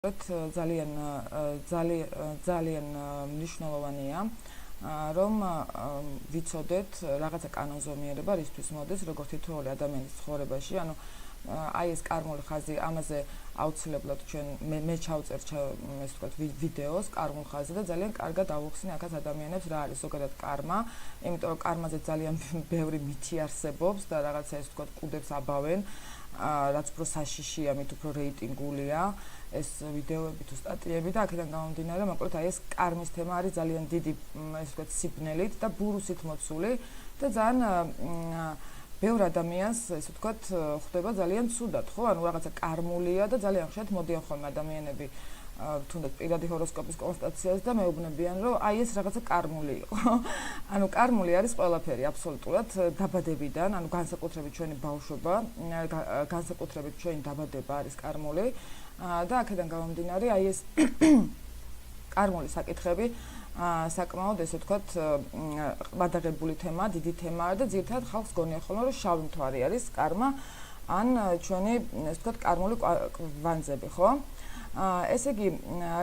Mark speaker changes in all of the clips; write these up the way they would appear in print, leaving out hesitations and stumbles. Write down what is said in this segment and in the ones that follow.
Speaker 1: ძალიან ძალიან მნიშვნელოვანია რომ ვიცოდეთ რაღაცა კანონზომიერება რისთვის მოდის როგორც თითოეული ადამიანის ცხოვრებაში ანუ აი ეს კარმული ხაზი ამაზე აუცილებლად ჩვენ მე ჩავწერ ეს თქვა ვიდეოს კარმულ ხაზზე და ძალიან კარგად ავუხსნი აქაც ადამიანებს რა არის ზოგადად კარმა იმიტომ რომ კარმაზე ძალიან ბევრი მითი არსებობს და რაღაცა ეს თქვა კუდებს აბავენ რაც უფრო საშიშია მით უფრო რეიტინგულია ეს ვიდეოები თუ სტატიები და აქედან გამომდინარე მოკლედ აი ეს კარმის თემა არის ძალიან დიდი ეს ვთქვათ სიბნელით და ბურუსით მოცული და ძალიან ბევრ ადამიანს ესე ვთქვათ ხვდება ძალიან ცუდად ხო ანუ რაღაცა კარმულია და ძალიან ხშირად მოდიან ხოლმე ადამიანები თუნდაც პირადი ჰოროსკოპის კონსტატაციაზე და მეუბნებიან რომ აი ეს რაღაცა კარმული იყო ანუ კარმული არის ყველაფერი აბსოლუტურად დაბადებიდან ანუ განსაკუთრებით ჩვენი ბავშვობა განსაკუთრებით ჩვენი დაბადება არის კარმული და აქედან გამომდინარე აი ეს კარმული საკითხები საკმაოდ ესე ვთქვათ მადაღებული თემა, დიდი თემაა და ძირითადად ხალხს გონია ხოლმე რომ შავი მთვარი არის კარმა ან ჩვენი ესე ვთქვათ კარმული კვანძები, ხო? ესე იგი,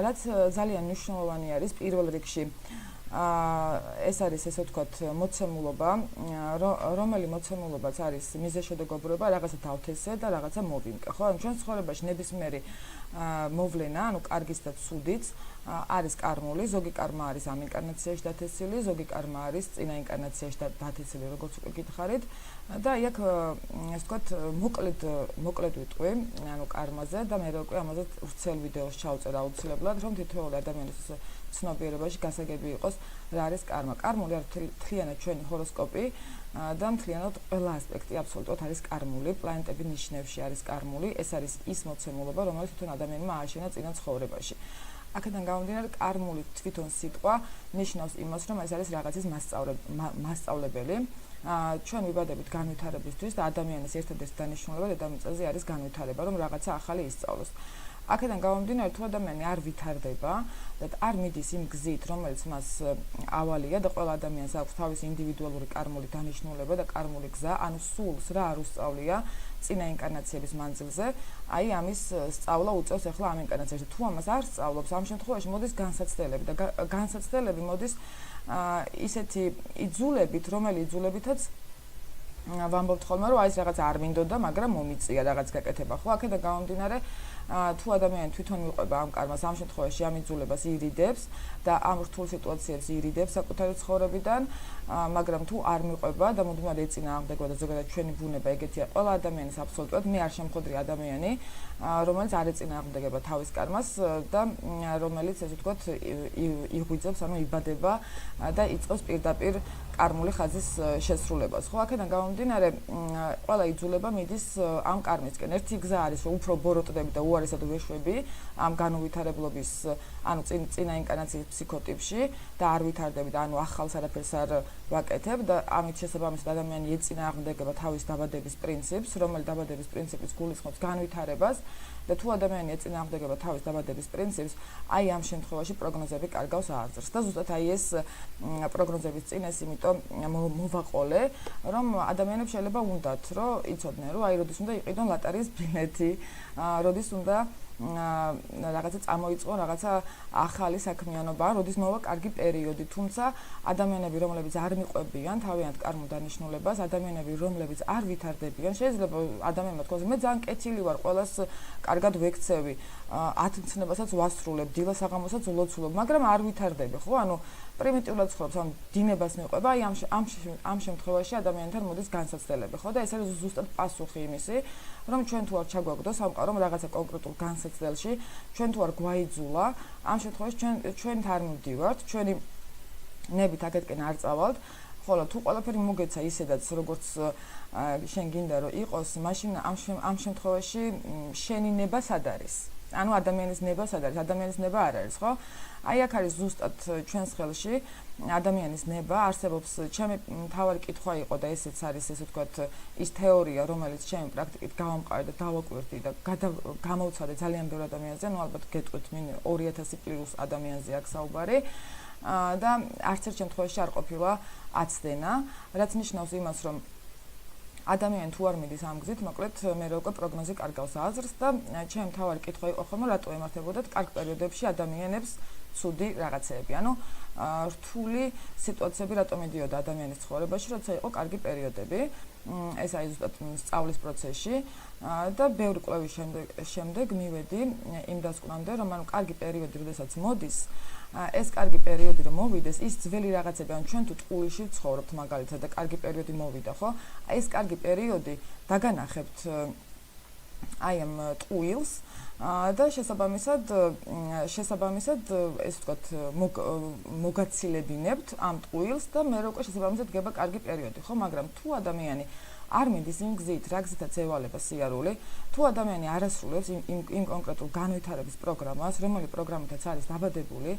Speaker 1: რაც ძალიან მნიშვნელოვანი არის პირველ რიგში ეს არის ესე ვთქვათ მოცემულობა, რომელი მოცემულობაც არის მიზეშედეგობრება, რაღაცა დავთესე და რაღაცა მოვიმკე, ხო? ან ჩვენ ცხოვრებაში ნებისმიერი მოვლენა, ანუ კარგის და ცუდიც არის კარმული, ზოგი კარმა არის ამ ინკარნაციაში დათესილი, ზოგი კარმა არის წინა ინკარნაციაში დათესილი, როგორც უკვე გითხარით და აი აქ ასე ვთქვათ მოკლედ ვიტყვი, ანუ კარმაზე და მე უკვე ამაზე ვრცელ ვიდეოს ჩავწერ აუცილებლად, რომ თითოეული ადამიანის ცნობიერებაში გასაგები იყოს რა არის კარმა. კარმული არის მთლიანად ჩვენი ჰოროსკოპი და მთლიანად ყველა ასპექტი აბსოლუტურად არის კარმული, პლანეტები ნიშნებში არის კარმული, ეს არის ის მოცემულობა, რომელიც თვითონ ადამიანმა ააშენა წინა ცხოვრებაში. აქედან გამომდინარე კარმული თვითონ სიტყვა ნიშნავს იმას, რომ ეს არის რაღაცის მასწავლებელი. ჩვენ ვიბადებით განვითარებისთვის და ადამიანის ერთადერთი დანიშნულება დედამიწაზე არის განვითარება, რომ რაღაცა ახალი ისწავლოს. აქედან გამომდინარე თუ ადამიანი არ ვითარდება და არ მიდის იმ გზით, რომელიც მას ავალია და ყველა ადამიანს აქვს თავისი ინდივიდუალური კარმული დანიშნულება და კარმული გზა, ანუ სულს რა არ უსწავლია წინა ინკარნაციების მანძილზე, აი ამის სწავლა უწევს ახლა ამ ინკარნაციაში. თუ ამას არ სწავლობს, ამ შემთხვევაში მოდის განსაცდელები და განსაცდელები მოდის ისეთი იძულებით, რომელი იძულებითაც ვამბობთ ხოლმე, რომ აი ეს რაღაც არ მინდოდა, მაგრამ მომიწია რაღაც გაკეთება, ხო? აქედან გამომდინარე თუ ადამიანი თვითონ მიყვება ამ კარმას, ამ შემთხვევაში ამ იძულებას ირიდებს და ამ რთულ სიტუაციებს ირიდებს საკუთარი ცხოვრებიდან, მაგრამ თუ არ მიყვება და მუდმივად ეწინააღმდეგება და ზოგადად ჩვენი ბუნება ეგეთია, ყველა ადამიანის აბსოლუტურად მე არ შემხვედრი ადამიანი, რომელიც არ ეწინააღმდეგება თავის კარმას და რომელიც ესე ვთქვათ იღვიძებს, ანუ იბადება და იწყებს პირდაპირ კარმული ხაზის შესრულებას. ხო, აქედან გამომდინარე, ყველა იძულება მიდის ამ კარმისკენ. ერთი გზა არის, რომ უფრო ბოროტდები და უარესად ვეშვები ამ განუვითარებლობის, ანუ წინა ინკარნაციის ფსიქოტიპში და არ ვითარდები და ანუ ახალს არაფერს არ ვაკეთებ და ამით შესაბამისად ადამიანი ეწინააღმდეგება თავის დაბადების პრინციპს, რომელიც დაბადების პრინციპის გულისხმობს განვითარებას და თუ ადამიანი ეწინააღმდეგება თავის დაბადების პრინციპს, აი ამ შემთხვევაში პროგნოზები კარგავს აზრს. და ზუსტად აი ეს პროგნოზების წინეს იმიტომ მოვაყოლე, რომ ადამიანებს შეიძლება უნდათ, რომ იცოდნენ, რომ აი როდის უნდა იყიდონ ლოტარიის ბილეთი, როდის უნდა რაღაცა წამოიწყო რაღაცა ახალი საქმიანობა, როდის მოვა კარგი პერიოდი, თუმცა ადამიანები, რომლებიც არ მიყვებიან თავიანთ კარმულ დანიშნულებას, ადამიანები, რომლებიც არ ვითარდებიან, შეიძლება ადამიანმა თქვას, მე ძალიან კეთილი ვარ, ყველას კარგად ვექცევი, 10 მცნებასაც ვასრულებ, დილას საღამოსაც ვლოცულობ, მაგრამ არ ვითარდები, ხო? ანუ პრიმიტიულად ცხოვრობს, ანუ დინებას მიყვება, აი ამ შემთხვევაში ადამიანთან მოდის განსაცდელები, ხო? და ეს არის ზუსტად პასუხი იმისი, რომ ჩვენ თუ არ ჩაგვაგდოს სამყარო რაღაცა კონკრეტულ განსაცდელში, ჩვენ თუ არ გვაიძულა, ამ შემთხვევაში ჩვენ არ მივდივართ, ჩვენი ნებით აქეთკენ არ წავალთ, ხოლო თუ ყველაფერი მოგეცა ისედაც, როგორც შენ გინდა რომ იყოს, მაშინ ამ შემთხვევაში შენი ნება სად არის? ანუ ადამიანის ნება სად არის? ადამიანის ნება არ არის, ხო? აი აქ არის ზუსტად ჩვენს ხელში ადამიანის ნება, არსებობს ჩემი მთავარი კითხვა იყო და ესეც არის ესე ვთქვათ ის თეორია, რომელიც ჩემი პრაქტიკით გავამყარე და დავაკვირდი და გამოვცადე ძალიან ბევრ ადამიანზე, ну ალბათ გეტყვით მინ 2000 პლუს ადამიანზე აქ საუბარი და არც ერთ შემთხვევაში არ ყოფილა აცდენა, რაც ნიშნავს იმას, რომ ადამიანი თუ არ მიდის ამ გზით, მოკლედ მე უკვე პროგნოზი კარგავს აზრს და ჩემი მთავარი კითხვა იყო ხოლმე რატო ემართებოდათ კარგ პერიოდებში ადამიანებს ცუდი რაღაცეები. ანუ რთული სიტუაციები რატო მიდიოდა ადამიანის ცხოვრებაში, როცა იყო კარგი პერიოდები. ეს აი ზუსტად სწავლის პროცესში და ბევრი კვლევის შემდეგ მივედი იმ დასკვნამდე, რომ ანუ კარგი პერიოდი, როდესაც მოდის, ეს კარგი პერიოდი რომ მოვიდეს, ის ძველი რაღაცები, ანუ ჩვენ თუ ტყუილში ვცხოვრობთ მაგალითად და კარგი პერიოდი მოვიდა, ხო? აი ეს კარგი პერიოდი დაგანახებთ აი ამ ტყუილს და შესაბამისად ეს ვთქვათ მოგაცილებინებთ ამ ტყუილს და მე უკვე შესაბამისად გება კარგი პერიოდი, ხო? მაგრამ თუ ადამიანი არ მიდის იმ გზით, რა გზითაც ევალება სიარული, თუ ადამიანი არ ასრულებს იმ კონკრეტულ განვითარების პროგრამას, რომელი პროგრამითაც არის დაბადებული,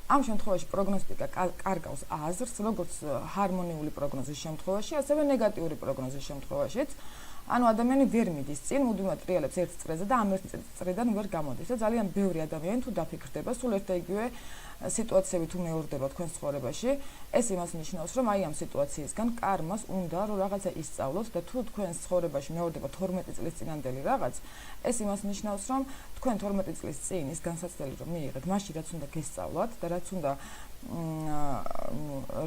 Speaker 1: ამ შემთხვევაში პროგნოსტიკა კარგავს აზრს, როგორც ჰარმონიული პროგნოზის შემთხვევაში, ასევე ნეგატიური პროგნოზის შემთხვევაშიც. ანუ ადამიანი ვერ მიდის წინ, მუდმივად ტრიალებს ერთ წრეზე და ამ ერთ წრედან ვერ გამოდის და ძალიან ბევრი ადამიანი თუ დაფიქრდება, სულ ერთ და იგივე სიტუაციები თუ მეორდება თქვენს ცხოვრებაში, ეს იმას ნიშნავს, რომ აი ამ სიტუაციისგან კარმას უნდა რომ რაღაცა ისწავლოთ და თუ თქვენს ცხოვრებაში მეორდება 12 წლის წინანდელი რაღაც, ეს იმას ნიშნავს, რომ თქვენ 12 წლის წინ ის განსაცდელი რომ მიიღეთ, მაშინ რაც უნდა გესწავლოთ და რაც უნდა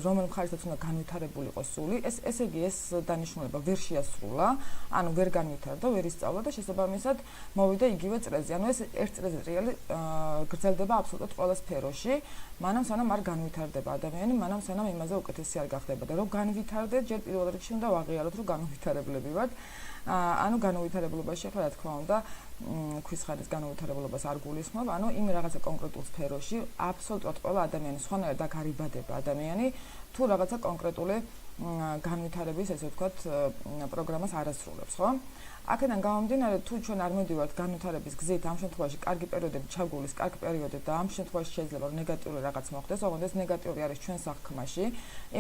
Speaker 1: რომელ მხარესაც უნდა განვითარებული იყოს სული, ესე იგი ეს დანიშნულება ვერ შეასრულა, ანუ ვერ განვითარდა, ვერ ისწავლა და შესაბამისად მოვიდა იგივე წრეზე. ანუ ეს ერთ წრეზე ტრიალი გრძელდება აბსოლუტურად ყველა სფეროში, მანამ სანამ არ განვითარდება ადამიანი, მანამ სანამ იმაზე უკეთესი არ გახდება და რომ განვითარდეთ, ჯერ პირველ რიგში უნდა ვაღიაროთ, რომ განვითარებლები ვართ. ანუ განვითარებლობაში ახლა რა თქმა უნდა ქვის ხარის განვითარებლობას არ გულისხმობ, ანუ იმ რაღაცა კონკრეტულ სფეროში აბსოლუტურად ყველა ადამიანი სხვანაირად აქ არ იბადება ადამიანი თუ რაღაცა კონკრეტული განვითარების ესე ვთქვათ პროგრამას არ ასრულებს, ხო? აქედან გამომდინარე, თუ ჩვენ არ მივდივართ განვითარების გზით, ამ შემთხვევაში კარგი პერიოდები ჩაგულის, კარგი პერიოდები და ამ შემთხვევაში შეიძლება რომ ნეგატიური რაღაც მოხდეს, ოღონდ ეს ნეგატიური არის ჩვენ საქმაში,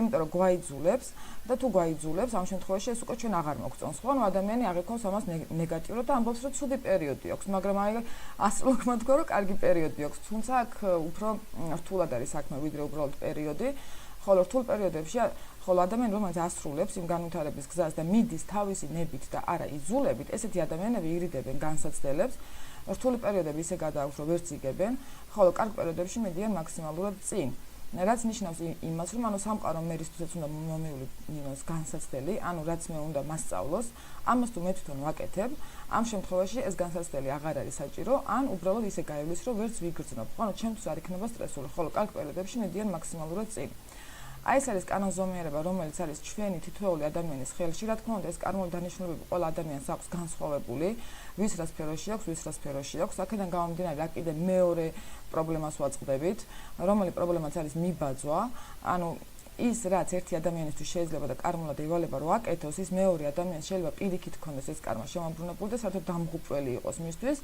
Speaker 1: იმიტომ რომ გვაიძულებს და თუ გვაიძულებს, ამ შემთხვევაში ეს უკვე ჩვენ აღარ მოგწონს, ხო? ანუ ადამიანი აღიქვამს ამას ნეგატიურად და ამბობს, რომ ცუდი პერიოდი აქვს, მაგრამ აი ასტროლოგმა თქვა, რომ კარგი პერიოდი აქვს, თუმცა აქ უფრო რთულად არის საქმე, ვიდრე უბრალოდ პერიოდი. ხოლო რთულ პერიოდებში ხოლო ადამიანი რომელიც ასრულებს იმ განვითარების გზას და მიდის თავისი ნებით და არა იზულებით, ესეთი ადამიანები ირიდებენ განსაცდელებს, რთული პერიოდები ისე გადააქვს, რომ ვერც იგებენ, ხოლო კარგ პერიოდებში მიდიან მაქსიმალურად წინ. რაც ნიშნავს იმას, რომ ანუ სამყარო მერისთვის უნდა მომივლინოს განსაცდელი, ანუ რაც მე უნდა მასწავლოს, ამას თუ მე თვითონ ვაკეთებ, ამ შემთხვევაში ეს განსაცდელი აღარ არის საჭირო, ან უბრალოდ ისე გაივლის, რომ ვერც ვიგრძნობ. ანუ ჩემთვის არ იქნება სტრესული, ხოლო კარგ პერიოდებში მიდიან მაქსიმალურად წინ. აი ეს არის კანონზომიერება, რომელიც არის ჩვენი თითოეული ადამიანის ხელში. რა თქმა უნდა, ეს კარმული დანიშნულებები ყველა ადამიანს აქვს განსხვავებული, ვის რა სფეროში აქვს, ვის რა სფეროში აქვს. აქედან გამომდინარე, რა კიდე მეორე პრობლემას ვაწყდებით, რომელი პრობლემაც არის მიბაძვა, ანუ ის რაც ერთი ადამიანისთვის შეიძლება და კარმულად ევალება რომ აკეთოს, ის მეორე ადამიანს შეიძლება პირიქით ქონდეს ეს კარმა შემოbrunებული და საერთოდ დამღუპველი იყოს მისთვის.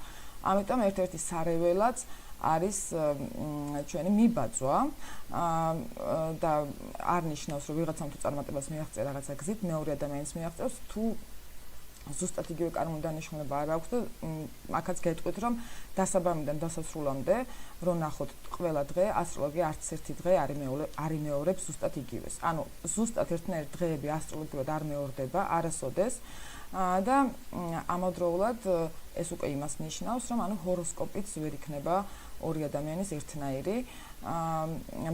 Speaker 1: ამიტომ ერთ-ერთი სარეველაც არის ჩვენი მიბაძვა და არ ნიშნავს რომ ვიღაცამ თუ წარმატებას მიაღწია რაღაცა გზით მეორე ადამიანს მიაღწევს თუ ზუსტად იგივე კარმული დანიშნულება არ აქვს და აქაც გეტყვით რომ დასაბამიდან დასასრულამდე რომ ნახოთ ყველა დღე ასტროლოგია არც ერთი დღე არ იმეორებს ზუსტად იგივეს. ანუ ზუსტად ერთნაირი დღეები ასტროლოგიურად არ მეორდება არასოდეს და ამავდროულად ეს უკვე იმას ნიშნავს რომ ანუ ჰოროსკოპიც ვერ იქნება ორი ადამიანის ერთნაირი.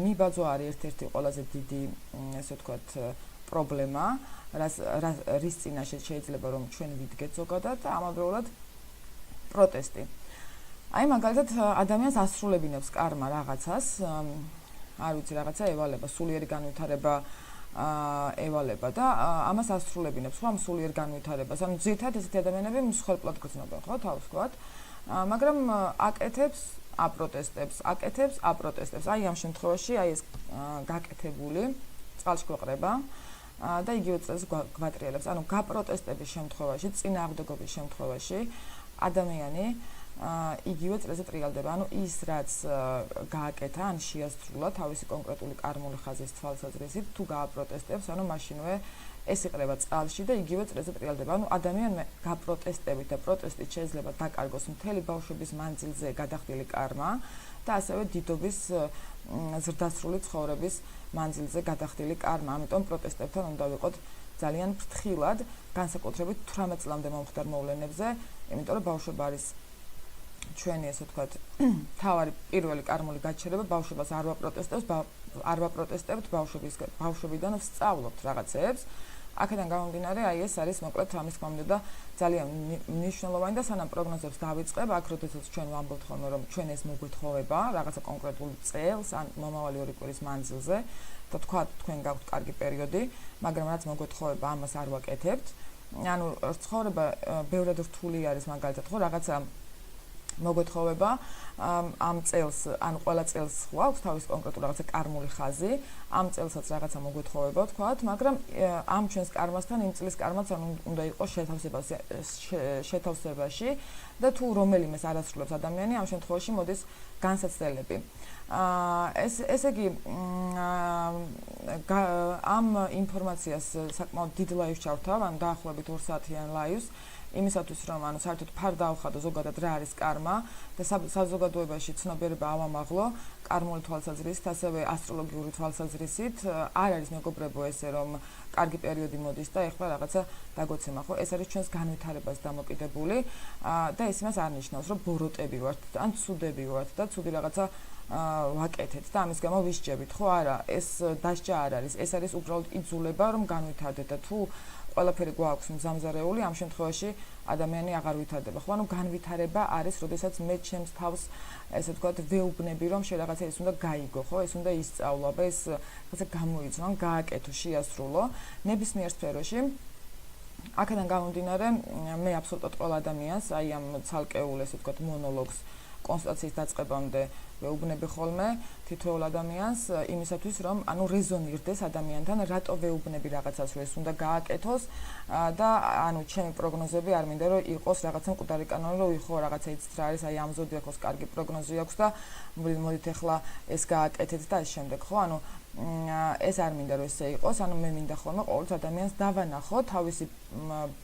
Speaker 1: მიბაძვა არის ერთ-ერთი ყველაზე დიდი ესე ვთქვათ პრობლემა, რის წინაშე შეიძლება რომ ჩვენ ვიდგეთ ზოგადად და ამავდროულად პროტესტი. აი მაგალითად ადამიანს ასრულებინებს კარმა რაღაცას, არ ვიცი რაღაცა ევალება, სულიერი განვითარება ევალება და ამას ასრულებინებს, ხო, ამ სულიერ განვითარებას. ანუ ძირითადად ესეთი ადამიანები მსხვერპლად გრძნობენ, ხო, თავს ვთქვათ. მაგრამ აკეთებს აპროტესტებს, აპროტესტებს. აი ამ შემთხვევაში აი ეს გაკეთებული წყალში გვეყრება და იგივე წელს გვატრიალებს. ანუ გაპროტესტების შემთხვევაში, წინააღმდეგობის შემთხვევაში ადამიანი იგივე წელზე ტრიალდება. ანუ ის რაც გააკეთა, ან შეასრულა თავისი კონკრეტული კარმული ხაზის თვალსაზრისით, თუ გააპროტესტებს, ანუ მაშინვე ეს იყრება წყალში და იგივე წელზე ტრიალდება. ანუ ადამიანმა გაპროტესტებით და პროტესტით შეიძლება დაკარგოს მთელი ბავშვობის მანძილზე გადახდილი კარმა და ასევე დიდობის ზრდასრული ცხოვრების მანძილზე გადახდილი კარმა. ამიტომ პროტესტებთან უნდა ვიყოთ ძალიან ფრთხილად, განსაკუთრებით 18 წლამდე მომხდარ მოვლენებზე, იმიტომ რომ ბავშვობა არის ჩვენი, ესე ვთქვათ, თავარი პირველი კარმული გაჩერება, ბავშვობას არ ვაპროტესტებთ, ბავშვობიდან ვსწავლობთ რაღაცეებს. აქედან გამომდინარე, ეს არის მოკლედ ამის თქმა უნდა და ძალიან მნიშვნელოვანი და სანამ პროგნოზებს დავიწყებ, აქ როდესაც ჩვენ ვამბობთ ხოლმე, რომ ჩვენ ეს მოგვეთხოვება რაღაცა კონკრეტულ წელს ან მომავალი 2 კვირის მანძილზე, და თქვათ თქვენ გაქვთ კარგი პერიოდი, მაგრამ რაც მოგვეთხოვება, ამას არ ვაკეთებთ. ანუ ცხოვრება ბევრად რთული არის მაგალითად, ხო, რაღაცა მოგვეთხოვება ამ წელს, ანუ ყველა წელს გვაქვს თავის კონკრეტულ რაღაცა კარმული ხაზი, ამ წელსაც რაღაცა მოგვეთხოვება, თქვათ, მაგრამ ამ ჩვენს კარმასთან იმ წლის კარმაც უნდა იყოს შეთავსებაში და თუ რომელიმეს არ ასრულებს ადამიანი, ამ შემთხვევაში მოდის განსაცდელები. ესე იგი ამ ინფორმაციას საკმაოდ დიდ ლაივს ჩავთავ, ანუ დაახლოებით 2 საათიან ლაივს, იმისათვის რომ ანუ საერთოდ ფარ დავხადო ზოგადად რა არის კარმა და საზოგადოებაში ცნობიერება ავამაღლო კარმული თვალსაზრისით, ასევე ასტროლოგიური თვალსაზრისით, არ არის მეგობრებო ესე რომ კარგი პერიოდი მოდის და ეხლა რაღაცა დაგოცემა, ხო? ეს არის ჩვენს განვითარებას დამოკიდებული და ეს იმას არ ნიშნავს, რომ ბოროტები ვართ ან ცუდები ვართ და ცუდი რაღაცა ვაკეთეთ და ამის გამო ვისჯებით, ხო? არა, ეს დასჯა არ არის, ეს არის უბრალოდ იძულება რომ განვითარდეთ და თუ ყველაფერი გვაქვს მზამზარეული, ამ შემთხვევაში ადამიანი აღარ ვითარდება. ხო, ანუ განვითარება არის, როდესაც მე ჩემს თავს, ესე ვთქვათ, ვეუბნები, რომ შე რაღაცა ეს უნდა გაიგო, ხო, ეს უნდა ისწავლო, ეს რაღაცა გამოიწვო, ან გააკეთო, შეასრულო. ნებისმიერ სფეროში აქედან გამომდინარე, მე აბსოლუტურად ყველა ადამიანს, აი ამ ცალკეულ, ესე ვთქვათ, მონოლოგს კონსულტაციის დაწყებამდე ვეუბნები ხოლმე თითოეულ ადამიანს იმისათვის რომ ანუ რეზონირდეს ადამიანთან რატო ვეუბნები რაღაცას რომ ეს უნდა გააკეთოს და ანუ ჩემი პროგნოზები არ მინდა რომ იყოს რაღაცა მკვდარი კანონი რომ იხო რაღაცა იცით რა არის აი ამ ზოდიაქოს კარგი პროგნოზი აქვს და მოდით ახლა ეს გააკეთეთ და ეს შემდეგ ხო ანუ ეს არ მინდა რომ ესე იყოს ანუ მე მინდა ხოლმე ყოველთვის ადამიანს დავანახო თავისი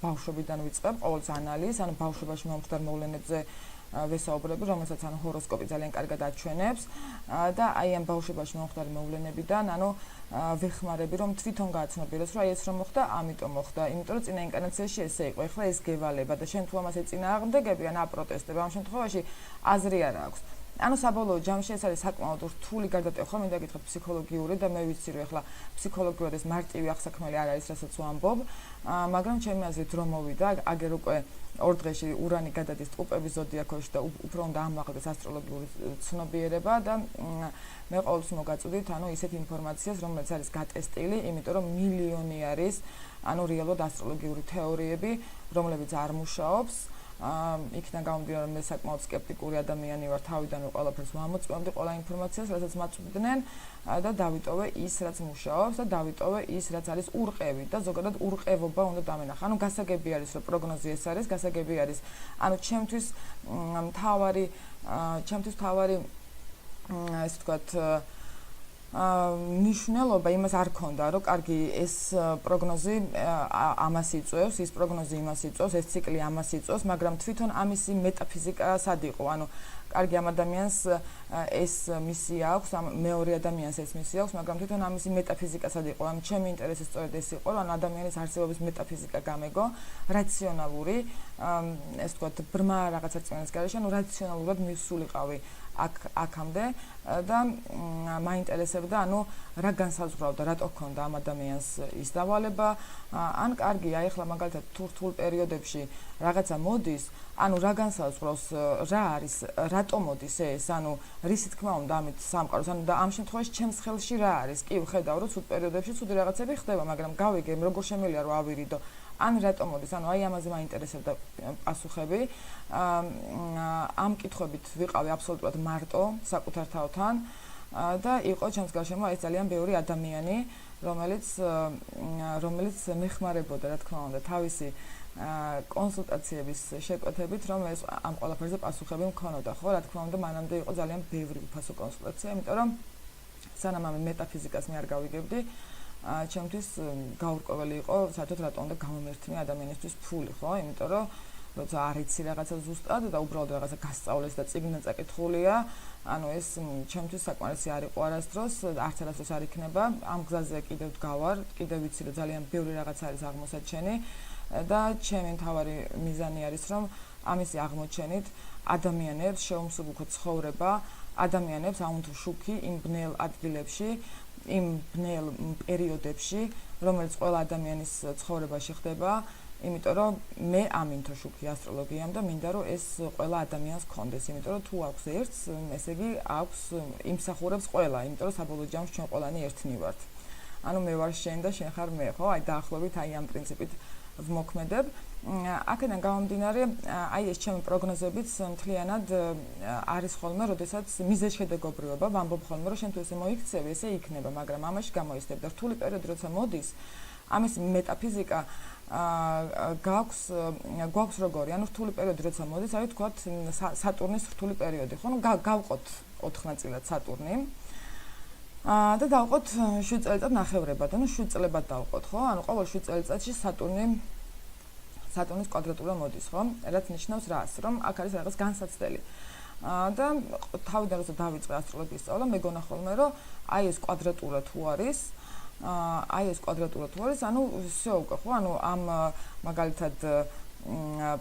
Speaker 1: ბავშვობიდან ვიწყებ ყოველთვის ანალიზს ანუ ბავშვობაში მომხდარ მოვლენებზე ვესაუბრები, რომელსაც ანუ ჰოროსკოპი ძალიან კარგად აჩვენებს და აი ამ ბავშვობაში მომხდარი მოვლენებიდან, ანუ ვეხმარები რომ თვითონ გააცნობიეროს, რომ აი ეს რომ მოხდა, ამიტომ მოხდა, იმიტომ რომ წინა ინკარნაციაში ესე იყო, ეხლა ეს გევალება და შენ თუ ამას ეწინააღმდეგები, ან აპროტესტები, ამ შემთხვევაში აზრი არ აქვს. ანუ საბოლოო ჯამში ეს არის საკმაოდ რთული გარდატეხვა, ხო მინდა გითხრათ ფსიქოლოგიური და მე ვიცი რომ ეხლა ფსიქოლოგიურად ეს მარტივი აღსაქმელი არ არის, რასაც ვამბობ, მაგრამ ჩემი აზრით რომ მოვიდა, აგერ უკვე 2 დღეში ურანი გადადის ტყუპების ზოდიაქოში და უფრო უნდა ამაღლდეს ასტროლოგიური ცნობიერება და მე ყოველთვის მოგაწოდით ანუ ისეთ ინფორმაციას, რომელიც არის გატესტილი, იმიტომ რომ მილიონი არის ანუ რეალურად ასტროლოგიური თეორიები, რომლებიც არ მუშაობს. იქიდან გამომდინარე მე საკმაოდ სკეპტიკური ადამიანი ვარ, თავიდან ყველაფერს ვამოწმებდი ყველა ინფორმაციას, რასაც მაწვდდნენ და დავიტოვე ის, რაც მუშაობს და დავიტოვე ის, რაც არის ურყევი და ზოგადად ურყევობა უნდა დამენახა. ანუ გასაგები არის, რომ პროგნოზი ეს არის, გასაგები არის. ანუ ჩემთვის თავარი ესე ვთქვათ ნიშნულობა იმას არ ქონდა, რომ კარგი ეს პროგნოზი ამას იწვევს, ის პროგნოზი იმას იწვევს, ეს ციკლი ამას იწვევს, მაგრამ თვითონ ამისი მეტაფიზიკა სად იყო? ანუ კარგი ამ ადამიანს ეს მისია აქვს, ამ მეორე ადამიანს ეს მისია აქვს, მაგრამ თვითონ ამისი მეტაფიზიკა სად იყო? ანუ ჩემი ინტერესი სწორედ ეს იყო, რომ ადამიანის არსებობის მეტაფიზიკა გამეგო, რაციონალური, ესე ვთქვათ, ბრმა რაღაცა წვენის გარეშე, ანუ რაციონალურად მისულიყავი აქამდე და მაინტერესებდა ანუ რა განსაზღვრავდა რატო ქონდა ამ ადამიანს ის დავალება ან კარგია ეხლა მაგალითად თურთულ პერიოდებში რაღაცა მოდის ანუ რა განსაზღვრავს რა არის რატო მოდის ეს ანუ რისი თქმა უნდა ამით სამყაროს ანუ და ამ შემთხვევაში ჩემს ხელში რა არის კი ვხედავ რომ თურთ პერიოდებში ცუდი რაღაცები ხდება მაგრამ გავიგე როგორ შემიძლია რომ ავირიდო ან რატო მოდის ანუ აი ამაზე მაინტერესებდა პასუხები ამ კითხვებით ვიყავი აბსოლუტურად მარტო საკუთარ თავთან და იყო ჩემს გარშემო ეს ძალიან ბევრი ადამიანი რომელიც მეხმარებოდა რა თქმა უნდა თავისი კონსულტაციების შეკვეთებით რომ ეს ამ ყველაფერზე პასუხები მქონოდა ხო რა თქმა უნდა მანამდე იყო ძალიან ბევრი უფასო კონსულტაცია იმიტომ რომ სანამ ამ მეტაფიზიკას მე არ გავიგებდი ჩემთვის გაურკვეველი იყო საერთოდ რატომ უნდა გამომერთმე ადამიანისთვის ფული ხო იმიტომ რომ როცა არ იცი რაღაცა ზუსტად და უბრალოდ რაღაცა გასწავლეს და წიგნიდან წაკითხულია, ანუ ეს ჩემთვის საკმარისი არ იყო არასდროს, არც არასდროს არ იქნება. ამ გზაზე კიდევ ვდგავარ, კიდევ ვიცი რომ ძალიან ბევრი რაღაც არის აღმოსაჩენი და ჩემი მთავარი მიზანი არის რომ ამისი აღმოჩენით ადამიანებს შეუმსუბუქო ცხოვრება, ადამიანებს აუნთო შუქი იმ ბნელ ადგილებში, იმ ბნელ პერიოდებში, რომელიც ყველა ადამიანის ცხოვრებაში ხდება, იმიტომ რომ მე ამინთო შუქი ასტროლოგიამ და მინდა რომ ეს ყველა ადამიანს გქონდეს, იმიტომ რომ თუ აქვს ერთს, ესე იგი აქვს იმსახურებს ყველა, იმიტომ რომ საბოლოო ჯამში ჩვენ ყველანი ერთნი ვართ. ანუ მე ვარ შენ და შენ ხარ მე, ხო? აი დაახლოებით აი ამ პრინციპით ვმოქმედებ. აქედან გამომდინარე, აი ეს ჩემი პროგნოზებიც მთლიანად არის ხოლმე, როდესაც მიზეშედეგობრიობა, ვამბობ ხოლმე, რომ შენ თუ ესე მოიქცევი, ესე იქნება, მაგრამ ამაში გამოისდებ და რთული პერიოდი როცა მოდის, ამის მეტაფიზიკა გვაქვს როგორი, ანუ რთული პერიოდი როცა მოდის, არის თქვათ სატურნის რთული პერიოდი, ხო? ნუ გავყოთ 4 ნაწილად სატურნი. და დავყოთ 7 წელიწად ნახევრებად, ანუ 7 წლებად დავყოთ, ხო? ანუ ყოველ 7 წელიწადში სატურნის კვადრატურა მოდის, ხო? რაც ნიშნავს რას? რომ აქ არის რაღაც განსაცდელი. და თავიდან როცა დავიწყე ასტროლოგიის სწავლა, მეგონა ხოლმე, რომ აი ეს კვადრატურა თუ არის, ანუ всё უკვე, ხო? ანუ ამ მაგალითად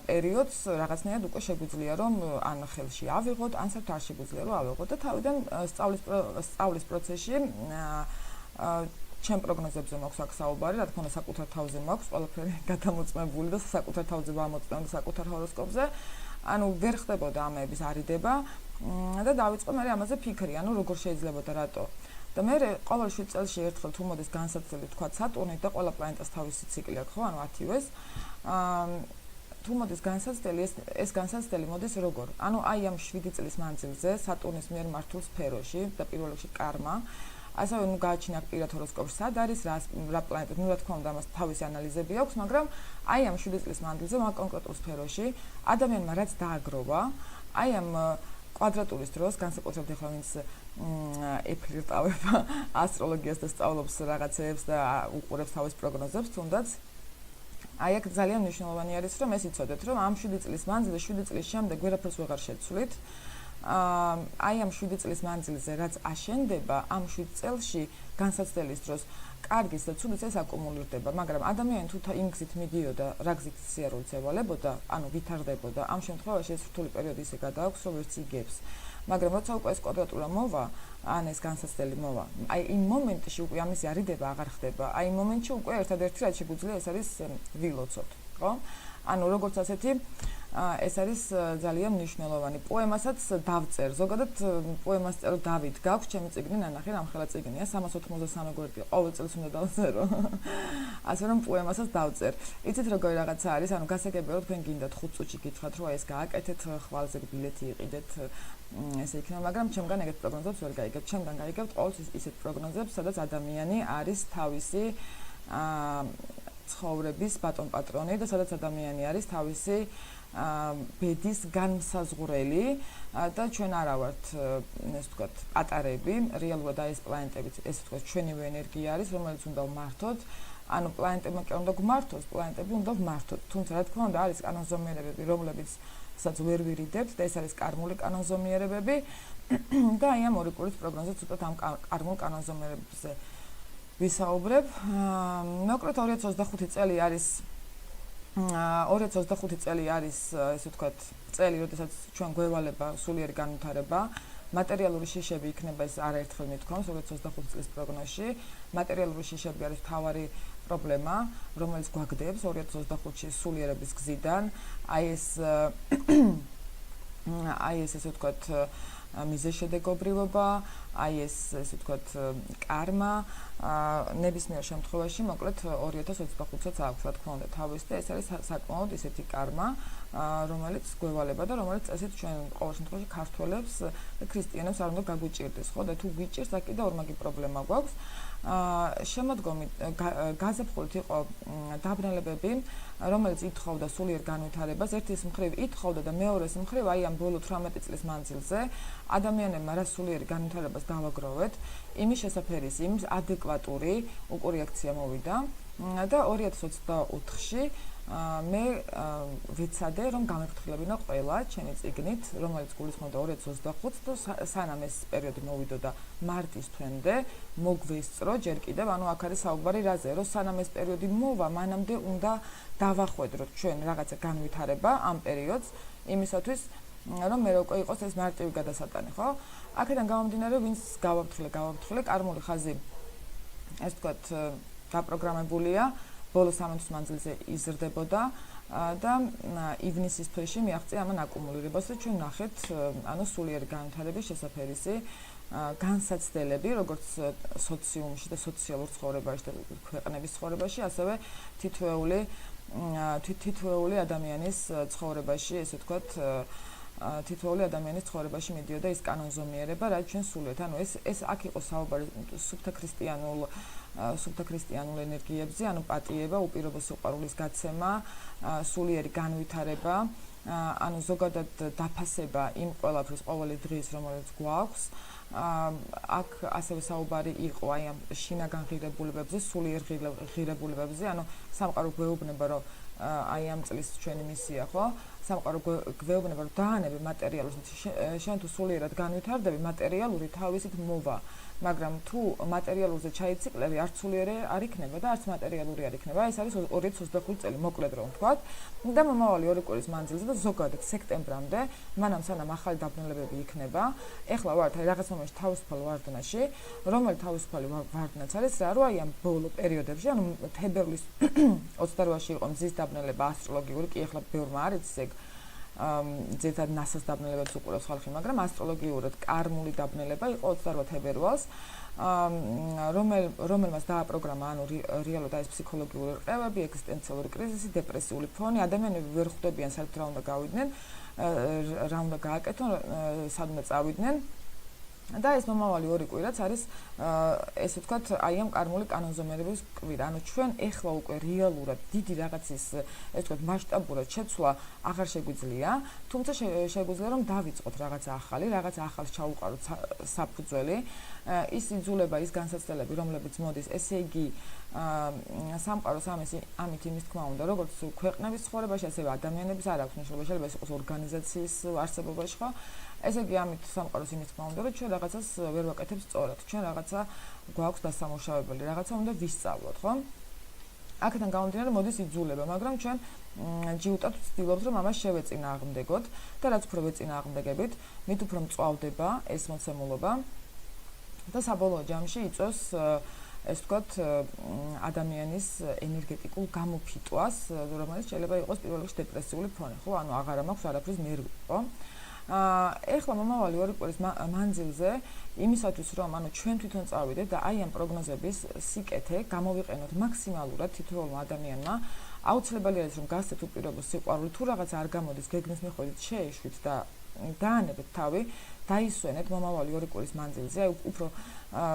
Speaker 1: პერიოდს რაღაცნაირად უკვე შეგვიძლია რომ ან ხელში ავიღოთ, ან საერთოდ არ შეგვიძლია რომ ავიღოთ და თავიდან სწავლის პროცესში ჩემ პროგნოზებზე მაქვს აქ საუბარი, რა თქმა უნდა საკუთარ თავზე მაქვს ყველაფერი გადამოწმებული და საკუთარ თავზე ვამოწმებ საკუთარ ჰოროსკოპზე. ანუ ვერ ხდებოდა ამების არიდება და დავიწყე მე ამაზე ფიქრი, ანუ როგორ შეიძლება და რატო. და მე ყოველ 7 წელში ერთხელ თუ მოდის განსაცდელი თქვა სატურნით და ყველა პლანეტას თავისი ციკლი აქვს, ხო? ანუ 10-ვეს. თუ მოდის განსაცდელი, ეს განსაცდელი მოდის როგორ? ანუ აი ამ 7 წლის მანძილზე სატურნის მიერ მართულ სფეროში და პირველ რიგში კარმა, ასევე ნუ გააჩინა პირად ჰოროსკოპში სად არის, რა პლანეტა, ნუ რა თქმა უნდა ამას თავისი ანალიზები აქვს, მაგრამ აი ამ 7 წლის მანძილზე მაგ კონკრეტულ სფეროში ადამიანმა რაც დააგროვა, აი ამ კვადრატურის დროს განსაკუთრებით ახლა ვინც ეფლირტავება ასტროლოგიას და სწავლობს რაღაცეებს და უყურებს თავის პროგნოზებს, თუნდაც აი აქ ძალიან მნიშვნელოვანი არის რომ ეს იცოდეთ რომ ამ 7 წლის მანძილზე 7 წლის შემდეგ ვერაფერს ვეღარ შეცვლით. აი ამ 7 წლის მანძილზე რაც აშენდება, ამ 7 წელში განსაცდელის დროს კარგის და ცუდის ეს აკუმულირდება, მაგრამ ადამიანი თუ იმ გზით მიდიოდა, რა გზით სიარულს ევალებოდა, ანუ ვითარდებოდა, ამ შემთხვევაში ეს რთული პერიოდი ისე გადააქვს, რომ ვერც იგებს. მაგრამ როცა უკვე ეს კვადრატურა მოვა, ან ეს განსაცდელი მოვა, აი იმ მომენტში უკვე ამისი არიდება აღარ ხდება. აი იმ მომენტში უკვე ერთადერთი რაც შეგვიძლია ეს არის ვილოცოთ, ხო? ანუ როგორც ასეთი ეს არის ძალიან მნიშვნელოვანი. პოემასაც დავწერ. ზოგადად პოემას წერო დავით. გაქვს ჩემი წიგნი ნანახი, რამხელა წიგნია 383 გვერდი. ყოველ წელს უნდა დავწერო. ასე რომ პოემასაც დავწერ. იცით როგორი რაღაცა არის, ანუ გასაგებია რომ თქვენ გინდათ 5 წუთში გითხრათ რომ ეს გააკეთეთ, ხვალზე ბილეთი იყიდეთ, ესე იქნება, მაგრამ ჩემგან ეგეთ პროგნოზებს ვერ გაიგებთ. ჩემგან გაიგებთ ყოველთვის ისეთ პროგნოზებს, სადაც ადამიანი არის თავისი ცხოვრების ბატონ პატრონი და სადაც ადამიანი არის თავისი ბედის განმსაზღვრელი და ჩვენ არა ვართ ესე ვთქვათ პატარები, რეალურად აი ეს პლანეტებიც ესე ვთქვათ ჩვენივე ენერგია არის, რომელიც უნდა ვმართოთ. ანუ პლანეტებმა კი უნდა გვმართოს, პლანეტები უნდა ვმართოთ. თუმცა რა თქმა უნდა არის კანონზომიერებები, რომლებიც სადაც ვერ ვირიდებთ და ეს არის კარმული კანონზომიერებები და აი ამ ორი კვირის პროგნოზზე ცოტა ამ კარმულ კანონზომიერებებზე ვისაუბრებ. მოკლედ 2025 წელი არის 2025 წელი არის ესე ვთქვათ წელი, როდესაც ჩვენ გვევალება სულიერი განვითარება. მატერიალური შიშები იქნება ეს არაერთხელ მithქვამს 2025 წლის პროგნოზში. მატერიალური შიშები არის მთავარი პრობლემა, რომელიც გვაგდებს 2025-ში სულიერების გზიდან. აი ეს ესე ვთქვათ მიზეშედეგობრიობა, აი ეს ესე ვთქვათ კარმა, ნებისმიერ შემთხვევაში, მოკლედ 2025-საც აქვს, რა თქმა უნდა, თავისი და ეს არის საკმაოდ ისეთი კარმა, რომელიც გვევალება და რომელიც ესეც ჩვენ ყოველ შემთხვევაში ქართველებს და ქრისტიანებს არ უნდა გაგვიჭირდეს, ხო? და თუ გვიჭირს, აქ კიდე ორმაგი პრობლემა გვაქვს. შემოდგომი გაზაფხულით იყო დაბნელებები, რომელიც ითხოვდა სულიერ განვითარებას, ერთის მხრივ ითხოვდა და მეორეს მხრივ აი ამ ბოლო 18 წლის მანძილზე ადამიანებმა რა სულიერი განვითარებას გავაგროვეთ, იმის შესაძერის, იმის ადეკვატური უკურიაქცია მოვიდა, და 2024-ში მე ვიცადე, რომ გამიფრთხილებინა ყველა ჩემი წიგნით, რომელიც გულისხმობდა 2025-ს და სანამ ეს პერიოდი მოვიდოდა მარტის თვემდე, მოგვესწრო ჯერ კიდევ, ანუ აქ არის საუბარი რაზე, რომ სანამ ეს პერიოდი მოვა, მანამდე უნდა დავახვედროთ ჩვენ რაღაცა განვითარება ამ პერიოდს, იმისათვის, რომ მე უკვე იყოს ეს მარტივი გადასატანი, ხო? აქედან გამომდინარე, ვინც გავაფრთხილე, კარმული ხაზი, ეს თქვათ, დაპროგრამებულია, ბოლო 3 თვის მანძილზე იზრდებოდა და ივნისის თვეში მიაღწია ამან აკუმულირებას და ჩვენ ნახეთ, ანუ სულიერი განვითარების შესაფერისი განსაცდელები, როგორც სოციუმში და სოციალურ ცხოვრებაში და ქვეყნების ცხოვრებაში, ასევე თითოეული ადამიანის ცხოვრებაში, ესე ვთქვათ, თითოეული ადამიანის ცხოვრებაში მიდიოდა ის კანონზომიერება, რაც ჩვენ სულეთ. ანუ ეს აქ იყო საუბარი სუფთა ქრისტიანულ ენერგიებზე, ანუ პატიება, უპირობო სიყვარულის გაცემა, სულიერი განვითარება, ანუ ზოგადად დაფასება იმ ყველაფრის ყოველი დღის, რომელიც გვაქვს. აქ ასევე საუბარი იყო აი ამ შინაგან ღირებულებებზე, სულიერ ღირებულებებზე, ანუ სამყარო გვეუბნება, რომ აი ამ წლის ჩვენი მისია, ხო? სამყარო გვეუბნება, რომ დაანებე მატერიალურს, შენ თუ სულიერად განვითარდები, მატერიალური თავისით მოვა. მაგრამ თუ მატერიალურზე ჩაიციკლები, არც სულიერი არ იქნება და არც მატერიალური არ იქნება. ეს არის 2025 წელი, მოკლედ რომ ვთქვათ. და მომავალი 2 კვირის მანძილზე და ზოგადად სექტემბრამდე, მანამ სანამ ახალი დაბნელებები იქნება, ეხლა ვართ აი რაღაც მომენტში თავისუფალ ვარდნაში, რომელი თავისუფალი ვარდნაც არის რა, რომ აი ამ ბოლო პერიოდებში, ანუ თებერვლის 28-ში იყო მზის დაბნელება ასტროლოგიური, კი ეხლა ბევრმა არ იცის ეგ ზედად ნასას დაბნელებებს უყურებს ხალხი, მაგრამ ასტროლოგიურად კარმული დაბნელება იყო 28 თებერვალს, რომელმაც დააპროგრამა, ანუ რეალურად ეს ფსიქოლოგიური რყევები, ეგზისტენციალური კრიზისი, დეპრესიული ფონი, ადამიანები ვერ ხვდებიან საერთოდ რა უნდა გავიდნენ, რა უნდა გააკეთონ, სად უნდა წავიდნენ. და ეს მომავალი 2 კვირაც არის ესე ვთქვათ, აი ამ კარმული კანონზომიერების კვირა. ანუ ჩვენ ეხლა უკვე რეალურად დიდი რაღაცის, ესე ვთქვათ, მასშტაბურად შეცვლა აღარ შეგვიძლია, თუმცა შეგვიძლია რომ დავიწყოთ რაღაცა ახალს ჩაუყაროთ საფუძველი, ის იძულება, ის განსაცდელები, რომლებიც მოდის, ესე იგი სამყაროს ამით იმის თქმა უნდა, როგორც ქვეყნების ცხოვრებაში, ასევე ადამიანების არ აქვს მნიშვნელობა, შეიძლება ეს იყოს ორგანიზაციის არსებობაში, ხო? ესე იგი ამით სამყაროს იმის თქმა უნდა, რომ ჩვენ რაღაცას ვერ ვაკეთებთ სწორად, ჩვენ რაღაცა გვაქვს დასამუშავებელი, რაღაცა უნდა ვისწავლოთ, ხო? აქედან გამომდინარე, მოდის იძულება, მაგრამ ჩვენ ჯიუტად ვცდილობთ, რომ ამას შევეწინააღმდეგოთ და რაც უფრო ვეწინააღმდეგებით, მით უფრო მწვავდება ეს მოცემულობა და საბოლოო ჯამში იწვევს ეს ვთქვათ, ადამიანის ენერგეტიკულ გამოფიტვას, რომელიც შეიძლება იყოს პირველ რიგში დეპრესიული ფონი, ხო? ანუ აღარ მაქვს არაფრის ნერვი, ხო? ეხლა მომავალი 2 კვირის მანძილზე იმისათვის რომ ანუ ჩვენ თვითონ წავიდეთ და აი ამ პროგნოზების სიკეთე გამოვიყენოთ მაქსიმალურად თითოეულმა ადამიანმა აუცილებელი არის რომ გასცეთ უპირობო სიყვარული თუ რაღაც არ გამოდის გეგმის მიხედვით შეეშვით და დაანებეთ თავი დაისვენეთ მომავალი 2 კვირის მანძილზე აი უფრო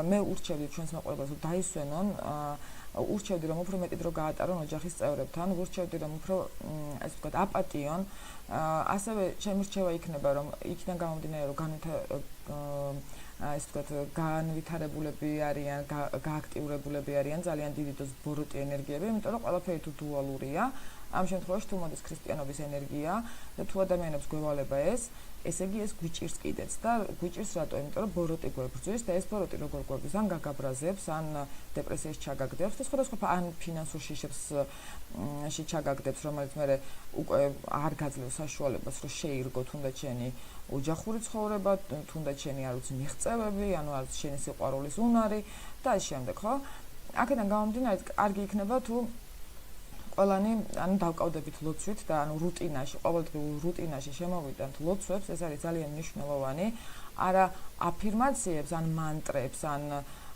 Speaker 1: მე ურჩევდი ჩვენს მაყურებელს რომ დაისვენონ ურჩევდი რომ უფრო მეტი დრო გაატარონ ოჯახის წევრებთან ურჩევდი რომ უფრო ასე ვთქვათ აპატიონ ასევე ჩემი რჩევა იქნება რომ იქიდან გამომდინარე რომ ასე ვთქვათ განვითარებულები არიან გააქტიურებულები არიან ძალიან დიდი დოზის ბოროტი ენერგიები იმიტომ რომ ყველაფერი თუ დუალურია ამ შემთხვევაში თუ მოდის ქრისტიანობის ენერგია და თუ ადამიანებს გვევალება ესე იგი ეს გვიჭირს კიდეც და გვიჭირს რატო? იმიტომ რომ ბოროტი გვებრძვის და ეს ბოროტი როგორ გვებრძვის? ან გაგაბრაზებს, ან დეპრესიაში ჩაგაგდებს და სხვადასხვა ან ფინანსურ შიშებში ჩაგაგდებს, რომელიც მე უკვე არ გაძლევს საშუალებას, რომ შეირგო თუნდაც შენი ოჯახური ცხოვრება, თუნდაც შენი არ ვიცი მიღწევები, ანუ არ ვიცი შენი სიყვარულის უნარი და ამ შემდეგ, ხო? აქედან გამომდინარე, კარგი იქნება თუ ყველანი ანუ დავკავდებით ლოცვით და ანუ რუტინაში, ყოველდღიურ რუტინაში შემოვიდანთ ლოცვებს, ეს არის ძალიან მნიშვნელოვანი. არა აფირმაციებს, ან მანტრებს, ან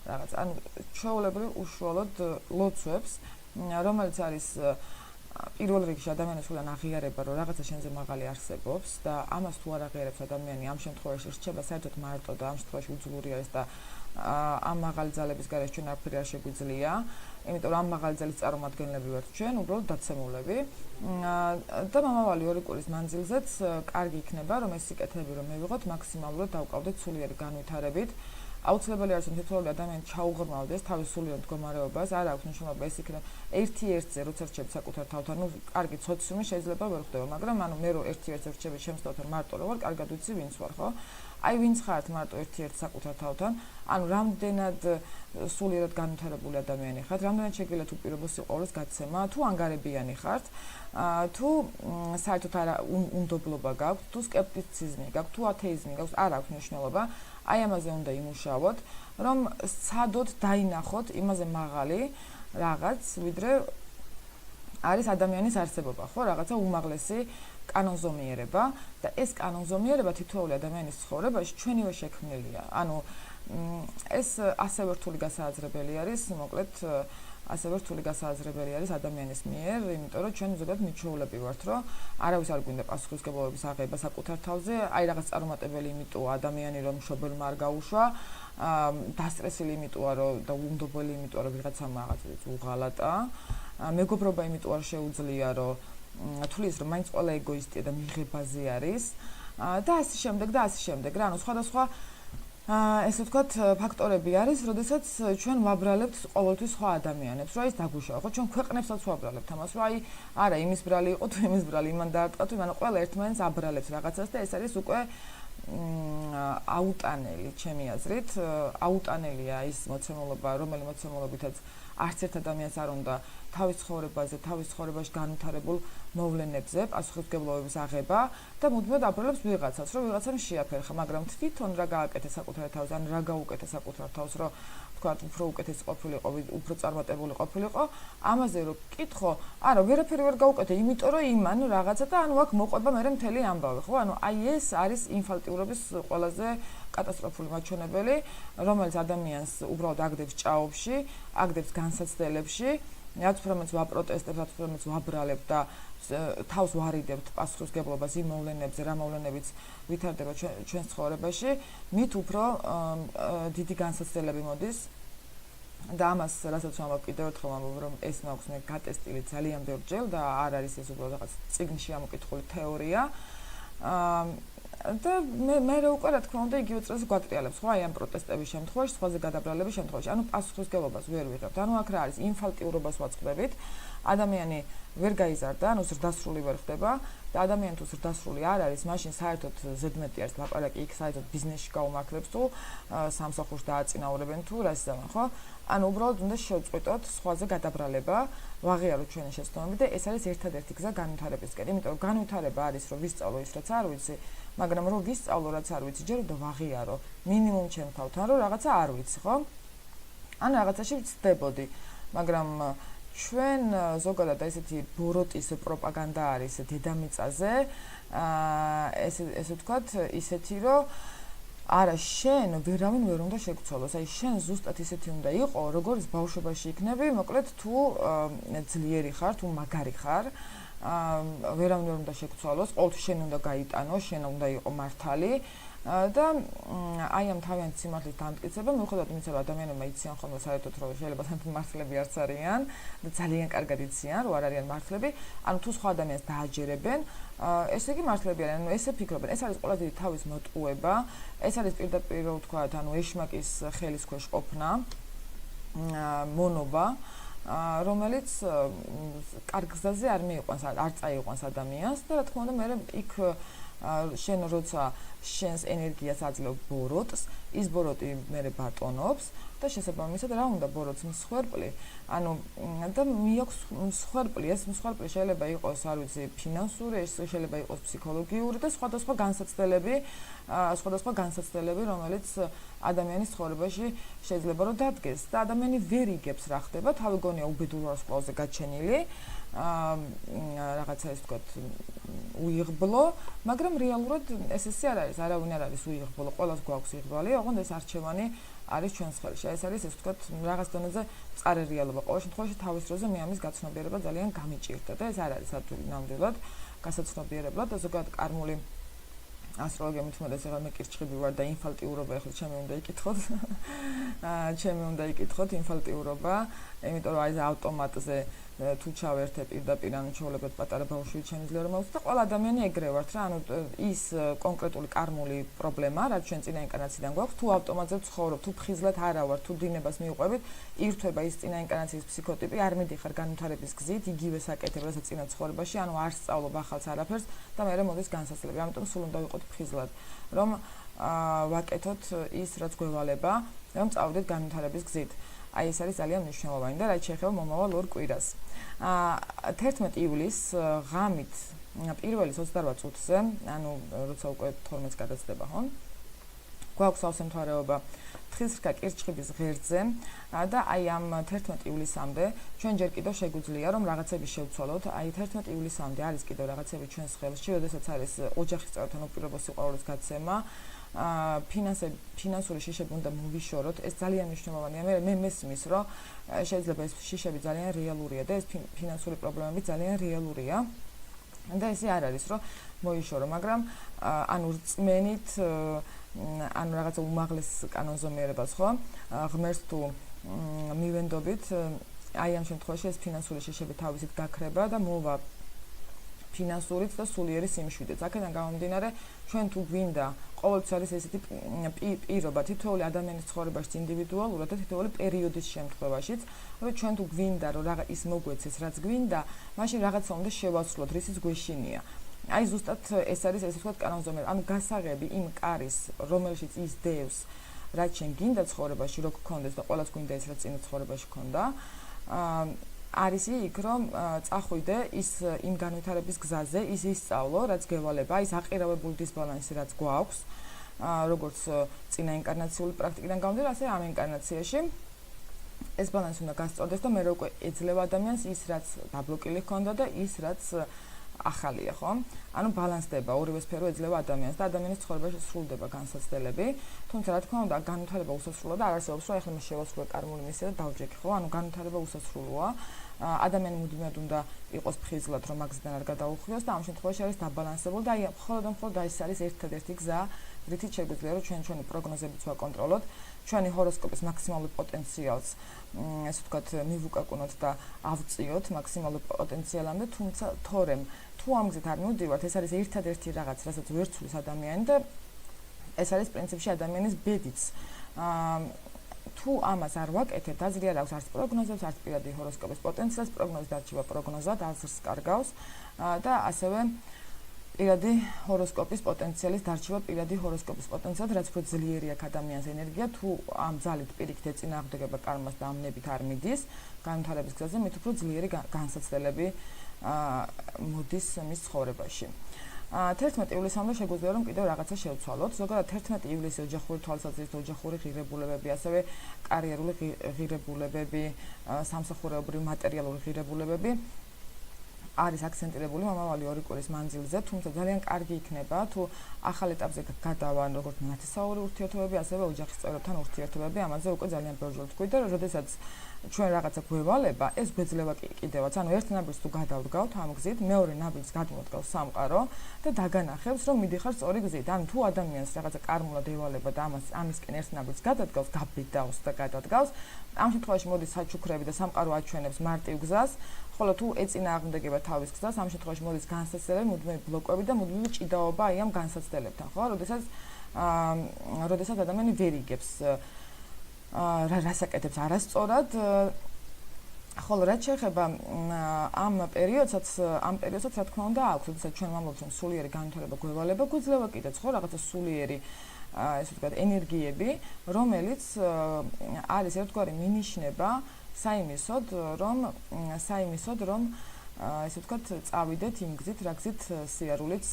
Speaker 1: რაღაც, ანუ ჩვეულებრივ უშუალოდ ლოცვებს, რომელიც არის პირველ რიგში ადამიანისგან აღიარება, რომ რაღაცა შენზე მაღალი არსებობს და ამას თუ არ აღიარებს ადამიანი, ამ შემთხვევაში რჩება საერთოდ მარტო და ამ შემთხვევაში უძლური არის და ამ მაღალი ძალების გარეშე ჩვენ არაფერი არ შეგვიძლია. იმიტომ რომ ამ მაღალი ძალის წარმომადგენლები ვართ ჩვენ, უბრალოდ დაცემულები. და მომავალი 2 კვირის მანძილზეც კარგი იქნება, რომ ეს სიკეთეები რომ მივიღოთ მაქსიმალურად დავკავდეთ სულიერი განვითარებით აუცილებელი არის რომ თითოეული ადამიანი ჩაუღრმავდეს თავის სულიერ მდგომარეობას, არ აქვს მნიშვნელობა ეს იქნება ერთი-ერთზე როცა რჩები საკუთარ თავთან, ну, კარგი ცოცხლი შეიძლება ვერ ხდება, მაგრამ მე რო ერთი-ერთზე რჩები ჩემს თავთან მარტო რო ვარ, კარგად ვიცი ვინც ვარ, ხო? აი ვინც ხართ მარტო ერთი-ერთ საკუთარ თავთან, ანუ რამდენად სულიერად განვითარებული ადამიანი ხართ, რამდენად შეგიძლიათ უპირობო სიყვარულის გაცემა, თუ ანგარებიანი ხართ, თუ საერთოდ არა უნდობლობა გაქვთ, თუ სკეპტიციზმი გაქვთ, თუ ათეიზმი გაქვთ, არ აქვს მნიშვნელობა. აი ამაზე უნდა იმუშაოთ, რომ სცადოთ დაინახოთ იმაზე მაღალი რაღაც, ვიდრე არის ადამიანის არსებობა, ხო, რაღაცა უმაღლესი კანონზომიერება და ეს კანონზომიერება თითოეული ადამიანის ცხოვრებაში ჩვენივე შექმნილია. ანუ ეს ასევე რთული გასააზრებელი არის, მოკლედ ასევე რთული გასააზრებელი არის ადამიანის მიერ, იმიტომ რომ ჩვენ ზოგადად მიჩვეულები ვართ, რომ არავის არ გვინდა პასუხისმგებლობის აღება საკუთარ თავზე, აი რაღაც წარუმატებელი იმიტოა ადამიანი, რომ მშობელმა არ გაუშვა, დასტრესილი იმიტოა, რომ და უნდობელი იმიტოა, რომ ვიღაცამ რაღაცა უღალატა, მეგობრობა იმიტოა, რომ შეუძლია, რომ თulis რომ მაინც ყველა ეგოისტია და მიღებაზე არის და ასე შემდეგ რა, ანუ სხვადასხვა ესე ვთქვათ ფაქტორები არის, როდესაც ჩვენ ვაბრალებთ ყოველთვის სხვა ადამიანებს, რომ ის დაგვიშავა, ხო, ჩვენ ქვეყნებსაც ვაბრალებთ ამას, რომ აი არა იმის ბრალი იყო თუ იმის ბრალი, იმან დაარტყა თუ იმან ყველა ერთმანეთს აბრალებს რაღაცას და ეს არის უკვე აუტანელი, ჩემი აზრით, აუტანელია ის მოცემულობა, რომელი მოცემულობითაც არც ერთ ადამიანს არ უნდა თავის ცხოვრებაზე, თავის ცხოვრებაში განვითარებულ მოვლენებზე პასუხისმგებლობის აღება და მუდმივად აბრალებს ვიღაცას, რომ ვიღაცამ შეაფერხა, მაგრამ თვითონ რა გააკეთე საკუთარ თავს, ან რა გაუკეთე საკუთარ თავს, რომ თქვა უფრო უკეთესი ყოფილიყო, უფრო წარმატებული ყოფილიყო, ამაზე რომ კითხო, არა, ვერაფერი ვერ გაუკეთე, იმიტომ რომ იმან რაღაცა და ანუ აქ მოყვება მე მთელი ამბავი, ხო? ანუ აი ეს არის ინფანტიურობის ყველაზე კატასტროფული მაჩვენებელი, რომელიც ადამიანს უბრალოდ აგდებს ჭაობში, აგდებს განსაცდელებში, რაც უფრო ვაპროტესტებ, რაც უფრო ვაბრალებ და თავს ვარიდებთ პასუხისმგებლობას იმ მოვლენებზე, რა მოვლენებიც ვითარდება ჩვენს ცხოვრებაში, მით უფრო დიდი განსაცდელები მოდის და ამას რასაც ვამბობ კიდევ ერთხელ ვამბობ, რომ ეს მაქვს მე გატესტილი ძალიან ბევრჯერ და არ არის ეს უბრალოდ რაღაც წიგნში ამოკითხული თეორია. და მე უკვე რა თქმა უნდა იგივე წელს გვატრიალებს, ხო, აი ამ პროტესტების შემთხვევაში, სხვაზე გადაბრალების შემთხვევაში, ანუ პასუხისმგებლობას ვერ ვიღებთ. ანუ აქ რა არის ინფანტიურობას ვაწყდებით, ადამიანი ვერ გაიზარდა, ანუ ზრდასრული ვერ ხდება და ადამიანი თუ ზრდასრული არ არის, მაშინ საერთოდ ზედმეტი არის ლაპარაკი იქ საერთოდ ბიზნესში გაუმართლებს თუ სამსახურს დააწინაურებენ თუ რა ისე, ხო? ანუ უბრალოდ უნდა შევწყვიტოთ სხვაზე გადაბრალება, ვაღიაროთ ჩვენი შეცდომები და ეს არის ერთადერთი გზა განვითარებისკენ. იმიტომ რომ განვითარება არის რომ ვისწავლო ის რაც არ ვიცი, მაგრამ რომ ვისწავლო რაც არ ვიცი, ჯერ უნდა ვაღიარო მინიმუმ ჩემ თავთან, რომ რაღაცა არ ვიცი, ხო? ან რაღაცაში ვცდებოდი, მაგრამ ჩვენ ზოგადად ესეთი ბოროტის პროპაგანდა არის დედამიწაზე, ესე ვთქვათ, ისეთი რომ არა შენ ვერავინ ვერ უნდა შეგცვალოს, აი შენ ზუსტად ისეთი უნდა იყო, როგორც ბავშვობაში იქნები, მოკლედ თუ ძლიერი ხარ, თუ მაგარი ხარ, ვერავინ ვერ უნდა შეგცვალოს, ყოველთვის შენ უნდა გაიტანო, შენ უნდა იყო მართალი და აი ამ თავიანთი სიმართლის დამტკიცება მიუხედავად იმისა, რომ ადამიანებმა იციან ხოლმე საერთოდ რომ შეიძლება საერთოდ მართლები არც არიან და ძალიან კარგად იციან, რომ არ არიან მართლები, ანუ თუ სხვა ადამიანს დააჯერებენ, ესე იგი მართლები არიან, ანუ ესე ფიქრობენ, ეს არის ყველაზე დიდი თავის მოტყუება, ეს არის პირდაპირ ვთქვათ, ანუ ეშმაკის ხელის ქვეშ ყოფნა, მონობა, რომელიც კარგ გზაზე არ მიიყვანს, არ წაიყვანს ადამიანს და რა თქმა უნდა, მე იქ შენ როცა შენს ენერგიას აძლევ ბოროტს, ის ბოროტი მე ბატონობს და შესაბამისად რა უნდა ბოროტს მსხვერპლი, ანუ და მიაქვს მსხვერპლი, ეს მსხვერპლი შეიძლება იყოს, არ ვიცი, ფინანსური, ეს შეიძლება იყოს ფსიქოლოგიური და სხვადასხვა განსაცდელები, რომელიც ადამიანის ცხოვრებაში შეიძლება რომ დადგეს და ადამიანი ვერ იგებს რა ხდება, თავი გონია უბედურ ვარსკვლავზე გაჩენილი, რაღაცა ის ვთქვათ უიღბლო, მაგრამ რეალურად ესე არ არის, არავინ არ არის უიღბლო, ყველას გვაქვს იღბალი, ოღონდ ეს არჩევანი არის ჩვენს ხელში. ეს არის ეს ვთქვათ რაღაც დონეზე მწარე რეალობა. ყოველ შემთხვევაში თავის დროზე მე ამის გაცნობიერება ძალიან გამიჭირდა და ეს არ არის ნამდვილად გასაცნობიერებლად და ზოგადად კარმული ასტროლოგია მithumedes ეხლა მე კირჩხიბი ვარ და ინფანტიურობა ეხლა ჩემი უნდა იკითხოთ. ჩემი უნდა იკითხოთ ინფანტიურობა, იმიტომ რომ აი ეს ავტომატზე თუ ჩავერთე პირდაპირ ანუ ჩაოლებოთ პატარა ბავშვი შემიძლია რომ მოვუწოდო და ყველა ადამიანი ეგრე ვართ რა ანუ ის კონკრეტული კარმული პრობლემა რაც ჩვენ წინა ინკარნაციიდან გვაქვს თუ ავტომატზე ვცხოვრობ თუ ფხიზლად არა ვარ თუ დინებას მივყვებით ირთვება ის წინა ინკარნაციის ფსიქოტიპი არ მიდიხარ განვითარების გზით იგივე საკეთებ რასაც წინა ცხოვრებაში ანუ არ სწავლობ ახალს არაფერს და მე მოდის განსაცდელები ამიტომ სულ უნდა ვიყოთ ფხიზლად რომ ვაკეთოთ ის რაც გვევალება რომ წავიდეთ განვითარების გზით აი ეს არის ძალიან მნიშვნელოვანი და რაც შეეხება მომავალ ორ კვირას 11 ივლისს ღამით პირველი 28 წუთზე ანუ როცა უკვე 12-ს გადაცდება ხო გვაქვს ავსემთვარეობა თხილსრკა კირჩხიბის ღერძზე და აი ამ 11 ივლისამდე ჩვენ ჯერ კიდევ შეგვიძლია რომ რაღაცები შევცვალოთ აი 11 ივლისამდე არის კიდევ რაღაცები ჩვენს ხელში როდესაც არის ოჯახის წევრთან უპირობო სიყვარულის გაცემა ფინანსური შიშები უნდა მოვიშოროთ ეს ძალიან მნიშვნელოვანია მე მესმის რომ შეიძლება ეს შიშები ძალიან რეალურია და ეს ფინანსური პრობლემები ძალიან რეალურია და ესე არ არის რომ მოიშორო მაგრამ ანუ რწმენით ანუ რაღაცა უმაღლეს კანონზომიერებას ხო ღმერთს თუ მივენდობით აი ამ შემთხვევაში ეს ფინანსური შიშები თავისით გაქრება და მოვა ფინანსურით და სულიერი სიმშვიდეც. აქედან გამომდინარე, ჩვენ თუ გვინდა ყოველთვის არის ესეთი პირობა თითოეული ადამიანის ცხოვრებაში ინდივიდუალურად და თითოეული პერიოდის შემთხვევაშიც, რომ ჩვენ თუ გვინდა რომ რაღაც ის მოგვეცეს, რაც გვინდა, მაშინ რაღაცა უნდა შევაცვლოთ, რისიც გვეშინია. აი ზუსტად ეს არის ესე ვთქვათ კანონზომიერ, ანუ გასაღები იმ კარის, რომელშიც ის დევს, რაც შენ გინდა ცხოვრებაში, რო გქონდეს და ყოველას გვინდა ეს, რაც წინა ცხოვრებაში გქონდა. არის იქ რომ წახვიდე ის იმ განვითარების გზაზე, ის ისწავლო, რაც გევალება, ის აყირავებული დისბალანსი, რაც გვაქვს, როგორც წინა ინკარნაციული პრაქტიკიდან გამომდინარე, ასე ამ ინკარნაციაში ეს ბალანსი უნდა გასწორდეს და მე რო უკვე ეძლევა ადამიანს ის, რაც დაბლოკილი ჰქონდა და ის, რაც ახალია, ხო? ანუ ბალანსდება, ორივე სფერო ეძლევა ადამიანს და ადამიანის ცხოვრებაში სრულდება განსაცდელები. თუმცა რა თქმა უნდა, განვითარება უსასრულოა და არ არსებობს, რომ ეხლა მე შევასრულე კარმული მისია და დავჯექი, ხო? ანუ განვითარება უსასრულოა. ადამიანი მუდმივად უნდა იყოს ფხიზლად, რომ მაგზიდან არ გადაუხვიოს და ამ შემთხვევაში არის დაბალანსებული და აი მხოლოდ ეს არის ერთადერთი გზა, რითიც შეგვიძლია რომ ჩვენი პროგნოზებიც ვაკონტროლოთ, ჩვენი ჰოროსკოპის მაქსიმალური პოტენციალს, ესე ვთქვათ, მივუკაკუნოთ და ავწიოთ მაქსიმალურ პოტენციალამდე, თუმცა თორემ თუ ამ გზით არ მივდივართ, ეს არის ერთადერთი რაღაც, რასაც ვერ ცulis ადამიანი და ეს არის პრინციპში ადამიანის ბედიც. თუ ამას არ ვაკეთებთ, აზრი არ აქვს არც პროგნოზებს, არც პირადი ჰოროსკოპის პოტენციალს, პროგნოზი დარჩება პროგნოზად, აზრს კარგავს და ასევე პირადი ჰოროსკოპის პოტენციალის დარჩება პირადი ჰოროსკოპის პოტენციალად, რაც უფრო ძლიერი აქვს ადამიანის ენერგია, თუ ამ ძალით პირიქით ეწინააღმდეგება კარმას და ამნებით არ მიდის, განვითარების გზაზე მით უფრო ძლიერი განსაცდელები მოდის მის ცხოვრებაში. 11 ივლისამდე შეგვიძლია რომ კიდევ რაღაცა შევცვალოთ. ზოგადად 11 ივლისი ოჯახური თვალსაზრისით, ოჯახური ღირებულებები, ასევე კარიერული ღირებულებები, სამსახურეობრივი მატერიალური ღირებულებები არის აქცენტირებული მომავალი ორი კვირის მანძილზე, თუმცა ძალიან კარგი იქნება თუ ახალ ეტაპზე გადავან როგორც ნათესაური ურთიერთობები, ასევე ოჯახის წევრებთან ურთიერთობები, ამაზე უკვე ძალიან ბევრჯერ ვთქვი და როდესაც ჩვენ რაღაცა გვევალება, ეს გვეძლევა კიდევაც, ანუ ერთ ნაბიჯს თუ გადავდგავთ ამ გზით, მეორე ნაბიჯს გადმოდგავს სამყარო და დაგანახებს, რომ მიდიხარ სწორი გზით. ანუ თუ ადამიანს რაღაცა კარმულად ევალება და ამისკენ ერთ ნაბიჯს გადადგავს, გაბედავს და გადადგავს, ამ შემთხვევაში მოდის საჩუქრები და სამყარო აჩვენებს მარტივ გზას, ხოლო თუ ეწინააღმდეგება თავის გზას, ამ შემთხვევაში მოდის განსაცდელები, მუდმივი ბლოკები და მუდმივი ჭიდაობა აი ამ განსაცდელებთან, ხო? როდესაც ადამიანი ვერ იგებს რას აკეთებს არასწორად, ხოლო რაც შეეხება ამ პერიოდსაც რა თქმა უნდა აქვს, როდესაც ჩვენ ვამბობთ, რომ სულიერი განვითარება გვევალება, გვიძლევა კიდეც ხო რაღაცა სულიერი ესე ვთქვათ ენერგიები, რომელიც არის ერთგვარი მინიშნება საიმისოდ, რომ ესე ვთქვათ წავიდეთ იმ გზით, რა გზით სიარულიც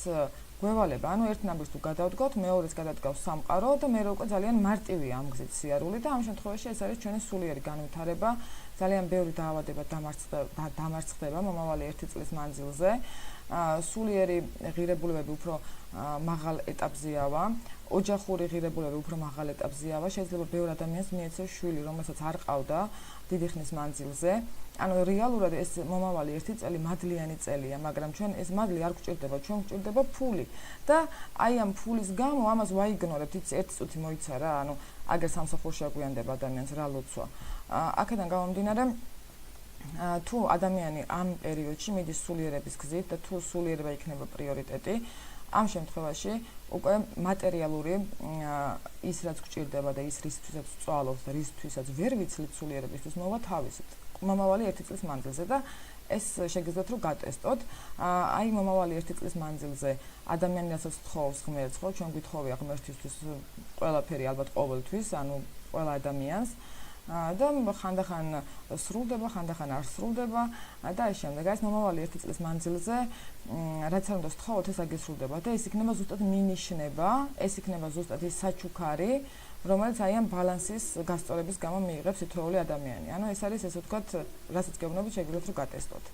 Speaker 1: გვევალება. ანუ ერთ ნაბიჯს თუ გადავდგავთ, მეორეს გადადგავს სამყარო და მე უკვე ძალიან მარტივია ამ გზით სიარული და ამ შემთხვევაში ეს არის ჩვენი სულიერი განვითარება, ძალიან ბევრი დაავადება დამარცხდება მომავალი 1 წლის მანძილზე. სულიერი ღირებულებები უფრო მაღალ ეტაპზეავა, ოჯახური ღირებულებები უფრო მაღალ ეტაპზეავა, შეიძლება ბევრ ადამიანს მიეცეს შვილი, რომელსაც არ ყავდა დიდი ხნის მანძილზე. ანუ რეალურად ეს მომავალი 1 წელი მადლიანი წელია, მაგრამ ჩვენ ეს მადლი არ გვჭირდება, ჩვენ გვჭირდება ფული. და აი ამ ფულის გამო ამას ვაიგნორებთ, იცი 1 წუთი მოიცა რა, ანუ აგერ სამსახურში აგვიანდება ადამიანს რა ლოცვა. აქედან გამომდინარე თუ ადამიანი ამ პერიოდში მიდის სულიერების გზით და თუ სულიერება იქნება პრიორიტეტი, ამ შემთხვევაში უკვე მატერიალური ის რაც გჭირდება და ის რისთვისაც წვალობს და რისთვისაც ვერ ვიცლით სულიერებისთვის მოვა თავისით. მომავალი 1 წლის მანძილზე და ეს შეგიძლიათ რომ გატესტოთ. აი მომავალი 1 წლის მანძილზე ადამიანი რასაც თხოვს ღმერთს, ხო, ჩვენ გვითხოვია ღმერთისთვის ყველაფერი ალბათ ყოველთვის, ანუ ყველა ადამიანს და ხანდახან სრულდება, ხანდახან არ სრულდება და ამ შემდეგ ეს მომავალი 1 წლის მანძილზე რაც არ უნდა სთხოვოთ, ეს აგესრულდება და ეს იქნება ზუსტად მინიშნება, ეს იქნება ზუსტად ის საჩუქარი, რომელიც აი ამ ბალანსის გასწორების გამო მიიღებს თითოეული ადამიანი. ანუ ეს არის ესე ვთქვათ, რასაც გეუბნებით, შეგიძლიათ რომ გატესტოთ.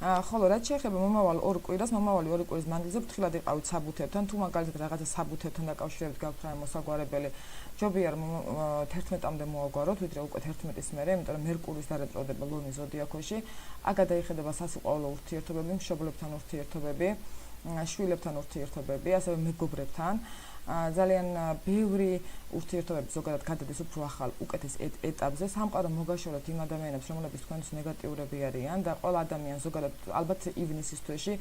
Speaker 1: ხოლო რაც შეეხება მომავალ 2 კვირას, მომავალი 2 კვირის მანძილზე ფრთხილად იყავით საბუთებთან, თუ მაგალითად რაღაცა საბუთებთან დაკავშირებით გაქვთ რა მოსაგვარებელი, ჯობია რომ 11-მდე მოაგვაროთ, ვიდრე უკვე 11-ის მერე, იმიტომ რომ მერკურის დარეწოდება ლომის ზოდიაქოში, აქ გადაიხედება სასიყვარულო ურთიერთობები, მშობლებთან ურთიერთობები, შვილებთან ურთიერთობები, ასევე მეგობრებთან. ძალიან ბევრი ურთიერთობები ზოგადად გადადის უფრო ახალ უკეთეს ეტაპზე. სამყარო მოგაშოროთ იმ ადამიანებს, რომლებიც თქვენთვის ნეგატიურები არიან და ყველა ადამიანს ზოგადად ალბათ ივნისის თვეში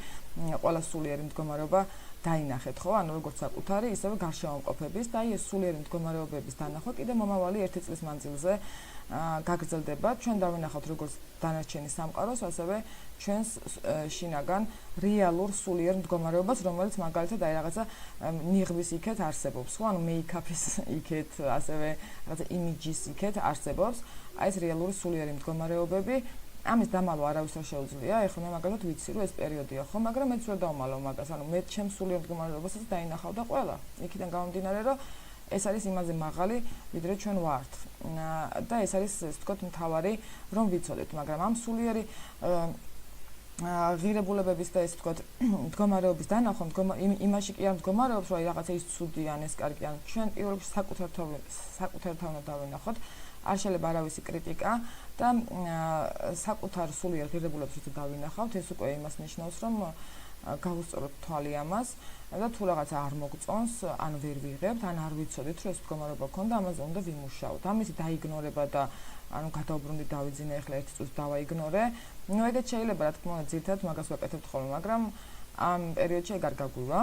Speaker 1: ყველა სულიერი მდგომარეობა დაინახეთ, ხო? ანუ როგორც საკუთარი, ისევე გარშემოყოფების და აი ეს სულიერი მდგომარეობების დანახვა კიდე მომავალი 1 წლის მანძილზე გაგრძელდება. ჩვენ დავინახავთ როგორც დანარჩენი სამყაროს, ასევე ჩვენს შინაგან რეალურ სულიერ მდგომარეობას, რომელიც მაგალითად აი რაღაცა ნიღბის იქეთ არსებობს, ხო? ანუ მეიქაპის იქეთ, ასევე რაღაცა იმიჯის იქეთ არსებობს. აი ეს რეალური სულიერი მდგომარეობები, ამის დამალვა არავის არ შეუძლია. ეხლა მე მაგალითად ვიცი, რომ ეს პერიოდია, ხო, მაგრამ მეც ვერ დავმალავ მაგას. ანუ მე ჩემს სულიერ მდგომარეობასაც დაინახავდა ყველა. იქიდან გამომდინარე, რომ ეს არის იმაზე მაღალი, ვიდრე ჩვენ ვართ. და ეს არის, ასე ვთქვათ, მთავარი, რომ ვიცოდეთ, მაგრამ ამ სულიერი ღირებულებების და ეს ვთქვათ, მდგომარეობის დანახვა, იმაში კი არ მდგომარეობს, რომ აი რაღაცა ის ცუდი ან ეს კარგი, ან ჩვენ პირველ რიგში საკუთარ თავად დავინახოთ. არ შეიძლება არავისი კრიტიკა და საკუთარ სულიერ ღირებულებას როცა დავინახავთ, ეს უკვე იმას ნიშნავს, რომ გავუსწოროთ თვალი ამას და თუ რაღაცა არ მოგწონს, ან ვერ ვიღებთ, ან არ ვიცოდით, რომ ეს მდგომარეობა გქონდა, ამაზე უნდა ვიმუშაოთ. ამისი დაიგნორება და ანუ გადაუბრუნდი დავიძინე, ახლა 1 წუთს დავაიგნორე. ნუ ეგეც შეიძლება, რა თქმა უნდა, ძირითადად მაგას ვაკეთებთ ხოლმე, მაგრამ ამ პერიოდში ეგ არ გაგვივა.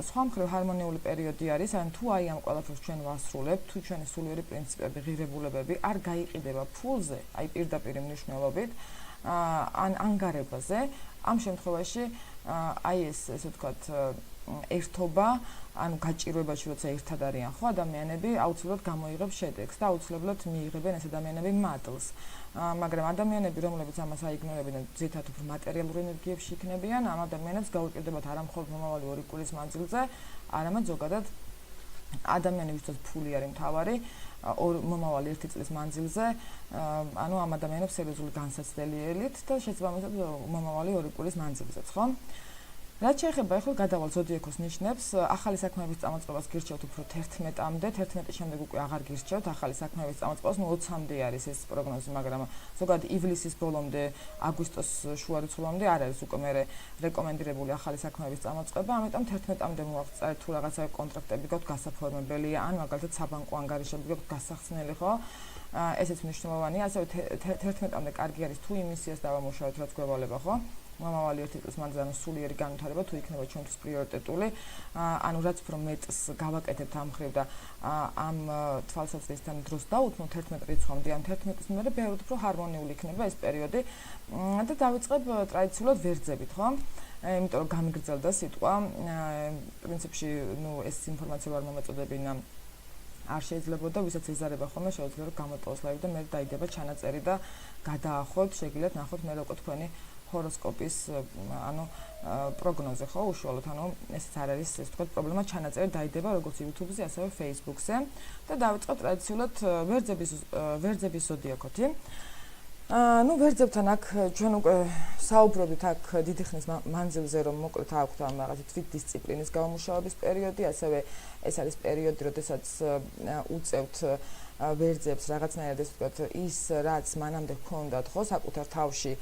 Speaker 1: სხვა მხრივ ჰარმონიული პერიოდი არის, ან თუ აი ამ ყველაფერს ჩვენ ვასრულებთ, თუ ჩვენი სულიერი პრინციპები, ღირებულებები არ გაიყიდება ფულზე, აი პირდაპირ მნიშვნელობით, ან ანგარებაზე, ამ შემთხვევაში აი ესე ვთქვათ, ერთობა, ანუ გაჭირვებაში როცა ერთად არიან ხო ადამიანები, აუცილებლად გამოიღებს შედეგს და აუცილებლად მიიღებენ ეს ადამიანები მადლს. მაგრამ ადამიანები, რომლებიც ამას აიგნორებენ და ძირითადად უფრო მატერიალურ ენერგიებში იქნებიან, ამ ადამიანებს გაუჭირდებათ არა მხოლოდ მომავალი 2 კვირის მანძილზე, არამედ ზოგადად ადამიანებისთვის ფული არის მთავარი, მომავალი 1 წლის მანძილზე, ანუ ამ ადამიანებს სერიოზული განსაცდელიელით და შესაბამისად მომავალი 2 კვირის მანძილზეც, ხო? რაც შეეხება ახლა გადავალ ზოდიაქოს ნიშნებს, ახალი საქმეების წამოწყებას გირჩევთ უფრო 11-მდე, 11-ის შემდეგ უკვე აღარ გირჩევთ ახალი საქმეების წამოწყებას, 20-მდე არის ეს პროგნოზი, მაგრამ ზოგადად ივლისის ბოლომდე, აგვისტოს შუა რიცხვამდე არ არის უკვე მე რეკომენდირებული ახალი საქმეების წამოწყება, ამიტომ 11-მდე მოაღწევთ თუ რაღაცა კონტრაქტები გაქვთ გასაფორმებელია, ან მაგალითად საბანკო ანგარიშები გაქვთ გასახსნელი, ხო? ესეც მნიშვნელოვანია, ასევე 11-მდე კარგი არის თუ იმისიას დავამუშავოთ, რაც გვევალება, ხო? მომავალი 1 წლის მანძილზე სულიერი განვითარება თუ იქნება ჩვენთვის პრიორიტეტული, ანუ რაც უფრო მეტს გავაკეთებთ ამ მხრივ და ამ თვალსაზრისთან დროს დაუთმოთ 11 რიცხვამდე, ამ 11-ის მერე ბევრად უფრო ჰარმონიული იქნება ეს პერიოდი და დავიწყებ ტრადიციულად ვერძებით, ხო? იმიტომ რომ გამიგრძელდა სიტყვა, პრინციპში, ნუ ეს ინფორმაცია ვარ მომეწოდებინა არ შეიძლებოდა, ვისაც ეზარება ხოლმე, შეუძლია რომ გამოტოვოს ლაივი და მე დაიდება ჩანაწერი და გადაახოთ, შეგიძლიათ ნახოთ მე უკვე თქვენი ჰოროსკოპის, ანუ პროგნოზი, ხო, უშუალოდ, ანუ ესეც არ არის, ესე ვთქვათ, პრობლემა, ჩანაწერი დაიდება როგორც YouTube-ზე, ასევე Facebook-ზე და დავიწყოთ ტრადიციულად ვერძების ზოდიაქოთი. ნუ ვერძებთან აქ ჩვენ უკვე საუბრობთ აქ დიდი ხნის მანძილზე, რომ მოკლედ აქვთ ამ რაღაცა თვითდისციპლინის გამომუშავების პერიოდი, ასევე ეს არის პერიოდი, როდესაც უწევთ ვერძებს რაღაცნაირად ესე ვთქვათ, ის რაც მანამდე გქონდათ, ხო, საკუთარ თავში,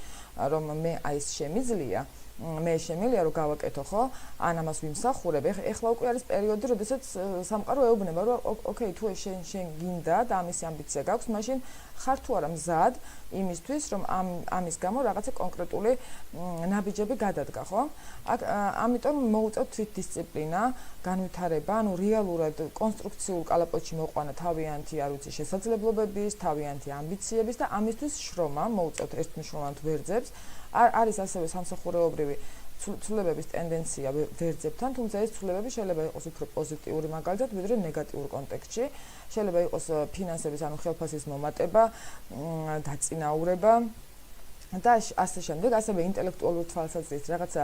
Speaker 1: რომ მე აი ეს შემიძლია, მე შემიძლია რომ გავაკეთო ხო ან ამას ვიმსახურებ ეხლა უკვე არის პერიოდი როდესაც სამყარო ეუბნება რომ ოკეი თუ შენ გინდა და ამისი ამბიცია გაქვს მაშინ ხარ თუ არა მზად იმისთვის რომ ამის გამო რაღაცა კონკრეტული ნაბიჯები გადადგა ხო ამიტომ მოუწევთ თვითდისციპლინა განვითარება ანუ რეალურად კონსტრუქციულ კალაპოტში მოყვანა თავიანთი არ ვიცი შესაძლებლობების თავიანთი ამბიციების და ამისთვის შრომა მოუწევთ ერთმნიშვნელოვან ვერძებს არის ასევე სამსახურეობრივი ცვლილებების ტენდენცია ვერძებთან, თუმცა ეს ცვლილებები შეიძლება იყოს უფრო პოზიტიური მაგალითად, ვიდრე ნეგატიურ კონტექსტში. შეიძლება იყოს ფინანსების, ანუ ხელფასის მომატება, დაწინაურება და ასე შემდეგ, ასევე ინტელექტუალური თვალსაზრისით რაღაცა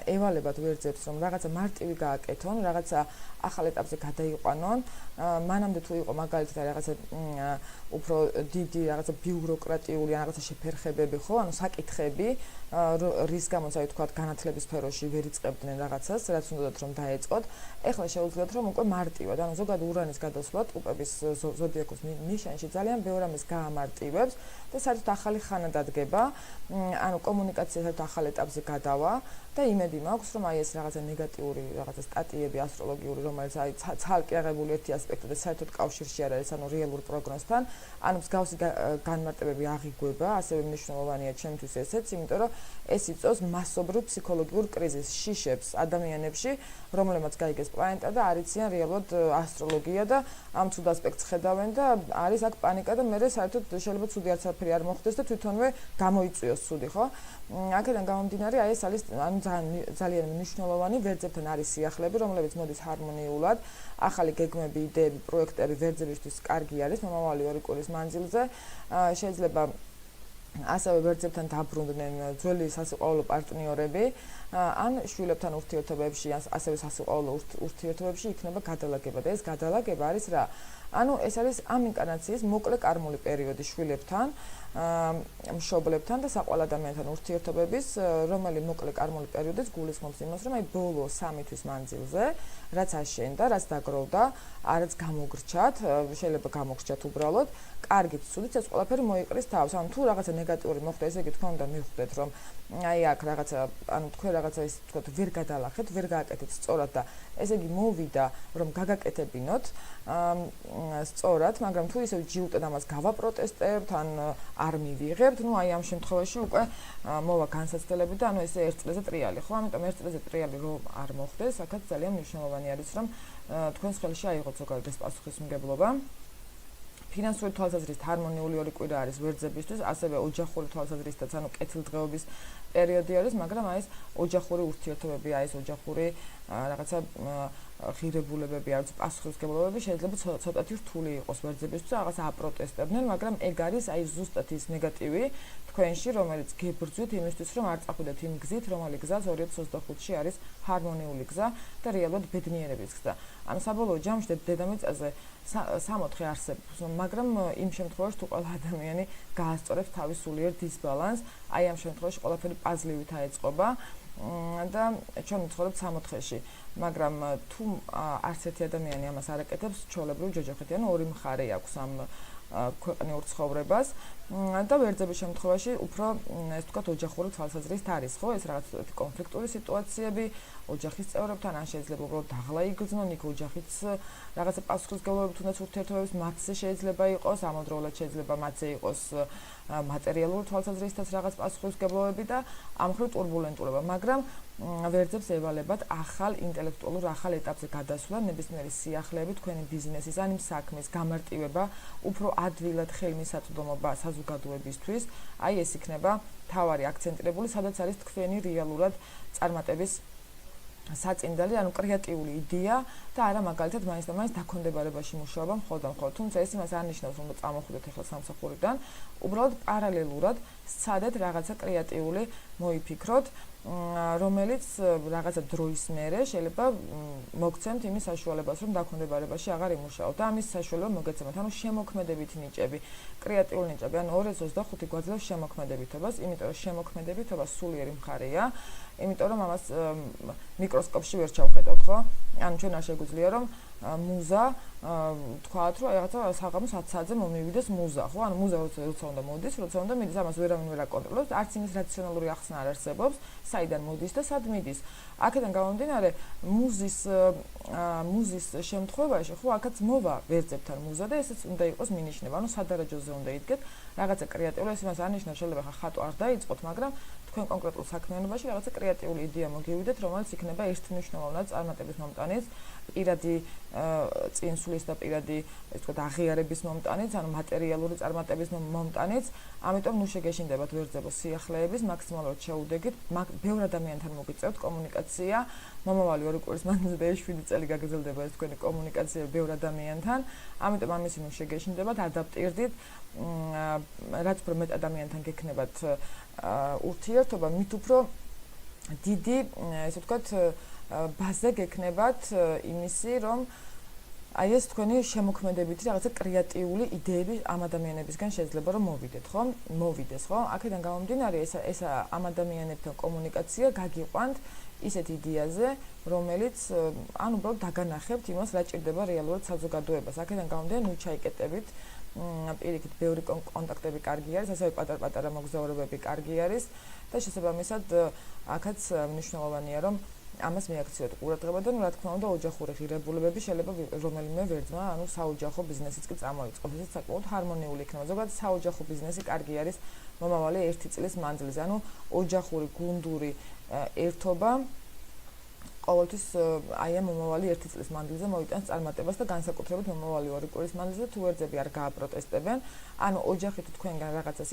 Speaker 1: ევალებათ ვერძებს, რომ რაღაცა მარტივი გააკეთონ, რაღაცა ახალ ეტაპზე გადაიყვანონ. მანამდე თუ იყო მაგალითად რაღაცა უფრო დიდი რაღაცა ბიუროკრატიული ან რაღაცა შეფერხებები, ხო, ანუ საკითხები, რის გამოც აი თქვა განათლების სფეროში ვერ იწყებდნენ რაღაცას, რაც უნდათ რომ დაეწყოთ. ეხლა შეუძლიათ რომ უკვე მარტივად, ანუ ზოგადად ურანის გადასვლა ტუპების ზოდიაქოს ნიშანში ძალიან ბევრ ამას გაამარტივებს და საერთოდ ახალი ხანა დადგება, ანუ კომუნიკაცია საერთოდ ახალ ეტაპზე გადავა და იმედი მაქვს რომ აი ეს რაღაცა ნეგატიური რაღაცა სტატიები ასტროლოგიური რომელიც აი ცალკე აღებული ერთი ასპექტი და საერთოდ კავშირში არ არის ანუ რეალურ პროგნოზთან ანუ მსგავსი განმარტებები აღიგვება ასევე მნიშვნელოვანია ჩემთვის ესეც იმიტომ რომ ეს იწვევს მასობრივ ფსიქოლოგიურ კრიზისს შიშებს ადამიანებში რომლებმაც გაიგეს პლანეტა და არიციან რეალურად ასტროლოგია და ამ ცუდ ასპექტს ხედავენ და არის აქ პანიკა და მე საერთოდ შეიძლება ცუდი არც არაფერი არ მოხდეს და თვითონვე გამოიწვიოს ცუდი ხო აქედან გამომდინარე აი ეს არის ანუ ძალიან მნიშვნელოვანი ვერძებთან არის სიახლეები რომლებიც მოდის ჰარმონიულად ახალი გეგმები იდეები პროექტები ვერძებისთვის კარგი არის მომავალი 2 კვირის მანძილზე შეიძლება ასევე ვერძებთან დაბრუნდნენ ძველი სასიყვარულო პარტნიორები ან შვილებთან ურთიერთობებში ან ასევე სასიყვარულო ურთიერთობებში იქნება გადალაგება და ეს გადალაგება არის რა ანუ ეს არის ამ ინკარნაციის მოკლე კარმული პერიოდი შვილებთან მშობლებთან და საყვარელ ადამიანთან ურთიერთობების რომელი მოკლე კარმული პერიოდიც გულისხმობს იმას რომ აი ბოლო 3 თვის მანძილზე რაც აშენდა რაც დაგროვდა არაც გამოგრჩათ შეიძლება გამოგრჩათ უბრალოდ კარგით სულით ეს ყველაფერი მოიყრის თავს ანუ თუ რაღაცა ნეგატიური მოხდა ესე იგი თქვენ უნდა მიხვდეთ რომ აი აქ რაღაცა ანუ თქვენ რაღაცა ის თქვათ ვერ გადალახეთ ვერ გააკეთეთ სწორად და ესე იგი მოვიდა რომ გაგაკეთებინოთ სწორად მაგრამ თუ ისე ჯიუტად ამას გავაპროტესტებთ ან არ მივიღებთ ნუ აი ამ შემთხვევაში უკვე მოვა განსაცდელები და ანუ ესე ერთ წელზე ტრიალი ხო ამიტომ ერთ წელზე ტრიალი რომ არ მოხდეს აქაც ძალიან მნიშვნელოვანი არის რომ თქვენს ხელში აიღოთ ზოგადად ეს პასუხისმგებლობა ფინანსური თვალსაზრისით ჰარმონიული 2 კვირა არის ვერძებისთვის, ასევე ოჯახური თვალსაზრისითაც, ანუ კეთილდღეობის პერიოდი არის, მაგრამ აი ეს ოჯახური ურთიერთობები, აი ეს ოჯახური რაღაცა ღირებულებები, არის პასუხისმგებლობები შეიძლება ცოტათი რთული იყოს ვერძებისთვის, რაღაცა აპროტესტებდნენ, მაგრამ ეგ არის აი ზუსტად ის ნეგატივი თქვენში, რომელიც გებრძვით იმისთვის, რომ არ წახვიდეთ იმ გზით, რომელი გზა 2025-ში არის ჰარმონიული გზა და რეალურად ბედნიერების გზა. ანუ საბოლოო ჯამში დედამიწაზე 64 არსებობს, მაგრამ იმ შემთხვევაში თუ ყველა ადამიანი გაასწორებს თავის სულიერ დისბალანსს, აი ამ შემთხვევაში ყველაფერი პაზლივით აეწყობა და ჩვენ ვცხოვრობთ 64-ში, მაგრამ თუ არც ერთი ადამიანი ამას არ აკეთებს, ჩვეულებრივ ჯოჯოხეთი, ანუ ორი მხარე აქვს ამ ქვეყნიურ ცხოვრებას და ვერძების შემთხვევაში უფრო ეს თქვათ ოჯახური თვალსაზრისით არის, ხო? ეს რაღაც კონფლიქტური სიტუაციები ოჯახის წევრებთან ან შეიძლება უბრალოდ დაღლა იგრძნონ, იქ ოჯახიც რაღაცა პასუხისმგებლობები თუნდაც ურთიერთობების მათზე შეიძლება იყოს, ამავდროულად შეიძლება მათზე იყოს მატერიალური თვალსაზრისითაც რაღაც პასუხისმგებლობები და ამ მხრივ ტურბულენტურობა, მაგრამ ვერძებს ევალებათ ახალ ინტელექტუალურ ახალ ეტაპზე გადასვლა, ნებისმიერი სიახლეები თქვენი ბიზნესის ან იმ საქმის გამარტივება, უფრო ადვილად ხელმისაწვდომობა საზოგადოებისთვის, აი ეს იქნება მთავარი აქცენტირებული, სადაც არის თქვენი რეალურად წარმატების საწინდალი, ანუ კრეატიული იდეა და არა მაგალითად მაინც და მაინც დაქვემდებარებაში მუშაობა მხოლოდ, თუმცა ეს იმას არ ნიშნავს, რომ წამოხვიდეთ ახლა სამსახურიდან, უბრალოდ პარალელურად სცადეთ რაღაცა კრეატიული მოიფიქროთ, რომელიც რაღაცა დროის მერე შეიძლება მოგცემთ იმის საშუალებას, რომ დაქვემდებარებაში აღარ იმუშაოთ და ამის საშუალება მოგეცემათ, ანუ შემოქმედებითი ნიჭები, კრეატიული ნიჭები, ანუ 2025 გვაძლევს შემოქმედებითობას, იმიტომ რომ შემოქმედებითობა სულიერი მხარეა, იმიტომ რომ ამას მიკროსკოპში ვერ ჩავხედავთ, ხო? ანუ ჩვენ არ შეგვიძლია რომ მუზა თქვათ რომ რაღაცა საღამოს 10 საათზე მომივიდეს მუზა, ხო? ანუ მუზა როცა უნდა მოდის, როცა უნდა მიდის, ამას ვერავინ ვერ აკონტროლებს, არც იმის რაციონალური ახსნა არ არსებობს, საიდან მოდის და სად მიდის. აქედან გამომდინარე, მუზის შემთხვევაში, ხო, აქაც მოვა ვერძებთან მუზა და ესეც უნდა იყოს მინიშნება, ანუ სადარაჯოზე უნდა იდგეთ, რაღაცა კრეატიული, ეს იმას არ ნიშნავს, შეიძლება ხატვა არ დაიწყოთ, მაგრამ თქვენ კონკრეტულ საქმიანობაში რაღაცა კრეატიული იდეა მოგივიდეთ, რომელიც იქნება ერთმნიშვნელოვნად წარმატების მომტანიც, პირადი წინსვლის და პირადი, ეს თქვა, აღიარების მომტანიც, ანუ მატერიალური წარმატების მომტანიც, ამიტომ ნუ შეგეშინდებათ ვერძებო სიახლეების, მაქსიმალურად შეუდეგით, ბევრ ადამიანთან მოგიწევთ კომუნიკაცია, მომავალი 2 კვირის მანძილზე 7 წელი გაგრძელდება ეს თქვენი კომუნიკაცია ბევრ ადამიანთან, ამიტომ ამისი ნუ შეგეშინდებათ, ადაპტირდით, რაც უფრო მეტ ადამიანთან გექნებათ ურთიერთობა, მით უფრო დიდი, ესე ვთქვათ, ბაზა გექნებათ იმისი, რომ აი ეს თქვენი შემოქმედებითი რაღაცა კრეატიული იდეები ამ ადამიანებისგან შეიძლება რომ მოვიდეთ, ხო? მოვიდეს, ხო? აქედან გამომდინარე, ეს ამ ადამიანებთან კომუნიკაცია გაგიყვანთ ისეთ იდეაზე, რომელიც ანუ უბრალოდ დაგანახებთ იმას, რა ჭირდება რეალურად საზოგადოებას. აქედან გამომდინარე, ნუ ჩაიკეტებით პირიქით ბევრი კონტაქტები კარგი არის, ასევე პატარ-პატარა მოგზაურობები კარგი არის და შესაბამისად აქაც მნიშვნელოვანია, რომ ამას მიაქციოთ ყურადღება და რა თქმა უნდა ოჯახური ღირებულებები შეიძლება რომელიმე ვერძმა, ანუ საოჯახო ბიზნესიც კი წამოიწყოს, ესეც საკმაოდ ჰარმონიული იქნება. ზოგადად საოჯახო ბიზნესი კარგი არის მომავალი 1 წლის მანძილზე, ანუ ოჯახური გუნდური ერთობა ყოველთვის აი ამ მომავალი 1 წლის მანძილზე მოიტანს წარმატებას და განსაკუთრებით მომავალი 2 კვირის მანძილზე თუ ვერძები არ გააპროტესტებენ, ანუ ოჯახი თუ თქვენგან რაღაცას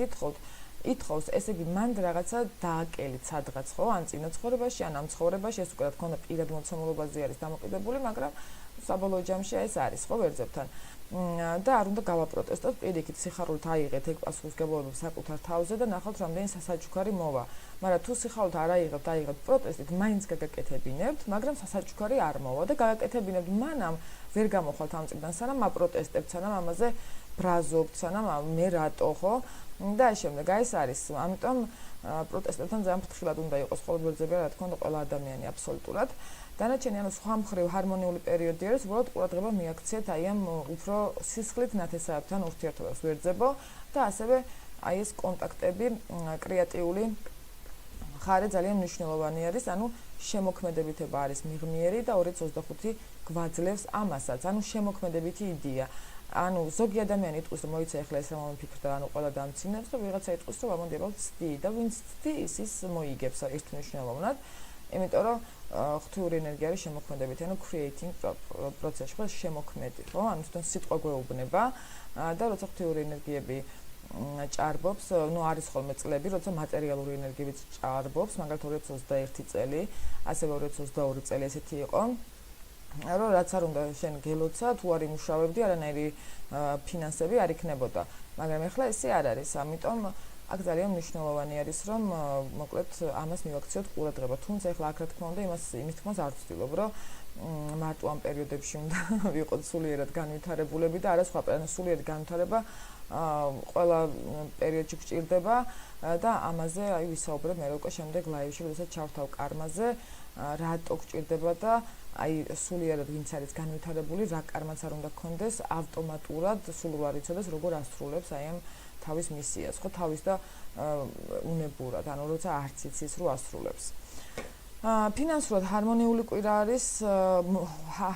Speaker 1: ითხოვს, ესე იგი მან რაღაცა დააკელით სადღაც, ხო, ან წინა ცხოვრებაში, ან ამ ცხოვრებაში, ეს უკვე რა თქმა უნდა პირად მოცემულობაზე არის დამოკიდებული, მაგრამ საბოლოო ჯამში ეს არის, ხო, ვერძებთან. და არ უნდა გავაპროტესტოთ, პირიქით სიხარულით აიღეთ ეგ პასუხისმგებლობები საკუთარ თავზე და ნახავთ რამდენი სასაჩუქარი მოვა. მაგრამ თუ სიხარულით არ აიღებთ პროტესტით, მაინც გაგაკეთებინებთ, მაგრამ სასაჩუქარი არ მოვა და გაგაკეთებინებთ მანამ ვერ გამოხვალთ ამ წიგნიდან, სანამ აპროტესტებთ, სანამ ამაზე ბრაზობთ, სანამ მე რატო, ხო? და შემდეგ ეს არის, ამიტომ პროტესტებთან ძალიან ფრთხილად უნდა იყოს ყოველ ვერძები, რა თქმა უნდა, ყველა ადამიანი აბსოლუტურად. დანარჩენი, ანუ სხვა მხრივ ჰარმონიული პერიოდი არის, უბრალოდ ყურადღება მიაქციეთ აი ამ უფრო სისხლით ნათესავებთან ურთიერთობებს ვერძებო და ასევე აი ეს კონტაქტები, კრეატიული ხარე ძალიან მნიშვნელოვანი არის, ანუ შემოქმედებითება არის მიღმიერი და 225 გვაძლევს ამასაც, ანუ შემოქმედებითი იდეა. ანუ ზოგი ადამიანი იტყვის, რომ მოიცა ახლა ეს რა მომიფიქრდა, ანუ ყველა დამცინებს და ვიღაცა იტყვის, რომ ამონდი აბა ვცდი და ვინც ცდის, ის მოიგებს ერთმნიშვნელოვნად. იმიტომ რომ ღვთიური ენერგია არის შემოქმედებითი, ანუ creating პროცესში, ხო, შემოქმედი, ხო? ანუ თვითონ სიტყვა გვეუბნება და როცა ღვთიური ენერგიები ჭარბობს, ну არის ხოლმე წლები, როცა მატერიალური ენერგიებიც ჭარბობს, მაგალითად 2021 წელი, ასევე 2022 წელი ესეთი იყო. რომ რაც არ უნდა შენ გელოცა, თუ არ იმუშავებდი, არანაირი ფინანსები არ იქნებოდა. მაგრამ ეხლა ესე არ არის, ამიტომ აქ ძალიან მნიშვნელოვანი არის, რომ მოკლედ ამას მივაქციოთ ყურადღება. თუმცა ეხლა აქ რა თქმა უნდა იმის თქმას არ ვცდილობ, რომ მარტო ამ პერიოდებში უნდა ვიყოთ სულიერად განვითარებულები და არა სხვა სულიერი განვითარება ყველა პერიოდში გჭირდება და ამაზე აი ვისაუბრებ მე უკვე შემდეგ ლაივში, როდესაც ჩავთავ კარმაზე, რატო გჭირდება და აი სულიერად ვინც არის განვითარებული, რა კარმაც არ უნდა გქონდეს, ავტომატურად სულ არ იცოდეს როგორ ასრულებს აი ამ თავის მისიას, ხო, თავის და უნებურად, ანუ როცა არც იცის რომ ასრულებს. ფინანსურად ჰარმონიული კვირა არის,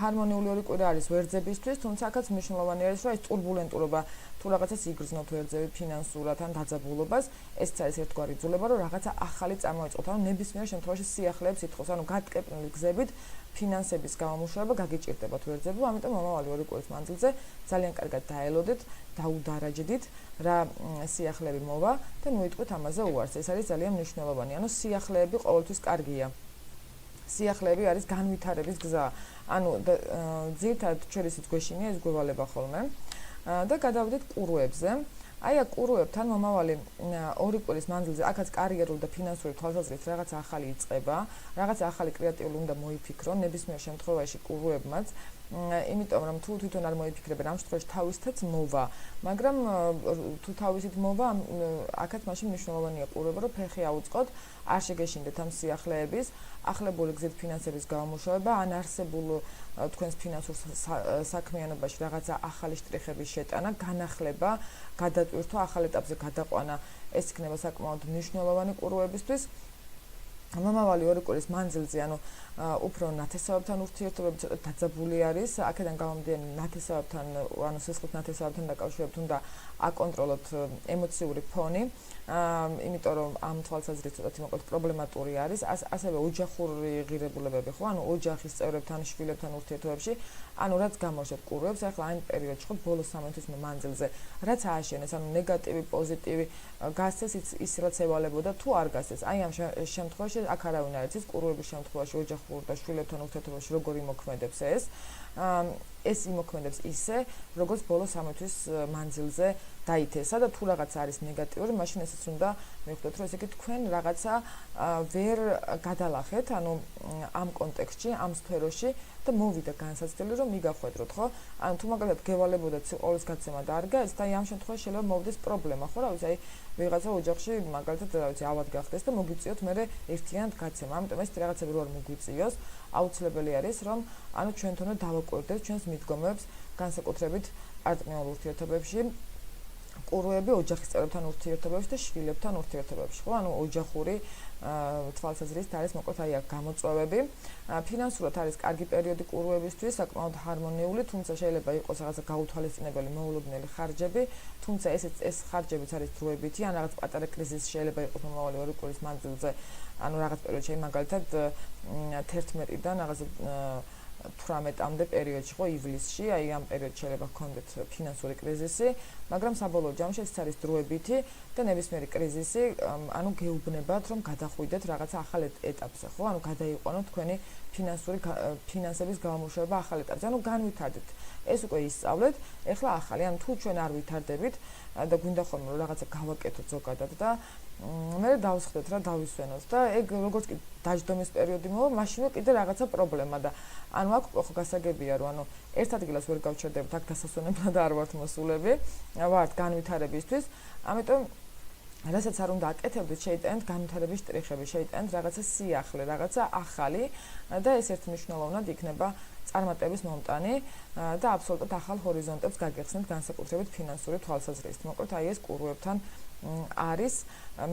Speaker 1: ჰარმონიული 2 კვირა არის ვერძებისთვის, თუმცა აქაც მნიშვნელოვანი არის, რომ ეს турბულენტურობა თუ რაღაცას იგრძნოთ ვერძები ფინანსურად ან დაძაბულობას, ესეც არის ერთგვარი იძულება, რომ რაღაცა ახალი წარმოიწყოთ, ანუ ნებისმიერ შემთხვევაში სიახლეებს ითხოვს, ანუ გატკეპნილი გზებით ფინანსების გამომუშავება გაგიჭირდებათ ვერძებო, ამიტომ მომავალი 2 კვირის მანძილზე ძალიან კარგად დაელოდეთ, დაუდარაჯდით, რა სიახლეები მოვა და მოიტყვით ამაზე უარს. ეს არის ძალიან მნიშვნელოვანი, ანუ სიახლეები ყოველთვის კარგია. სიახლეები არის განვითარების გზა. ანუ ძირითადად ჩვენისიც გვეშინია ეს გვევალება ხოლმე. და გადავიდეთ ყურუებზე. აი აქ ყურუებთან მომავალი 2 კვირის მანძილზე აქაც კარიერული და ფინანსური თვალსაზრისით რაღაც ახალი იწყება, რაღაც ახალი კრეატიული უნდა მოიფიქრონ ნებისმიერ შემთხვევაში ყურუებმაც, იმიტომ რომ თუ თვითონ არ მოიფიქრებენ ამ შემთხვევაში თავისთაც მოვა, მაგრამ თუ თავისით მოვა, აქაც მაშინ მნიშვნელოვანია ყურუება, რომ ფეხი აუწყოთ, არ შეგეშინდეთ ამ სიახლეების, ახლებული გზით ფინანსების გამომუშავება, ან არსებულ თქვენს ფინანსურ საქმიანობაში რაღაცა ახალი შტრიხების შეტანა, განახლება, გადატვირთვა, ახალ ეტაპზე გადაყვანა, ეს იქნება საკმაოდ მნიშვნელოვანი ყურუებისთვის. მომავალი 2 კვირის მანძილზე, უფრო ნათესავებთან ურთიერთობები ცოტა დაძაბული არის. აქედან გამომდინარე, ნათესავებთან, სისხლის ნათესავებთან დაკავშირებით უნდა აკონტროლოთ ემოციური ფონი, იმიტომ რომ ამ თვალსაზრისით ცოტათი მოკლედ პრობლემატური არის. ასევე ოჯახური ღირებულებები, ხო, ოჯახის წევრებთან, შვილებთან ურთიერთობებში, რაც გამორჩეთ ყურუებს, ახლა ამ პერიოდში, ხო, ბოლოს 3 თვის მანძილზე, რაც ააშენეს, ნეგატივი, პოზიტივი გასცეს, ის რაც ევალებოდა, თუ არ გასცეს. აი ამ შემთხვევაში აქ არავინ არ იცის ყურუების შემთხვევაში ოჯახურ და შვილებთან ურთიერთობაში როგორ იმოქმედებს ეს იმოქმედებს ისე, როგორც ბოლოს 3 თვის მანძილზე დაითესა და თუ რაღაცა არის ნეგატიური, მაშინ ესეც უნდა მივხვდეთ, რომ ესე იგი თქვენ რაღაცა ვერ გადალახეთ, ამ კონტექსტში, ამ სფეროში და მოვიდა განსაცდელი, რომ მიგახვედროთ, ხო? თუ მაგალითად გევალებოდეთ სიყვარულის გაცემა და არ გაეს და ამ შემთხვევაში შეიძლება მოვიდეს პრობლემა, ხო, რა ვიცი, აი ვიღაცა ოჯახში მაგალითად, რა ვიცი, ავად გახდეს და მოგვიწიოთ მერე ერთიანად გაცემა. ამიტომ ეს რაღაცები რო არ მოგვიწიოს, აუცილებელი არის, რომ ჩვენ თვითონ დავაკვირდეთ ჩვენს მიდგომებს, განსაკუთრებით პარტნიორულ ურთიერთობებში, ყურუები ოჯახის წევრებთან ურთიერთობებში და შვილებთან ურთიერთობებში, ხო? ოჯახური თვალსაზრისით არის მოკლედ აი აქ გამოწვევები. ფინანსურად არის კარგი პერიოდი ყურუებისთვის, საკმაოდ ჰარმონიული, თუმცა შეიძლება იყოს რაღაცა გაუთვალისწინებელი მოულოდნელი ხარჯები, თუმცა ეს ხარჯებიც არის დროებითი, ან რაღაც პატარა კრიზისი შეიძლება იყოს მომავალი 2 კვირის მანძილზე, რაღაც პერიოდში, მაგალითად 11-დან რაღაცა 18-მდე პერიოდში, ხო, ივლისში, აი ამ პერიოდში შეიძლება გქონდეთ ფინანსური კრიზისი, მაგრამ საბოლოო ჯამში ეს არის დროებითი და ნებისმიერი კრიზისი, გეუბნებათ, რომ გადახვიდეთ რაღაცა ახალ ეტაპზე, ხო? გადაიყვანოთ თქვენი ფინანსების გამომუშავება ახალ ეტაპზე, განვითარდეთ. ეს უკვე ისწავლეთ, ეხლა ახალი, თუ ჩვენ არ ვითარდებით და გვინდა ხოლმე რომ რაღაცა გავაკეთოთ ზოგადად და მე დავსხდეთ რა დავისვენოთ და ეგ როგორც კი დაждომის პერიოდი მოვა, მაშინვე კიდე რაღაცა პრობლემა და აქ ხო გასაგებია რომ ერთ ადგილას ვერ გავჩერდებთ, აქ დასასვენებლად არ ვართ მოსულები, ვართ განვითარებისთვის, ამიტომ რასაც არ უნდა აკეთებდეთ, შეიტანეთ განვითარების შტრიხები, შეიტანეთ რაღაცა სიახლე, რაღაცა ახალი და ეს ერთმნიშვნელოვნად იქნება წარმატების მომტანი და აბსოლუტურად ახალ ჰორიზონტებს გაგეხსნით განსაკუთრებით ფინანსური თვალსაზრისით. მოკლედ აი ეს ყურუებთან არის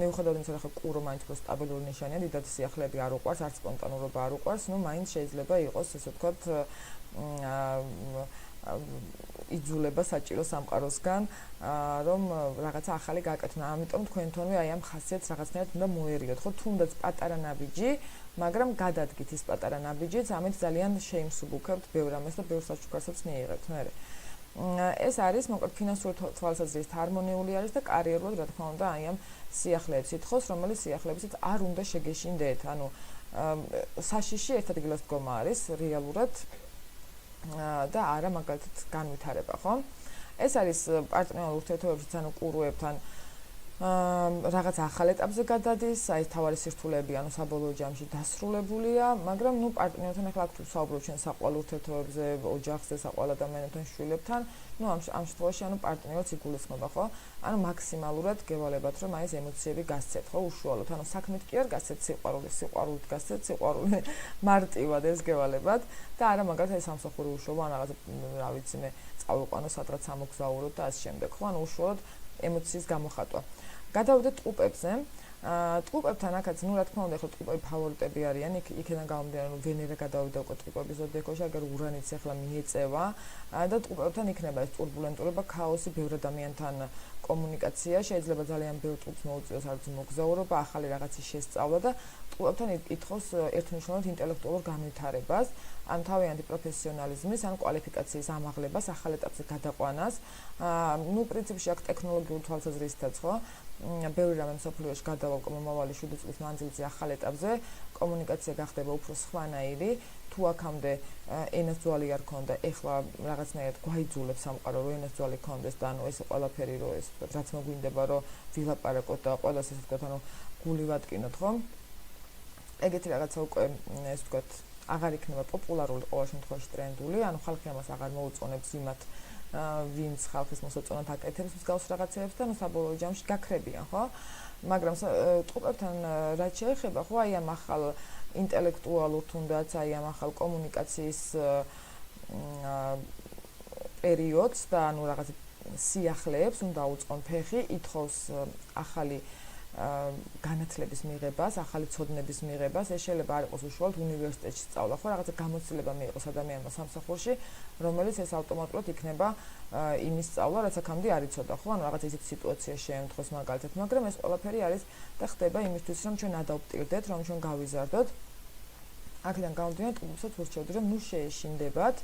Speaker 1: მიუხედავად იმისა, რომ ყურო მაინც უფრო სტაბილური ნიშანია, დიდად სიახლეები არ უყვარს, არც სპონტანურობა არ უყვარს, მაინც შეიძლება იყოს ესე ვთქვათ იძულება საჭირო სამყაროსგან, რომ რაღაცა ახალი გააკეთონ. ამიტომ თქვენ თვითონვე აი ამ ხასიათს რაღაცნაირად უნდა მოერიოთ, ხო, თუნდაც პატარა ნაბიჯი, მაგრამ გადადგით ის პატარა ნაბიჯიც, ამით ძალიან შეიმსუბუქებთ ბევრ ამას და ბევრ საჩუქარსაც მიიღებთ მე. ეს არის მოკლედ ფინანსური თვალსაზრისით ჰარმონიული არის და კარიერულად, რა თქმა უნდა, აი ამ სიახლეებს ითხოვს, რომელიც სიახლეებიც არ უნდა შეგეშინდეთ. საშიში ერთ ადგილას დგომა არის რეალურად და არა მაგალითად განვითარება, ხო? ეს არის პარტნიორულ ურთიერთობებში, ყურუებთან რაღაც ახალ ეტაპზე გადადის, აი თავარი სირთულეები, საბოლოო ჯამში დასრულებულია, მაგრამ პარტნიორთან ახლა აქ ვსაუბრობთ ჩვენ საყვარელ ურთიერთობებზე, ოჯახზე, საყვარელ ადამიანებთან, შვილებთან, ამ შემთხვევაში პარტნიორს იგულისხმება, ხო? მაქსიმალურად გევალებათ, რომ აი ეს ემოციები გასცეთ, ხო, უშუალოდ, საქმით კი არ გასცეთ სიყვარულით გასცეთ, სიყვარული მარტივად ეს გევალებათ და არა მაგალითად ეს სამსახური უშუალო, რაღაც რა ვიცი მე, წავიყვანო სადღაც ამოგზაუროთ და ასე შემდეგ, ხო? უშუალოდ ემოციის გამოხატვა. გადავიდეთ ტყუპებზე. ტყუპებთან აქაც, რა თქმა უნდა, ახლა ტყუპები ფავორიტები არიან, იქიდან გამომდინარე, რომ ვენერა გადავიდა უკვე ტყუპების ზოდიაქოში, აგერ ურანიც ახლა მიეწევა და ტყუპებთან იქნება ეს ტურბულენტურობა, ქაოსი, ბევრ ადამიანთან კომუნიკაცია, შეიძლება ძალიან ბევრ ტყუპს მოუწიოს არც მოგზაურობა, ახალი რაღაცის შესწავლა და ტყუპებთან ითხოვს ერთმნიშვნელოვნად ინტელექტუალურ განვითარებას, თავიანთი პროფესიონალიზმის, კვალიფიკაციის ამაღლებას, ახალ ეტაპზე გადაყვანას. პრინციპში აქ ტექნოლოგიურ თვალსაზრისითაც, ხო? ბევრი რამე მსოფლიოში გადავალ მომავალი 7 წლის მანძილზე ახალ ეტაპზე, კომუნიკაცია გახდება უფრო სხვანაირი, თუ აქამდე ენასძვალი არ ქონდა, ეხლა რაღაცნაირად გვაიძულებს სამყარო, რომ ენასძვალი ქონდეს და ეს ყველაფერი რო ეს რაც მოგვინდება, რომ ვილაპარაკოთ და ყველას ესე ვთქვათ, გული ვატკინოთ, ხო? ეგეთი რაღაცა უკვე ეს ვთქვათ აღარ იქნება პოპულარული, ყოველ შემთხვევაში ტრენდული, ხალხი ამას აღარ მოუწონებს იმათ, ვინც ხალხის მოსაწონად აკეთებს მსგავს რაღაცებს და საბოლოო ჯამში გაქრებიან, ხო? მაგრამ ტყუპებთან რაც შეეხება, ხო, აი ამ ახალ ინტელექტუალურ თუნდაც აი ამ ახალ კომუნიკაციის პერიოდს და ანუ რაღაც სიახლეებს უნდა უწყონ ფეხი, ითხოვს ახალი განათლების მიღებას, ახალი ცოდნების მიღებას, ეს შეიძლება არ იყოს უშუალოდ უნივერსიტეტში სწავლა, ხო, რაღაცა გამოცდილება მიიღოს ადამიანმა სამსახურში, რომელიც ეს ავტომატურად იქნება იმის სწავლა, რაც აქამდე არ იცოდა, ხო, ანუ რაღაც ისეთი სიტუაცია შეემთხვეს მაგალითად, მაგრამ ეს ყველაფერი არის და ხდება იმისთვის, რომ ჩვენ ადაპტირდეთ, რომ ჩვენ გავიზარდოთ. აქედან გამომდინარე, თუმცაც ვურჩევდი, რომ ნუ შეეშინდებათ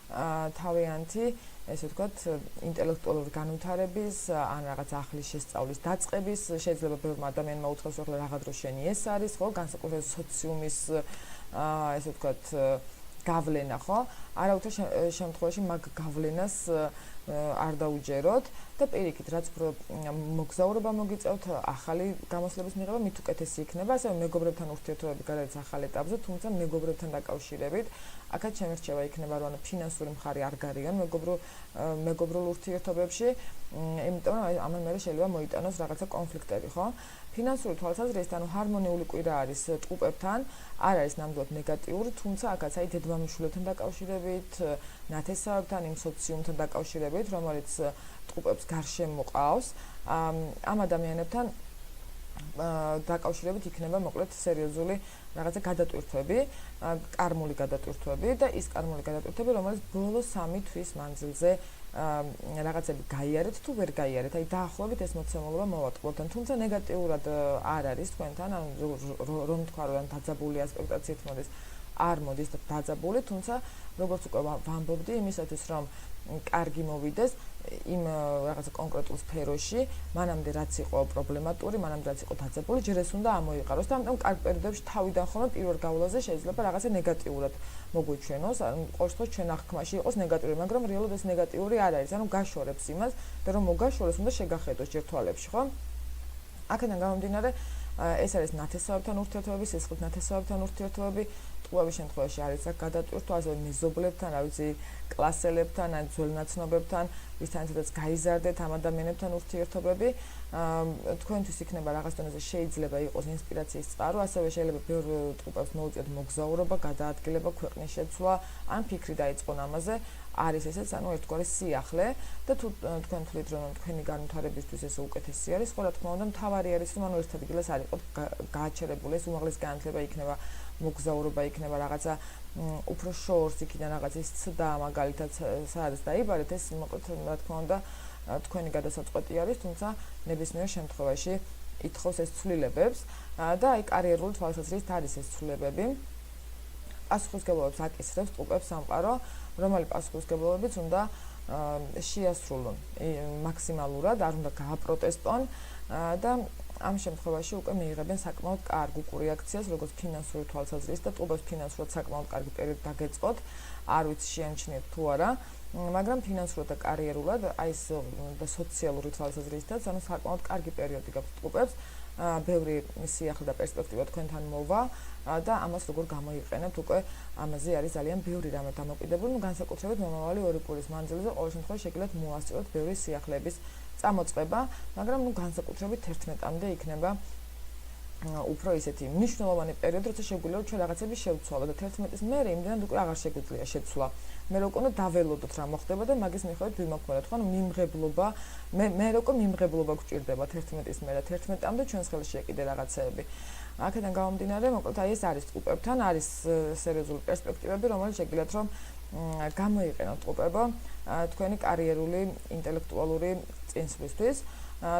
Speaker 1: თავიანთი, ესე ვთქვათ, ინტელექტუალური განვითარების, ან რაღაც ახლის შესწავლის დაწყების, შეიძლება ბევრმა ადამიანმა უთხრას, რომ ახლა რაღაც დრო შენი ეს არის, ხო, განსაკუთრებით სოციუმის, ესე ვთქვათ, გავლენა, ხო? არაუთარ შემთხვევაში მაგ გავლენას არ დაუჯეროთ და პირიქით, რაც უფრო მოგზაურობა მოგიწევთ, ახალი გამოსვლების მიღება მით უკეთესი იქნება, ასევე მეგობრებთან ურთიერთობები გადადის ახალ ეტაპზე, თუმცა მეგობრებთან დაკავშირებით აქაც შემერჩევა იქნება, რომ ფინანსური მხარე არ გარიგან მეგობრულ ურთიერთობებში, იმიტომ რომ ამან მე შეიძლება მოიტანოს რაღაცა კონფლიქტები, ხო? ფინანსური თვალსაზრისით, ანუ ჰარმონიული კვირა არის ტყუპებთან, არ არის ნამდვილად ნეგატიური, თუმცა აქაც აი დედმამიშვილებთან დაკავშირებით, ნათესავებთან, იმ სოციუმთან დაკავშირებით, რომელიც ტყუპებს გარშემო მოყავს, ამ ადამიანებთან დაკავშირებით იქნება მოკლედ სერიოზული რაღაცა გადატვირთვები, კარმული გადატვირთვები და ის კარმული გადატვირთვები, რომელიც ბოლო 3 თვის მანძილზე რაღაცები გაიარეთ თუ ვერ გაიარეთ, აი დაახლოებით ეს მოცემულობა მოვატყუებთან, თუმცა ნეგატიურად არ არის თქვენთან, ანუ რომ თქვა რომ დაძაბული ასპექტაციით მოდის, არ მოდის და დაძაბული, თუმცა როგორც უკვე ვამბობდი, იმისათვის რომ კარგი მოვიდეს იმ რაღაცა კონკრეტულ სფეროში, მანამდე რაც იყო პრობლემატური, მანამდე რაც იყო დაძაბული, ჯერ ეს უნდა ამოიყაროს და ამიტომ კარგ პერიოდებში თავიდან ხოლმე პირველ გავლაზე შეიძლება რაღაცა ნეგატიურად მოგვიჩვენოს, ანუ ყოველთვის ჩვენ აღქმაში იყოს ნეგატიური, მაგრამ რეალურად ეს ნეგატიური არ არის, ანუ გაშორებს იმას და რომ მოგაშოროს, უნდა შეგახედოს ჯერ თვალებში, ხო? აქედან გამომდინარე, ეს არის ნათესავებთან ურთიერთობები, სისხლით ნათესავებთან ურთიერთობები, ტყუების შემთხვევაში არის აქ გადატვირთვა, ასევე მეზობლებთან, რა ვიცი, კლასელებთან, ან ძველნაცნობებთან, ვისთანაც გაიზარდეთ ამ ადამიანებთან ურთიერთობები, თქვენთვის იქნება რაღაც დონეზე შეიძლება იყოს ინსპირაციის წყარო, ასევე შეიძლება ბევრ ტყუპებს მოუწიოთ მოგზაურობა, გადაადგილება, ქვეყნის შეცვლა, ან ფიქრი დაიწყონ ამაზე, არის ესეც, ანუ ერთგვარი სიახლე და თუ თქვენ თვლით, რომ თქვენი განვითარებისთვის ეს უკეთესი არის, ხო, რა თქმა უნდა, მთავარი არის, რომ ანუ ერთ ადგილას არ იყოთ გააჩერებული, ეს უმაღლესი განათლება იქნება, მოგზაურობა იქნება, რაღაცა უფრო შორს იქიდან რაღაც ის ცდა, მაგალითად, სადაც დაიბარეთ, ეს მოკლედ, რა თქმა უნდა, თქვენი გადასაწყვეტი არის, თუმცა ნებისმიერ შემთხვევაში ითხოვს ეს ცვლილებებს და აი კარიერული თვალსაზრისით არის ეს ცვლილებები. პასუხისმგებლობებს აკისრებს ტყუპებს სამყარო, რომელი პასუხისმგებლობებიც უნდა შეასრულონ მაქსიმალურად, არ უნდა გააპროტესტონ და ამ შემთხვევაში უკვე მიიღებენ საკმაოდ კარგ უკუ რეაქციას, როგორც ფინანსური თვალსაზრისით და ტყუპებს ფინანსურად საკმაოდ კარგი პერიოდი დაგეწყოთ, არ ვიცი შეამჩნიეთ თუ არა, მაგრამ ფინანსურად და კარიერულად, აი ეს და სოციალური თვალსაზრისითაც, ანუ საკმაოდ კარგი პერიოდი გაქვთ ტყუპებს, ბევრი სიახლე და პერსპექტივა თქვენთან მოვა და ამას როგორ გამოიყენებთ, უკვე ამაზე არის ძალიან ბევრი რამე დამოკიდებული, განსაკუთრებით მომავალი 2 კვირის მანძილზე, ყოველ შემთხვევაში შეგიძლიათ მოასწროთ ბევრი სიახლეების წამოწყება, მაგრამ განსაკუთრებით 11-მდე იქნება უფრო ისეთი მნიშვნელოვანი პერიოდი, როცა შეგვიძლია ჩვენ რაღაცები შევცვალოთ და 11-ის მერე იმდენად უკვე აღარ შეგვიძლია შეცვლა. მე უკვე უნდა დაველოდოთ რა მოხდება და მაგის მიხედვით ვიმოქმედოთ, ხო, მიმღებლობა, მე უკვე მიმღებლობა გვჭირდება 11-ის მერე, 11-მდე ჩვენს ხელშია კიდე რაღაცეები. აქედან გამომდინარე, მოკლედ აი ეს არის ტყუპებთან, არის სერიოზული პერსპექტივები, რომელიც შეგიძლიათ რომ გამოიყენოთ ტყუპებო თქვენი კარიერული, ინტელექტუალური წინსვლისთვის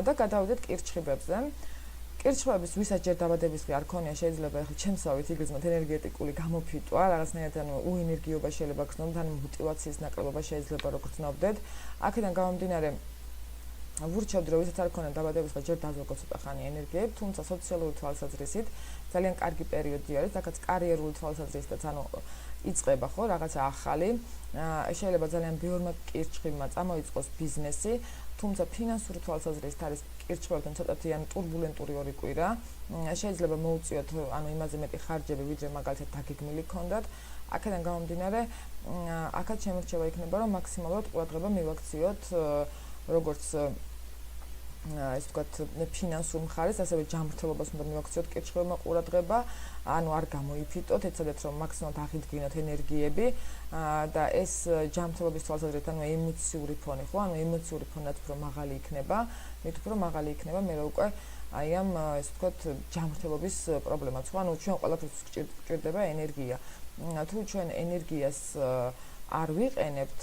Speaker 1: და გადავიდეთ კირჩხიბებზე. კირჩხიბების ვისაც ჯერ დაბადებისღი არ ქონია, შეიძლება ახლა ჩემსავით იგრძნოთ ენერგეტიკული გამოფიტვა, რაღაცნაირად ანუ უენერგიობა შეიძლება გრძნოთ, ან მოტივაციის ნაკლებობა შეიძლება როგორც გრძნობდეთ. აქედან გამომდინარე ვურჩევდი, რომ ვისაც არ ქონია დაბადებისღი ჯერ დაზოგოთ ცოტა ხანი ენერგიები, თუმცა სოციალური თვალსაზრისით ძალიან კარგი პერიოდი არის, აქაც კარიერული თვალსაზრისითაც ანუ იწყება ხო რაღაცა ახალი, შეიძლება ძალიან ბევრმა კირჩხიბმა წამოიწყოს ბიზნესი, თუმცა ფინანსური თვალსაზრისით არის კირჩხიბებთან ცოტათი ან ტურბულენტური 2 კვირა, შეიძლება მოუწიოთ ანუ იმაზე მეტი ხარჯები, ვიდრე მაგალითად დაგეგმილი ქონდათ. აქედან გამომდინარე, აქაც შემორჩება იქნება, რომ მაქსიმალურად ყურადღება მივაქციოთ როგორც ეს ვთქვათ ფინანსურ მხარეს, ასევე ჯანმრთელობას უნდა მივაქციოთ კირჩხიბებმა ყურადღება, ანუ არ გამოიფიტოთ, ეცადეთ რომ მაქსიმალურად აღიდგინოთ ენერგიები და ეს ჯანმრთელობის თვალსაზრისით, ანუ ემოციური ფონი, ხო, ანუ ემოციური ფონიც უფრო მაღალი იქნება, მით უფრო მაღალი იქნება მე უკვე აი ამ ეს ვთქვათ ჯანმრთელობის პრობლემაც, ხო, ანუ ჩვენ ყველაფერს გვჭირდება ენერგია. თუ ჩვენ ენერგიას არ ვიყენებთ,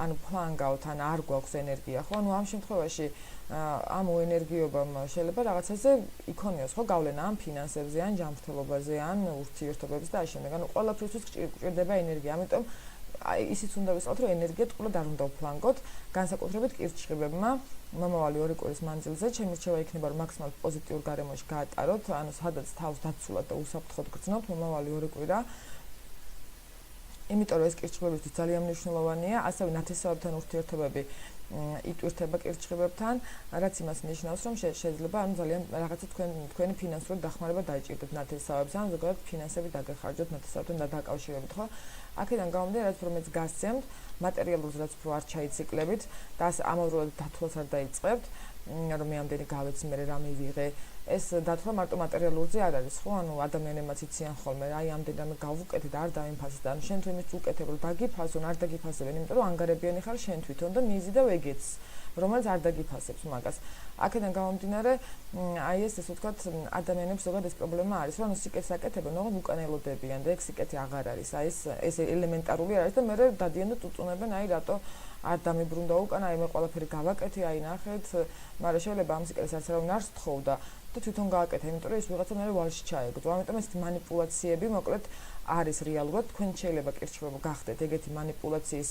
Speaker 1: ანუ ფლანგავთ, ან არ გვაქვს ენერგია, ხო? ანუ ამ შემთხვევაში ამ უენერგიობამ შეიძლება რაღაცაზე იქონიოს, ხო, გავლენა ამ ფინანსებზე, ან ჯანმრთელობაზე, ან ურთიერთობებზე და ამ შემდეგ. ანუ ყველაფრისთვის გვჭირდება ენერგია. ამიტომ აი ისიც უნდა ვისწავლოთ, რომ ენერგია ტყუილად არ უნდა ვფლანგოთ, განსაკუთრებით კირჩხიბებმა მომავალი 2 კვირის მანძილზე. ჩემი რჩევა იქნება, რომ მაქსიმალურად პოზიტიურ გარემოში გაატაროთ, ანუ სადაც თავს დაცულად და უსაფრთხოდ გრძნობთ მომავალი 2 კვირა. იმიტომ რომ ეს კირჩხიბებისთვის ძალიან მნიშვნელოვანია, ასევე ნათესავებთან ურთიერთობები იტვირთება კირჩხიბებთან, რაც იმას ნიშნავს, რომ შეიძლება ანუ ძალიან რაღაცა თქვენი ფინანსური დახმარება დაიჭირდეთ ნათესავებს, ან ზოგადად ფინანსები დაგეხარჯოთ ნათესავებთან დაკავშირებით, ხო? აქედან გამომდინარე, რაც უფრო მეც გასცემთ, მატერიალურს რაც უფრო არ ჩაიციკლებით და ამავდროულად დათვლას არ დაიწყებთ, რომ მე ამდენი გავეცი, მე რამე ვიღე. ეს დათვლა მარტო მატერიალურზე არ არის, ხო? ანუ ადამიანებმაც იციან ხოლმე, აი ამდენ რამე გავუკეთე და არ დავიმფასე და ანუ შენ თუ იმის უკეთებ, რომ დაგიფასონ, არ დაგიფასებენ, იმიტომ რომ ანგარებიანი ხარ შენ თვითონ და მიზი და ვეგეც, რომელიც არ დაგიფასებს მაგას. აქედან გამომდინარე, აი ეს ვთქვათ, ადამიანებს ზოგადად ეს პრობლემა არის, რომ ანუ სიკეთეს აკეთებენ, ოღონდ უკანელოდებიან და ეგ სიკეთე აღარ არის. აი ეს ელემენტარული არის და მე დადიან და წუწუნებენ, აი რატო არ დამიბრუნდა უკან, აი მე ყველაფერი გავაკეთე, აი ნახეთ, მაგრამ შეიძლება ამ სიკეთეს არც არავინ არ სთხოვდა და თვითონ გააკეთე, იმიტომ რომ ეს ვიღაცა მე ვალში ჩაეგდო. ამიტომ ეს მანიპულაციები, მოკლედ, არის რეალურად. თქვენ შეიძლება კირჩხიბებო გახდეთ ეგეთი მანიპულაციის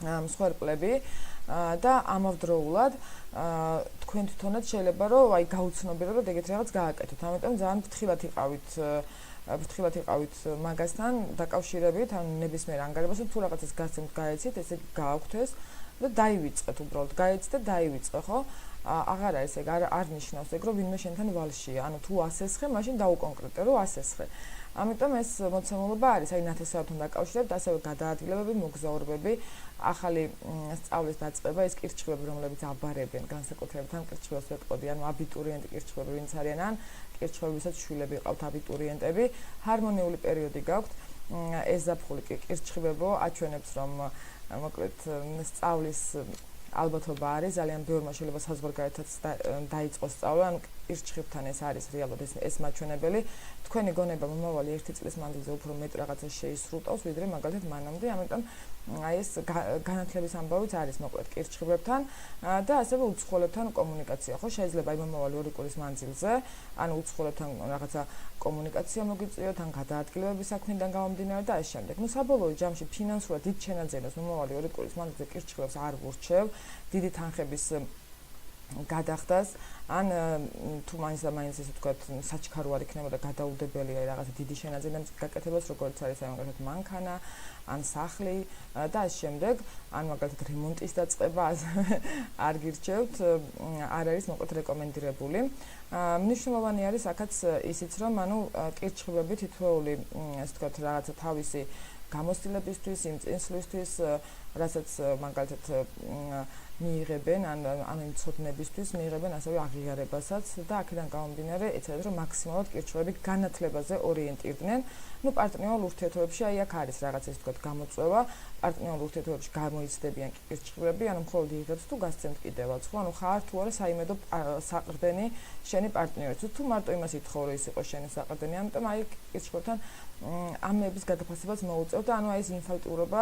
Speaker 1: მსხვერპლები და ამავდროულად თქვენ თვითონაც შეიძლება რომ აი გაუცნობიერო რომ ეგეთ რაღაც გააკეთოთ. ამიტომ ძალიან ფრთხილად იყავით მაგასთან დაკავშირებით, ანუ ნებისმიერ ანგარებასთან თუ რაღაცას გასცემთ, გაეცით, ესე გააქვთ ეს და დაივიწყეთ უბრალოდ, გაეცით და დაივიწყე, ხო? აღარ არის ეგ, არ ნიშნავს ეგ, რომ ვინმე შენთან ვალშია. ანუ თუ ასესხე, მაშინ დაუკონკრეტე, რომ ასესხე. ამიტომ ეს მოცემულობა არის, აი ნათესავებთან დაკავშირებით, ასევე გადაადგილებები, მოგზაურობები, ახალი სწავლის დაწყება, ეს კირჩხიბები, რომლებიც აბარებენ, განსაკუთრებით ამ კირჩხიბებს ვეტყოდი, ანუ აბიტურიენტი კირჩხიბები ვინც არიან, ან კირჩხიბებისაც შვილები ყავთ აბიტურიენტები, ჰარმონიული პერიოდი გაქვთ. ეს ზაფხული კირჩხიბებო აჩვენებს, რომ მოკლედ სწავლის ალბათობა არის, ძალიან ბევრმა შეიძლება საზღვარგარეთაც დაიწყოს სწავლა, ანუ კირჩხიბთან ეს არის რეალურად ეს მაჩვენებელი. თქვენი გონება მომავალი 1 წლის მანძილზე უფრო მეტ რაღაცას შეისრულტავს, ვიდრე მაგალითად მანამდე, ამიტომ აი ეს განათლების ამბავიც არის მოკლედ კირჩხიბებთან და ასევე უცხოელებთან კომუნიკაცია, ხო? შეიძლება აი მომავალი 2 კვირის მანძილზე, ანუ უცხოელებთან რაღაცა კომუნიკაცია მოგიწიოთ, ან გადაადგილებების საქმიდან გამომდინარე და ამ შემდეგ. ნუ საბოლოო ჯამში ფინანსურად დიდ შენაძენას მომავალი 2 კვირის მანძილზე კირჩხიბებს არ ვურჩევ, დიდი თანხების გადახდას, ან თუ მაინც და მაინც ესე ვთქვათ, საჩქარო არ იქნებოდა გადაუდებელია რაღაცა დიდი შენაძენების გაკეთებას, როგორც არის აი მაგალითად მანქანა, ან სახლი და ამ შემდეგ, ან მაგალითად რემონტის დაწყება არ გირჩევთ, არ არის მოკლედ რეკომენდირებული. მნიშვნელოვანი არის აქაც ისიც, რომ ანუ კირჩხიბები თითოეული ესე ვთქვათ, რაღაცა თავისი გამოცდილებისთვის, იმ წინსვლისთვის, რასაც მაგალითად მიიღებენ, ანუ იმ ცოდნებისთვის მიიღებენ ასევე აღიარებასაც და აქედან გამომდინარე, ეცადეთ რომ მაქსიმალურად კირჩხიბები განათლებაზე ორიენტირდნენ. ნუ პარტნიორულ ურთიერთობებში აი აქ არის რაღაც ესე ვთქვათ გამოწვევა, პარტნიორულ ურთიერთობებში გამოიცდებიან კირჩხიბები, ანუ მხოლოდ იღებს თუ გასცემთ კიდევაც, ხო? ანუ ხარ თუ არა საიმედო საყრდენი შენი პარტნიორი. თუ მარტო იმას ითხოვ რომ ის იყოს შენი საყრდენი, ამიტომ აი კირჩხიბებთან ამების გადაფასებას მოუწევთ და ანუ აი ეს ინფანტილობა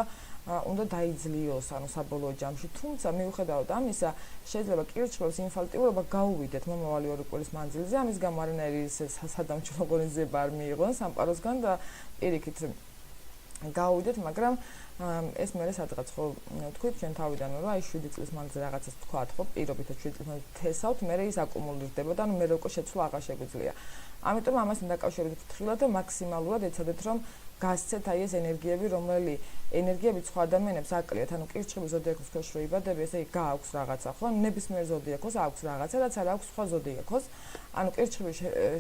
Speaker 1: უნდა დაიძლიოს, ანუ საბოლოო ჯამში. თუმცა მიუხედავად ამისა, შეიძლება კირჩხიბებს ინფანტილობა გაუვიდეთ მომავალი 2 კვირის მანძილზე, ამის გამო არანაირი სადამჭო ღონისძიება არ მიიღონ სამყაროსგან და პირიქით გაუვიდეთ, მაგრამ ეს მე სადღაც ხო თქვით ჩვენ თავიდან რომ აი 7 წლის მანძილზე რაღაცას თქვათ ხო პირობითად 7 წლის მანძილზე თესავთ, მე ის აკუმულირდება და ანუ მე უკვე შეცვლა აღარ შეგვიძლია. ამიტომ ამასთან დაკავშირებით ფრთხილად და მაქსიმალურად ეცადეთ რომ გასცეთ აი ეს ენერგიები, ენერგიები სხვა ადამიანებს აკლიათ, ანუ კირჩხიბი ზოდიაქოს ქვეშ რო იბადები, ესე გააქვს რაღაცა, ხო? ნებისმიერ ზოდიაქოს აქვს რაღაცა, რაც არ აქვს სხვა ზოდიაქოს. ანუ კირჩხიბის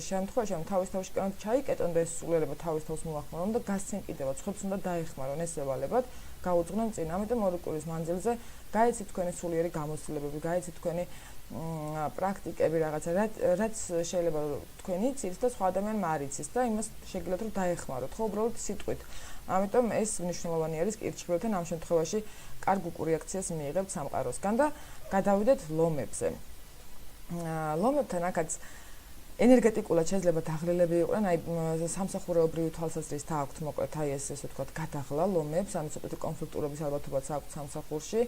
Speaker 1: შემთხვევაში ამ თავის თავშიკანად ჩაიკეტონ და ეს სულიერება თავის თავს მოახმარონ და გასცენ კიდევაც, ხვებს უნდა დაეხმარონ ეს ევალებად, გაუძღვნონ წინ. ამიტომ 2 კვირის მანძილზე გაიცით თქვენი სულიერი გამოცდილებები, გაიცით თქვენი პრაქტიკები რაღაცა, რაც შეიძლება თქვენ იცით და სხვა ადამიანმა არ იცის და იმას შეგიძლიათ რომ დაეხმაროთ, ხო, უბრალოდ სიტყვით. ამიტომ ეს მნიშვნელოვანი არის კირჩხიბებთან ამ შემთხვევაში კარგ უკურიაქციას მიიღებთ სამყაროსგან და გადავიდეთ ლომებზე. ლომებთან აქაც ენერგეტიკულად შეიძლება დაღლილები იყვნენ, აი სამსახურეობრივი თვალსაზრისით აქვთ მოკლედ აი ესე ვთქვათ გადაღლა ლომებს, ანუ ცოტათი კონფლიქტურობის ალბათობაც აქვთ სამსახურში.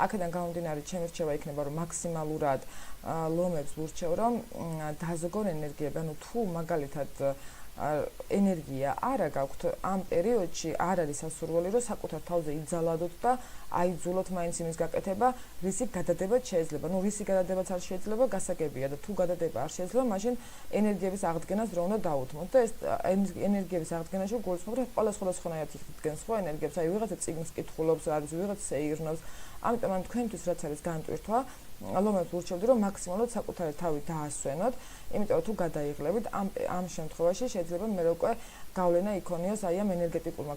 Speaker 1: აქედან გამომდინარე ჩემი რჩევა იქნება რომ მაქსიმალურად ლომებს ვურჩევ რომ დაზოგონ ენერგიები, ანუ თუ მაგალითად ენერგია არა გაქვთ ამ პერიოდში არ არის სასურველი რომ საკუთარ თავზე იძალადოთ და აიძულოთ მაინც იმის გაკეთება, რისი გადადებაც შეიძლება. ნუ რისი გადადებაც არ შეიძლება, გასაგებია და თუ გადადება არ შეიძლება, მაშინ ენერგიების აღდგენას დრო უნდა დაუთმოთ და ეს ენერგიების აღდგენაში გულისხმობ რომ ყველა სხვადასხვანაირად იდგენს ხო ენერგიებს, აი ვიღაცა წიგნს კითხულობს, არის ვიღაცა ეირნობს. ამიტომ ამ თქვენთვის რაც არის განტვირთვა, ლომებს ვურჩევდი რომ მაქსიმალურად საკუთარი თავი დაასვენოთ, იმიტომ რომ თუ გადაიღლებით ამ შემთხვევაში შეიძლება მე უკვე გავლენა იქონიოს აი ამ ენერგეტიკულმა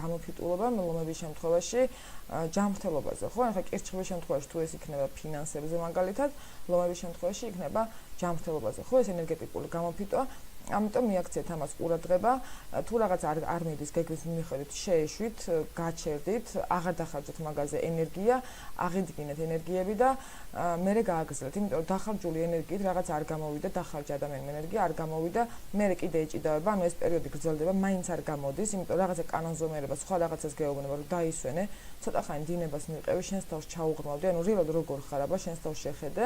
Speaker 1: გამოფიტულობამ ლომების შემთხვევაში ჯანმრთელობაზე, ხო? ახლა კირჩხიბის შემთხვევაში თუ ეს იქნება ფინანსებზე მაგალითად, ლომების შემთხვევაში იქნება ჯანმრთელობაზე, ხო? ეს ენერგეტიკული გამოფიტვა ამიტომ მიაქციეთ ამას ყურადღება, თუ რაღაც არ მიდის გეგმის მიხედვით შეეშვით, გაჩერდით, აღარ დახარჯოთ მაგაზე ენერგია, აღიდგინეთ ენერგიები და მერე გააგრძელეთ, იმიტომ რომ დახარჯული ენერგიით რაღაც არ გამოვიდა, დახარჯა ადამიანის ენერგია არ გამოვიდა, მერე კიდე ეჭიდავება, ანუ ეს პერიოდი გრძელდება, მაინც არ გამოდის, იმიტომ რომ რაღაცა კანონზომიერება, სხვა რაღაცას გეუბნება, რომ დაისვენე, ცოტა ხანი დინებას მიყევი, შენს თავს ჩაუღრმავდი, ანუ რეალურად როგორ ხარ, აბა შენს თავს შეხედე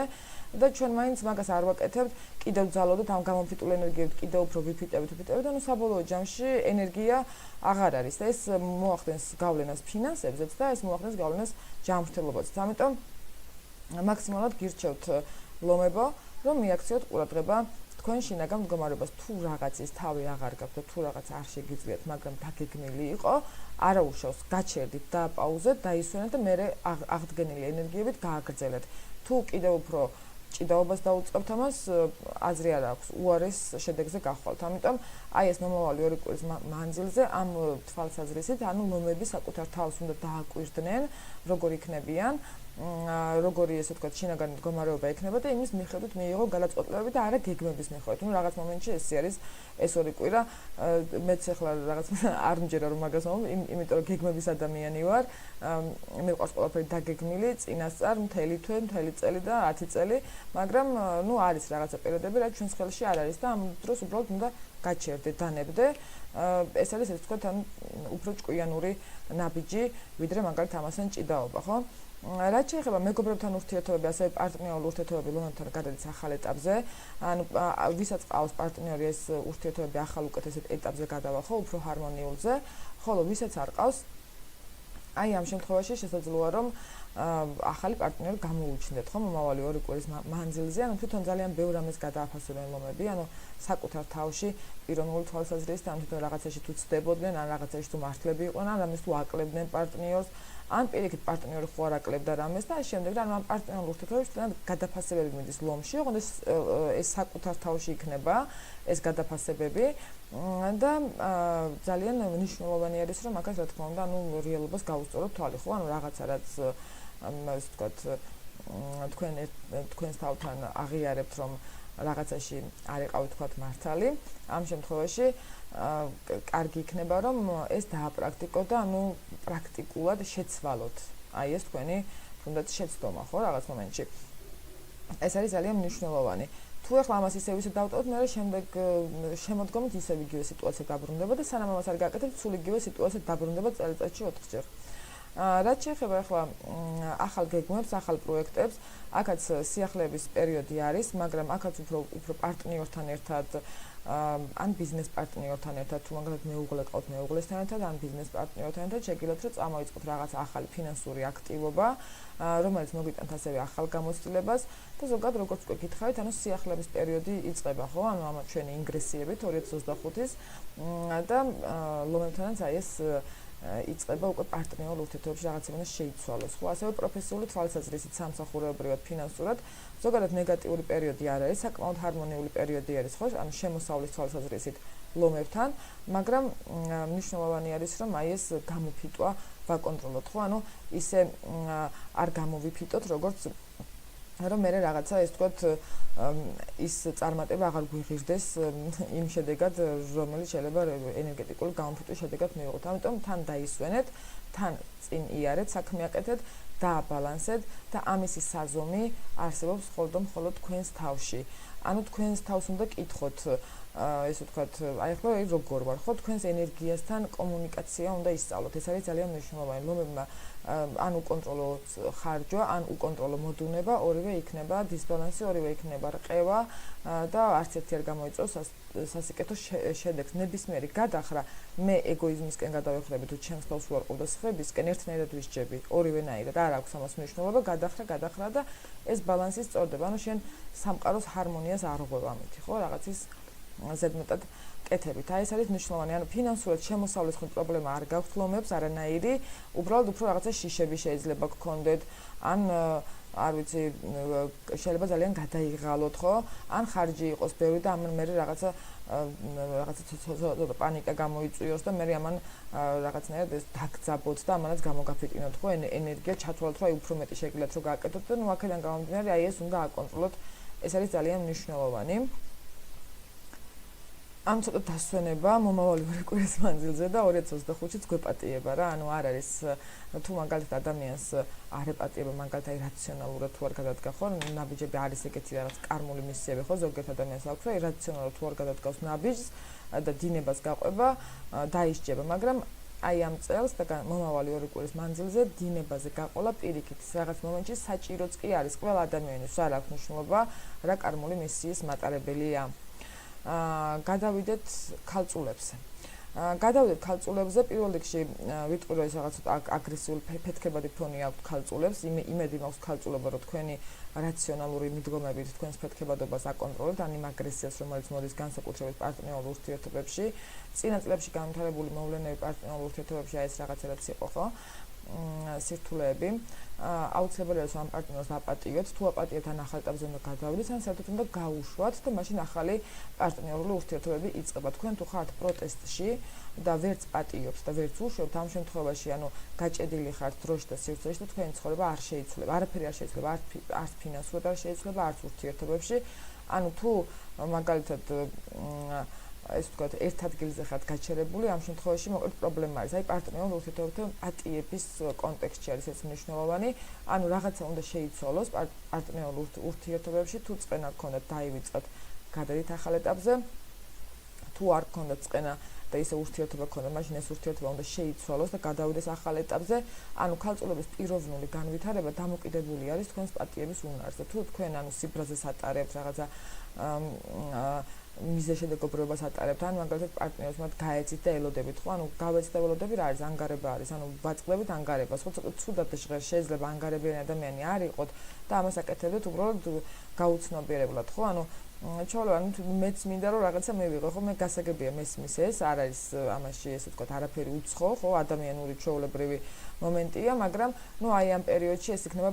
Speaker 1: და ჩვენ მაინც მაგას არ ვაკეთებთ, კიდევ ვძალოდოთ ამ გამოფიტულ ენერგიებით, კიდევ უფრო ვიფიტებით, ანუ საბოლოო ჯამში ენერგია აღარ არის და ეს მოახდენს გავლენას ფინანსებზეც და ეს მოახდენს გავლენას ჯანმრთელობაზეც. ამიტომ მაქსიმალურად გირჩევთ ლომებო, რომ მიაქციოთ ყურადღება თქვენ შინაგან მდგომარეობას, თუ რაღაცის თავი აღარ გაქვთ და თუ რაღაც არ შეგიძლიათ, მაგრამ დაგეგმილი იყო, არა უშავს, გაჩერდით და პაუზეთ, დაისვენეთ და მერე აღდგენილი ენერგიებით გააგრძელეთ. თუ კიდევ უფრო ჭიდაობას დაუწყებთ ამას, აზრი არ აქვს, უარეს შედეგზე გახვალთ. ამიტომ აი ეს მომავალი 2 კვირის მანძილზე ამ თვალსაზრისით, ანუ ლომები საკუთარ თავს უნდა დააკვირდნენ, როგორ იქნებიან, როგორი ესე ვთქვათ, შინაგანი მდგომარეობა ექნება და იმის მიხედვით მიიღო გადაწყვეტილებები და არა გეგმების მიხედვით. ნუ რაღაც მომენტში ეს არის ეს 2 კვირა, მეც ახლა რაღაც არ მჯერა რომ მაგას მომო, იმიტომ რომ გეგმების ადამიანი ვარ, მიყვარს ყველაფერი დაგეგმილი, წინასწარ, მთელი თვე, მთელი წელი და 10 წელი, მაგრამ ნუ არის რაღაცა პერიოდები, რაც ჩვენს ხელში არ არის და ამ დროს უბრალოდ უნდა გაჩერდე, დანებდე. ეს არის ესე ვთქვათ, ანუ უფრო ჭკვიანური ნაბიჯი, ვიდრე მაგალითად ამასთან ჭიდაობა, ხო? რაც შეეხება მეგობრებთან ურთიერთობები, ასევე პარტნიორულ ურთიერთობები ლომებთან გადადის ახალ ეტაპზე, ანუ ვისაც ყავს პარტნიორი ეს ურთიერთობები ახალ უკეთეს ეტაპზე გადავა, ხო, უფრო ჰარმონიულზე, ხოლო ვისაც არ ყავს, აი ამ შემთხვევაში შესაძლოა რომ ახალი პარტნიორი გამოუჩნდეთ, ხო, მომავალი 2 კვირის მანძილზე, ანუ თვითონ ძალიან ბევრ ამას გადააფასებენ ლომები, ანუ საკუთარ თავში პიროვნული თვალსაზრისით, ან თვითონ რაღაცაში თუ ცდებოდნენ, ან რაღაცაში თუ მართლები იყვნენ, ან რამეს თუ აკლებდნენ პარტნიორს, ან პირიქით პარტნიორი ხო არ აკლებდა რამეს და შემდეგ და ამ პარტნიორულ ურთიერთობებში თან გადაფასებები მიდის ლომში, ოღონდ ეს საკუთარ თავში იქნება ეს გადაფასებები და ძალიან მნიშვნელოვანი არის რომ მაგას რა თქმა უნდა, ანუ რეალობას გაუსწოროთ თვალი, ხო, ანუ რაღაცა რაც ასე ვთქვათ, თქვენს თავთან აღიარებთ რომ რაღაცაში არ იყავით თქვათ მართალი, ამ შემთხვევაში კარგი იქნება რომ ეს დააპრაქტიკოთ და ანუ პრაქტიკულად შეცვალოთ. აი ეს თქვენი თუნდაც შეცდომა, ხო, რაღაც მომენტში. ეს არის ძალიან მნიშვნელოვანი. თუ ახლა ამას ისევ დავტოვოთ, მე შემდეგ შემოდგომით ისევ იგივე სიტუაცია დაბრუნდება და სანამ ამას არ გაკეთებთ, სულ იგივე სიტუაცია დაბრუნდება წელიწადში 4 ჯერ. რაც შეეხება ახლა ახალ გეგმებს, ახალ პროექტებს, აქაც სიახლეების პერიოდი არის, მაგრამ აქაც უფრო პარტნიორთან ერთად ან ბიზნეს პარტნიორთან ერთად, თუ მაგალითად მეუღლე ყავთ მეუღლესთან ერთად, ან ბიზნეს პარტნიორთან ერთად შეგიძლიათ რომ წამოიწყოთ რაღაც ახალი ფინანსური აქტივობა, რომელიც მოგვიტანთ ასევე ახალ გამოცდილებას და ზოგადად როგორც უკვე გითხარით, ანუ სიახლეების პერიოდი იწყება, ხო? ანუ ამ ჩვენი ინგრესიებით 2025-ის და ლომებთანაც აი ეს იწყება უკვე პარტნიორულ ურთიერთობებში რაღაცა შეიცვალოს, ხო? ასევე პროფესიული თვალსაზრისით, სამსახურეობრივად, ფინანსურად ზოგადად ნეგატიური პერიოდი არ არის, საკმაოდ ჰარმონიული პერიოდი არის, ხო? ანუ შემოსავლის თვალსაზრისით ლომებთან, მაგრამ მნიშვნელოვანი არის, რომ აი ეს გამოფიტვა ვაკონტროლოთ, ხო? ანუ ისე არ გამოვიფიტოთ, როგორც რომ მე რაღაცა ეს თქვათ ის წარმატება აღარ გვიღირდეს იმ შედეგად, რომელიც შეიძლება ენერგეტიკული გამოფიტვის შედეგად მივიღოთ. ამიტომ თან დაისვენეთ, თან წინ იარეთ, საქმე აკეთეთ, დააბალანსეთ და ამისი საზომი არსებობს მხოლოდ თქვენს თავში. ანუ თქვენს თავს უნდა კითხოთ, ესე ვთქვათ, აი ხო როგორ ვარ, ხო თქვენს ენერგიასთან კომუნიკაცია უნდა ისწავლოთ. ეს არის ძალიან მნიშვნელოვანი. ლომებმა ან უკონტროლო ხარჯვა, ან უკონტროლო მოდუნება, ორივე იქნება დისბალანსი, ორივე იქნება რყევა და არც ერთი არ გამოიწვევს სასიკეთო შედეგს. ნებისმიერი გადახრა მე ეგოიზმისკენ გადავეხურები თუ ჩემს ხელს უარყოფ და სხვებისკენ ერთნაირად ვისჯები, ორივენაირად არ აქვს ამას მნიშვნელობა, გადახრა და ეს ბალანსი სწორდება. ანუ შენ სამყაროს ჰარმონიას არ ღვევ ამით, ხო, რაღაცის ზედმეტად კეთებით. აი ეს არის მნიშვნელოვანი. ანუ ფინანსურად შემოსავლის ხო პრობლემა არ გაქვთ ლომებს არანაირი, უბრალოდ უფრო რაღაცა შიშები შეიძლება გქონდეთ, ან არ ვიცი, შეიძლება ძალიან გადაიღალოთ, ხო? ან ხარჯი იყოს ბევრი და ამან მე რაღაცა პანიკა გამოიწვიოს და მე ამან რაღაცნაირად ეს დაგძაბოთ და ამანაც გამოგაფიტინოთ, ხო? ენერგია ჩათვალოთ, რომ აი უფრო მეტი შეგიძლიათ რომ გააკეთოთ და ნუ აქედან გამომდინარე, აი ეს უნდა აკონტროლოთ. ეს არის ძალიან მნიშვნელოვანი. ამ ცოტა დასვენება მომავალი ორი კვირის მანძილზე და 2025-იც გვეპატიება რა, ანუ არ არის თუ მაგალითად ადამიანს არ ეპატიება მაგალითად აი რაციონალურად თუ არ გადადგა ხო, ნაბიჯები არის ეგეთი რაღაც კარმული მისიები ხო, ზოგიერთ ადამიანს აქვს, აი რაციონალურად თუ არ გადადგავს ნაბიჯს და დინებას გაყვება, დაისჯება, მაგრამ აი ამ წელს და მომავალი ორი კვირის მანძილზე დინებაზე გაყოლა პირიქით რაღაც მომენტში საჭიროც კი არის ყველა ადამიანის, არ აქვს მნიშვნელობა რა კარმული მისიის მატარებელია. გადავიდეთ ქალწულებზე. გადავიდეთ ქალწულებზე, პირველ რიგში ვიტყვი რომ ეს რაღაც აგრესიული ფეთქებადი ფონი აქვს ქალწულებს, იმედი მაქვს ქალწულებო რომ თქვენი რაციონალური მიდგომებით თქვენს ფეთქებადობას აკონტროლებთ, ან იმ აგრესიას რომელიც მოდის განსაკუთრებით პარტნიორულ ურთიერთობებში, წინა წლებში განვითარებული მოვლენები პარტნიორულ ურთიერთობებში აი ეს რაღაცებიც იყო ხო? სირთულეები აუცილებელია რომ ამ პარტნიორს აპატიოთ, თუ აპატიებთ ან ახალ ეტაპზე უნდა გადავიდეთ, ან საერთოდ უნდა გაუშვათ და მაშინ ახალი პარტნიორული ურთიერთობები იწყება. თქვენ თუ ხართ პროტესტში და ვერც პატიობთ და ვერც უშვებთ, ამ შემთხვევაში ანუ გაჭედილი ხართ დროში და სივრცეში და თქვენი ცხოვრება არ შეიცვლება, არაფერი არ შეიცვლება, არც ფინანსურად არ შეიცვლება, არც ურთიერთობებში. ანუ თუ მაგალითად ეს თქვათ ერთ ადგილზე ხართ გაჩერებული, ამ შემთხვევაში მოკლედ პრობლემა არის. აი პარტნიორულ ურთიერთობებთან პატიების კონტექსტში არის ეს მნიშვნელოვანი. ანუ რაღაცა უნდა შეიცვალოს პარტნიორულ ურთიერთობებში, თუ წენა გქონდათ დაივიწყოთ, გადადით ახალ ეტაპზე. თუ არ გქონდათ წენა და ისე ურთიერთობა გქონდათ, მაშინ ეს ურთიერთობა უნდა შეიცვალოს და გადავიდეს ახალ ეტაპზე. ანუ ქალწულების პიროვნული განვითარება დამოკიდებული არის თქვენს პატიების უნარზე. თუ თქვენ ანუ სიბრაზეს ატარებთ რაღაცა მიზეშედეგობრობას ატარებთ, ან მაგალითად პარტნიორს მათ გაეცით და ელოდებით, ხო? ანუ გავეცით და ველოდები რა არის? ანგარება არის, ანუ ვაწყდებით ანგარებას, ხო? ცოტა ცუდად და ჟღერ შეიძლება ანგარებიანი ადამიანი არ იყოთ და ამას აკეთებდეთ უბრალოდ გაუცნობიერებლად, ხო? ანუ ჩავლა, მეც მინდა რომ რაღაცა მივიღო, ხო? მე გასაგებია მესმის ეს, არ არის ამაში ესე ვთქვათ არაფერი უცხო, ხო? ადამიანური ჩვეულებრივი მომენტია, მაგრამ ნუ აი ამ პერიოდში ეს იქნება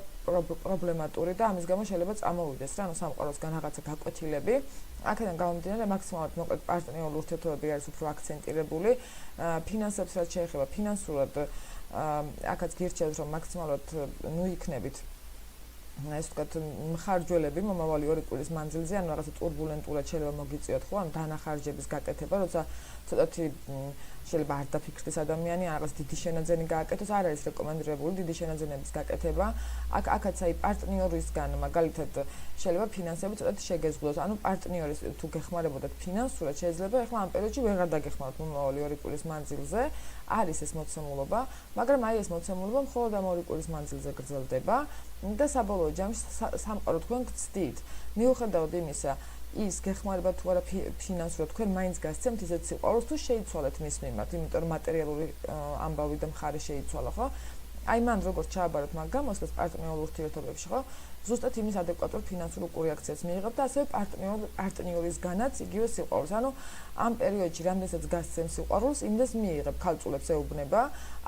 Speaker 1: პრობლემატური და ამის გამო შეიძლება წამოვიდეს რა, ანუ სამყაროსგან რაღაცა გაკვეთილები. აქედან გამომდინარე მაქსიმალურად მოკლედ პარტნიორული ურთიერთობები არის უფრო აქცენტირებული. ფინანსებს რაც შეეხება ფინანსურად აქაც გირჩევთ რომ მაქსიმალურად ნუ იქნებით ეს ვთქვათ მხარჯველები მომავალი ორი კვირის მანძილზე, ანუ რაღაცა ტურბულენტურად შეიძლება მოგიწიოთ, ხო? ანუ დანახარჯების გაკეთება, როცა ცოტათი შეიძლება არ დაფიქრდეს ადამიანი, რაღაც დიდი შენაძენი გააკეთოს, არ არის რეკომენდირებული დიდი შენაძენების გაკეთება. აქაც აი პარტნიორისგან მაგალითად შეიძლება ფინანსები ცოტათი შეგეზღუდოს. ანუ პარტნიორის თუ გეხმარებოდათ ფინანსურად, შეიძლება ახლა ამ პერიოდში ვეღარ დაგეხმაროთ მომავალი ორი კვირის მანძილზე. არის ეს მოცემულობა, მაგრამ აი ეს მოცემულობა მხოლოდ ამ ორი კვირის მანძილზე გრძელდება და საბოლოო ჯამში სამყარო თქვენ გცდით. მიუხედავად იმისა, ის გეხმარება თუ არა ფინანსურად თქვენ მაინც გასცემთ ისეთ სიყვარულს თუ შეიცვალეთ მის მიმართ, იმიტომ რომ მატერიალური ამბავი და მხარე შეიცვალა, ხო? აი მან როგორც ჩააბაროთ მაგ გამოსვლას პარტნიორულ ურთიერთობებში, ხო? ზუსტად იმის ადეკვატურ ფინანსურ კურიაქციას მიიღებ და ასევე პარტნიორისგანაც იგივე სიყვარულს. ანუ ამ პერიოდში რამდენსაც გასცემ სიყვარულს, იმდეს მიიღებ, ქალწულებს ეუბნება.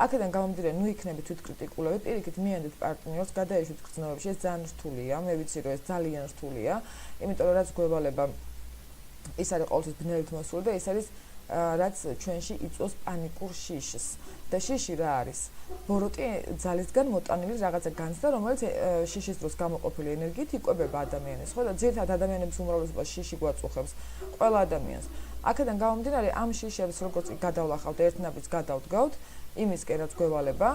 Speaker 1: აქედან გამომდინარე, ნუ იქნები თვითკრიტიკულები, პირიქით მიანდეთ პარტნიორს, გადაეშვით გრძნობებში, ეს ძალიან რთულია, მე ვიცი რომ ეს ძალიან რთულია, იმიტომ რომ რაც გვევალება ის არის ყოველთვის ბნელით მოსული და ის არის რაც ჩვენში იწვევს პანიკურ შიშს. და შიში რა არის? ბოროტი ძალისგან მოტანილი რაღაცა განცდა, რომელიც შიშის დროს გამოყოფილი ენერგიით იკვებება ადამიანის, ხო და ძირითადად ადამიანების უმრავლესობას შიში გვაწუხებს, ყველა ადამიანს. აქედან გამომდინარე, ამ შიშებს როგორც გადავლახავთ, ერთნაბის გადავდგავთ, იმისკენ რაც გვევალება,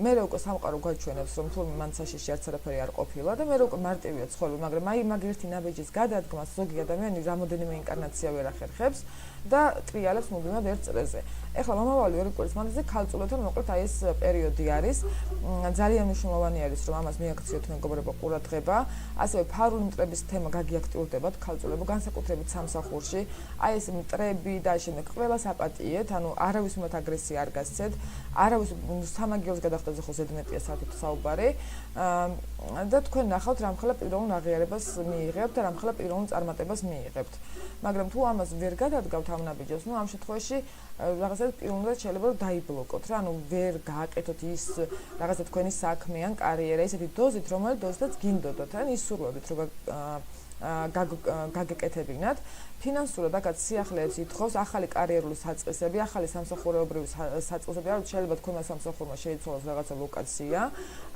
Speaker 1: მე უკვე სამყარო გვაჩვენებს, რომ თურმე მან საშიში არც არაფერი არ ყოფილა და მე უკვე მარტივია ცხოვრება, მაგრამ აი მაგ ერთი ნაბიჯის გადადგმას ზოგი ადამიანი რამოდენიმე ინკარნაცია ვერ ახერხებს და ტრიალებს მუდმივად ერთ წრეზე. ეხლა მომავალი 2 კვირის მანძილზე ქალწულებთან მოკლედ აი ეს პერიოდი არის. ძალიან მნიშვნელოვანი არის, რომ ამას მიაქციოთ მეგობრებო ყურადღება. ასევე ფარული მტრების თემა გაგიაქტიურდებათ ქალწულებო, განსაკუთრებით სამსახურში. აი ეს მტრები და შემდეგ ყველას აპატიეთ, ანუ არავის მიმართ აგრესია არ გასცეთ, არავის სამაგიეროს გადახდაზე ხო ზედმეტია საერთოდ საუბარი. და თქვენ ნახავთ რამხელა პიროვნულ აღიარებას მიიღებთ და რამხელა პიროვნულ წარმატებას მიიღებთ. მაგრამ თუ ამას ვერ გადადგავთ ამ ნაბიჯებს, ამ შემთხვევაში რაღაცა პიროვნულად შეიძლება რომ დაიბლოკოთ რა, ანუ ვერ გააკეთოთ ის რაღაცა თქვენი საქმე ან კარიერა ისეთი დოზით, რომელიც დოზითაც გინდოდოთ, ან ისურვებით რომ გაგეკეთებინათ. ფინანსურად აქაც სიახლეებს ითხოვს ახალი კარიერული საწყისები, ახალი სამსახურეობრივი საწყისები, ანუ შეიძლება თქვენმა სამსახურმა შეიცვალოს რაღაცა ლოკაცია,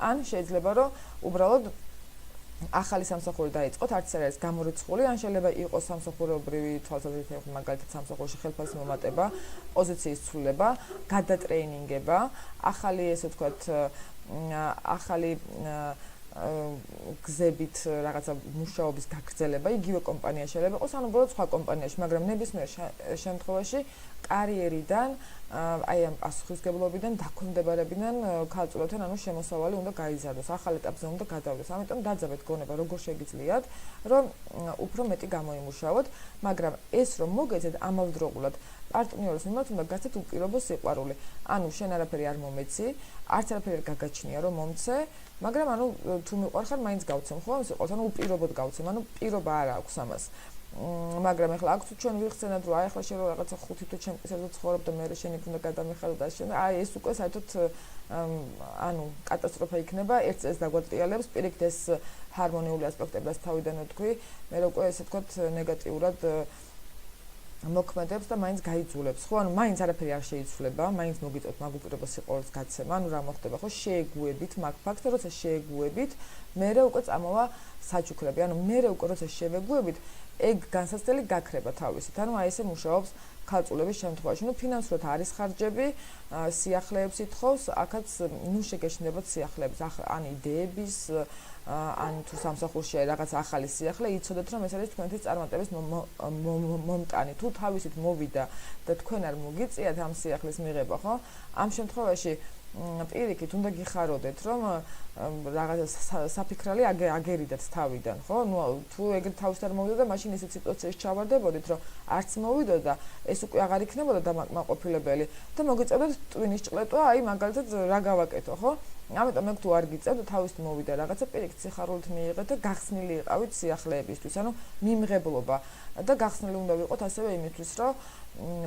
Speaker 1: ან შეიძლება რომ უბრალოდ ახალი სამსახური დაიწყოთ, არც არ არის გამორიცხული, ან შეიძლება იყოს სამსახურეობრივი თვალსაზრისით, მაგალითად სამსახურში ხელფასის მომატება, პოზიციის ცვლილება, გადატრეინინგება, ახალი ესე ვთქვათ, ახალი გზებით რაღაცა მუშაობის გაგრძელება, იგივე კომპანია შეიძლება იყოს, ან უბრალოდ სხვა კომპანიაში, მაგრამ ნებისმიერ შემთხვევაში კარიერიდან, აი ამ პასუხისმგებლობიდან, დაქვემდებარებიდან ქალწულებთან ანუ შემოსავალი უნდა გაიზარდოს, ახალ ეტაპზე უნდა გადავიდეს. ამიტომ დაძაბეთ გონება, როგორ შეგიძლიათ, რომ უფრო მეტი გამოიმუშაოთ, მაგრამ ეს რომ მოგეცეთ ამავდროულად პარტნიორის მიმართ უნდა გაცეთ უპირობო სიყვარული. ანუ შენ არაფერი არ მომეცი, არც არაფერი არ გაგაჩნია რომ მომცე, მაგრამ ანუ თუ მიყვარხარ, მაინც გავცემ, ხო? ამის იყო, ანუ უპირობოდ გავცემ, ანუ პირობა არ აქვს ამას. მაგრამ ახლა აქ თუ ჩვენ ვიხსენებთ, რომ აი ახლა შენ რო რაღაცა 5 თვე ჩემპიონატზე ცხოვრობ და მე შენ იქ უნდა გადამიხადო და შენ აი ეს უკვე საერთოდ ანუ კატასტროფა იქნება, ერთ წელს დაგვატრიალებს, პირიქით ეს ჰარმონიული ასპექტებსაც თავიდან ვთქვი, მე უკვე ესე ვთქვათ ნეგატიურად მოქმედებს და მაინც გაიძულებს, ხო? ანუ მაინც არაფერი არ შეიცვლება, მაინც მოგიწევთ მაგ უპირობო სიყვარულის გაცემა, ანუ რა მოხდება, ხო? შეეგუებით მაგ ფაქტს და როცა შეეგუებით, მერე უკვე წამოვა საჩუქრები, ანუ მერე უკვე როცა შევეგუებით, ეგ განსაცდელი გაქრება თავისით. ანუ აი ესე მუშაობს ქალწულების შემთხვევაში. ნუ ფინანსურად არის ხარჯები, სიახლეებს ითხოვს, აქაც ნუ შეგეშინდებათ სიახლეებს, ან იდეების, ან თუ სამსახურში რაღაც ახალი სიახლე, იცოდეთ რომ ეს არის თქვენთვის წარმატების მომტანი. თუ თავისით მოვიდა და თქვენ არ მოგიწიათ ამ სიახლის მიღება, ხო? ამ შემთხვევაში პირიქით უნდა გიხაროდეთ, რომ რაღაცა საფიქრალი აგერიდათ თავიდან, ხო? ნუ თუ ეგრე თავის არ მოვიდა და მაშინ ისეთ სიტუაციაში ჩავარდებოდით, რომ არც მოვიდოდა, ეს უკვე აღარ იქნებოდა დამაკმაყოფილებელი და მოგიწევდეთ ტვინის ჭყლეტვა, აი მაგალითად რა გავაკეთო, ხო? ამიტომ ეგ თუ არ გიწევთ, თავისით მოვიდა რაღაცა პირიქით სიხარულით მიიღეთ და გახსნილი იყავით სიახლეებისთვის, ანუ მიმღებლობა და გახსნილი უნდა ვიყოთ ასევე იმისთვის, რომ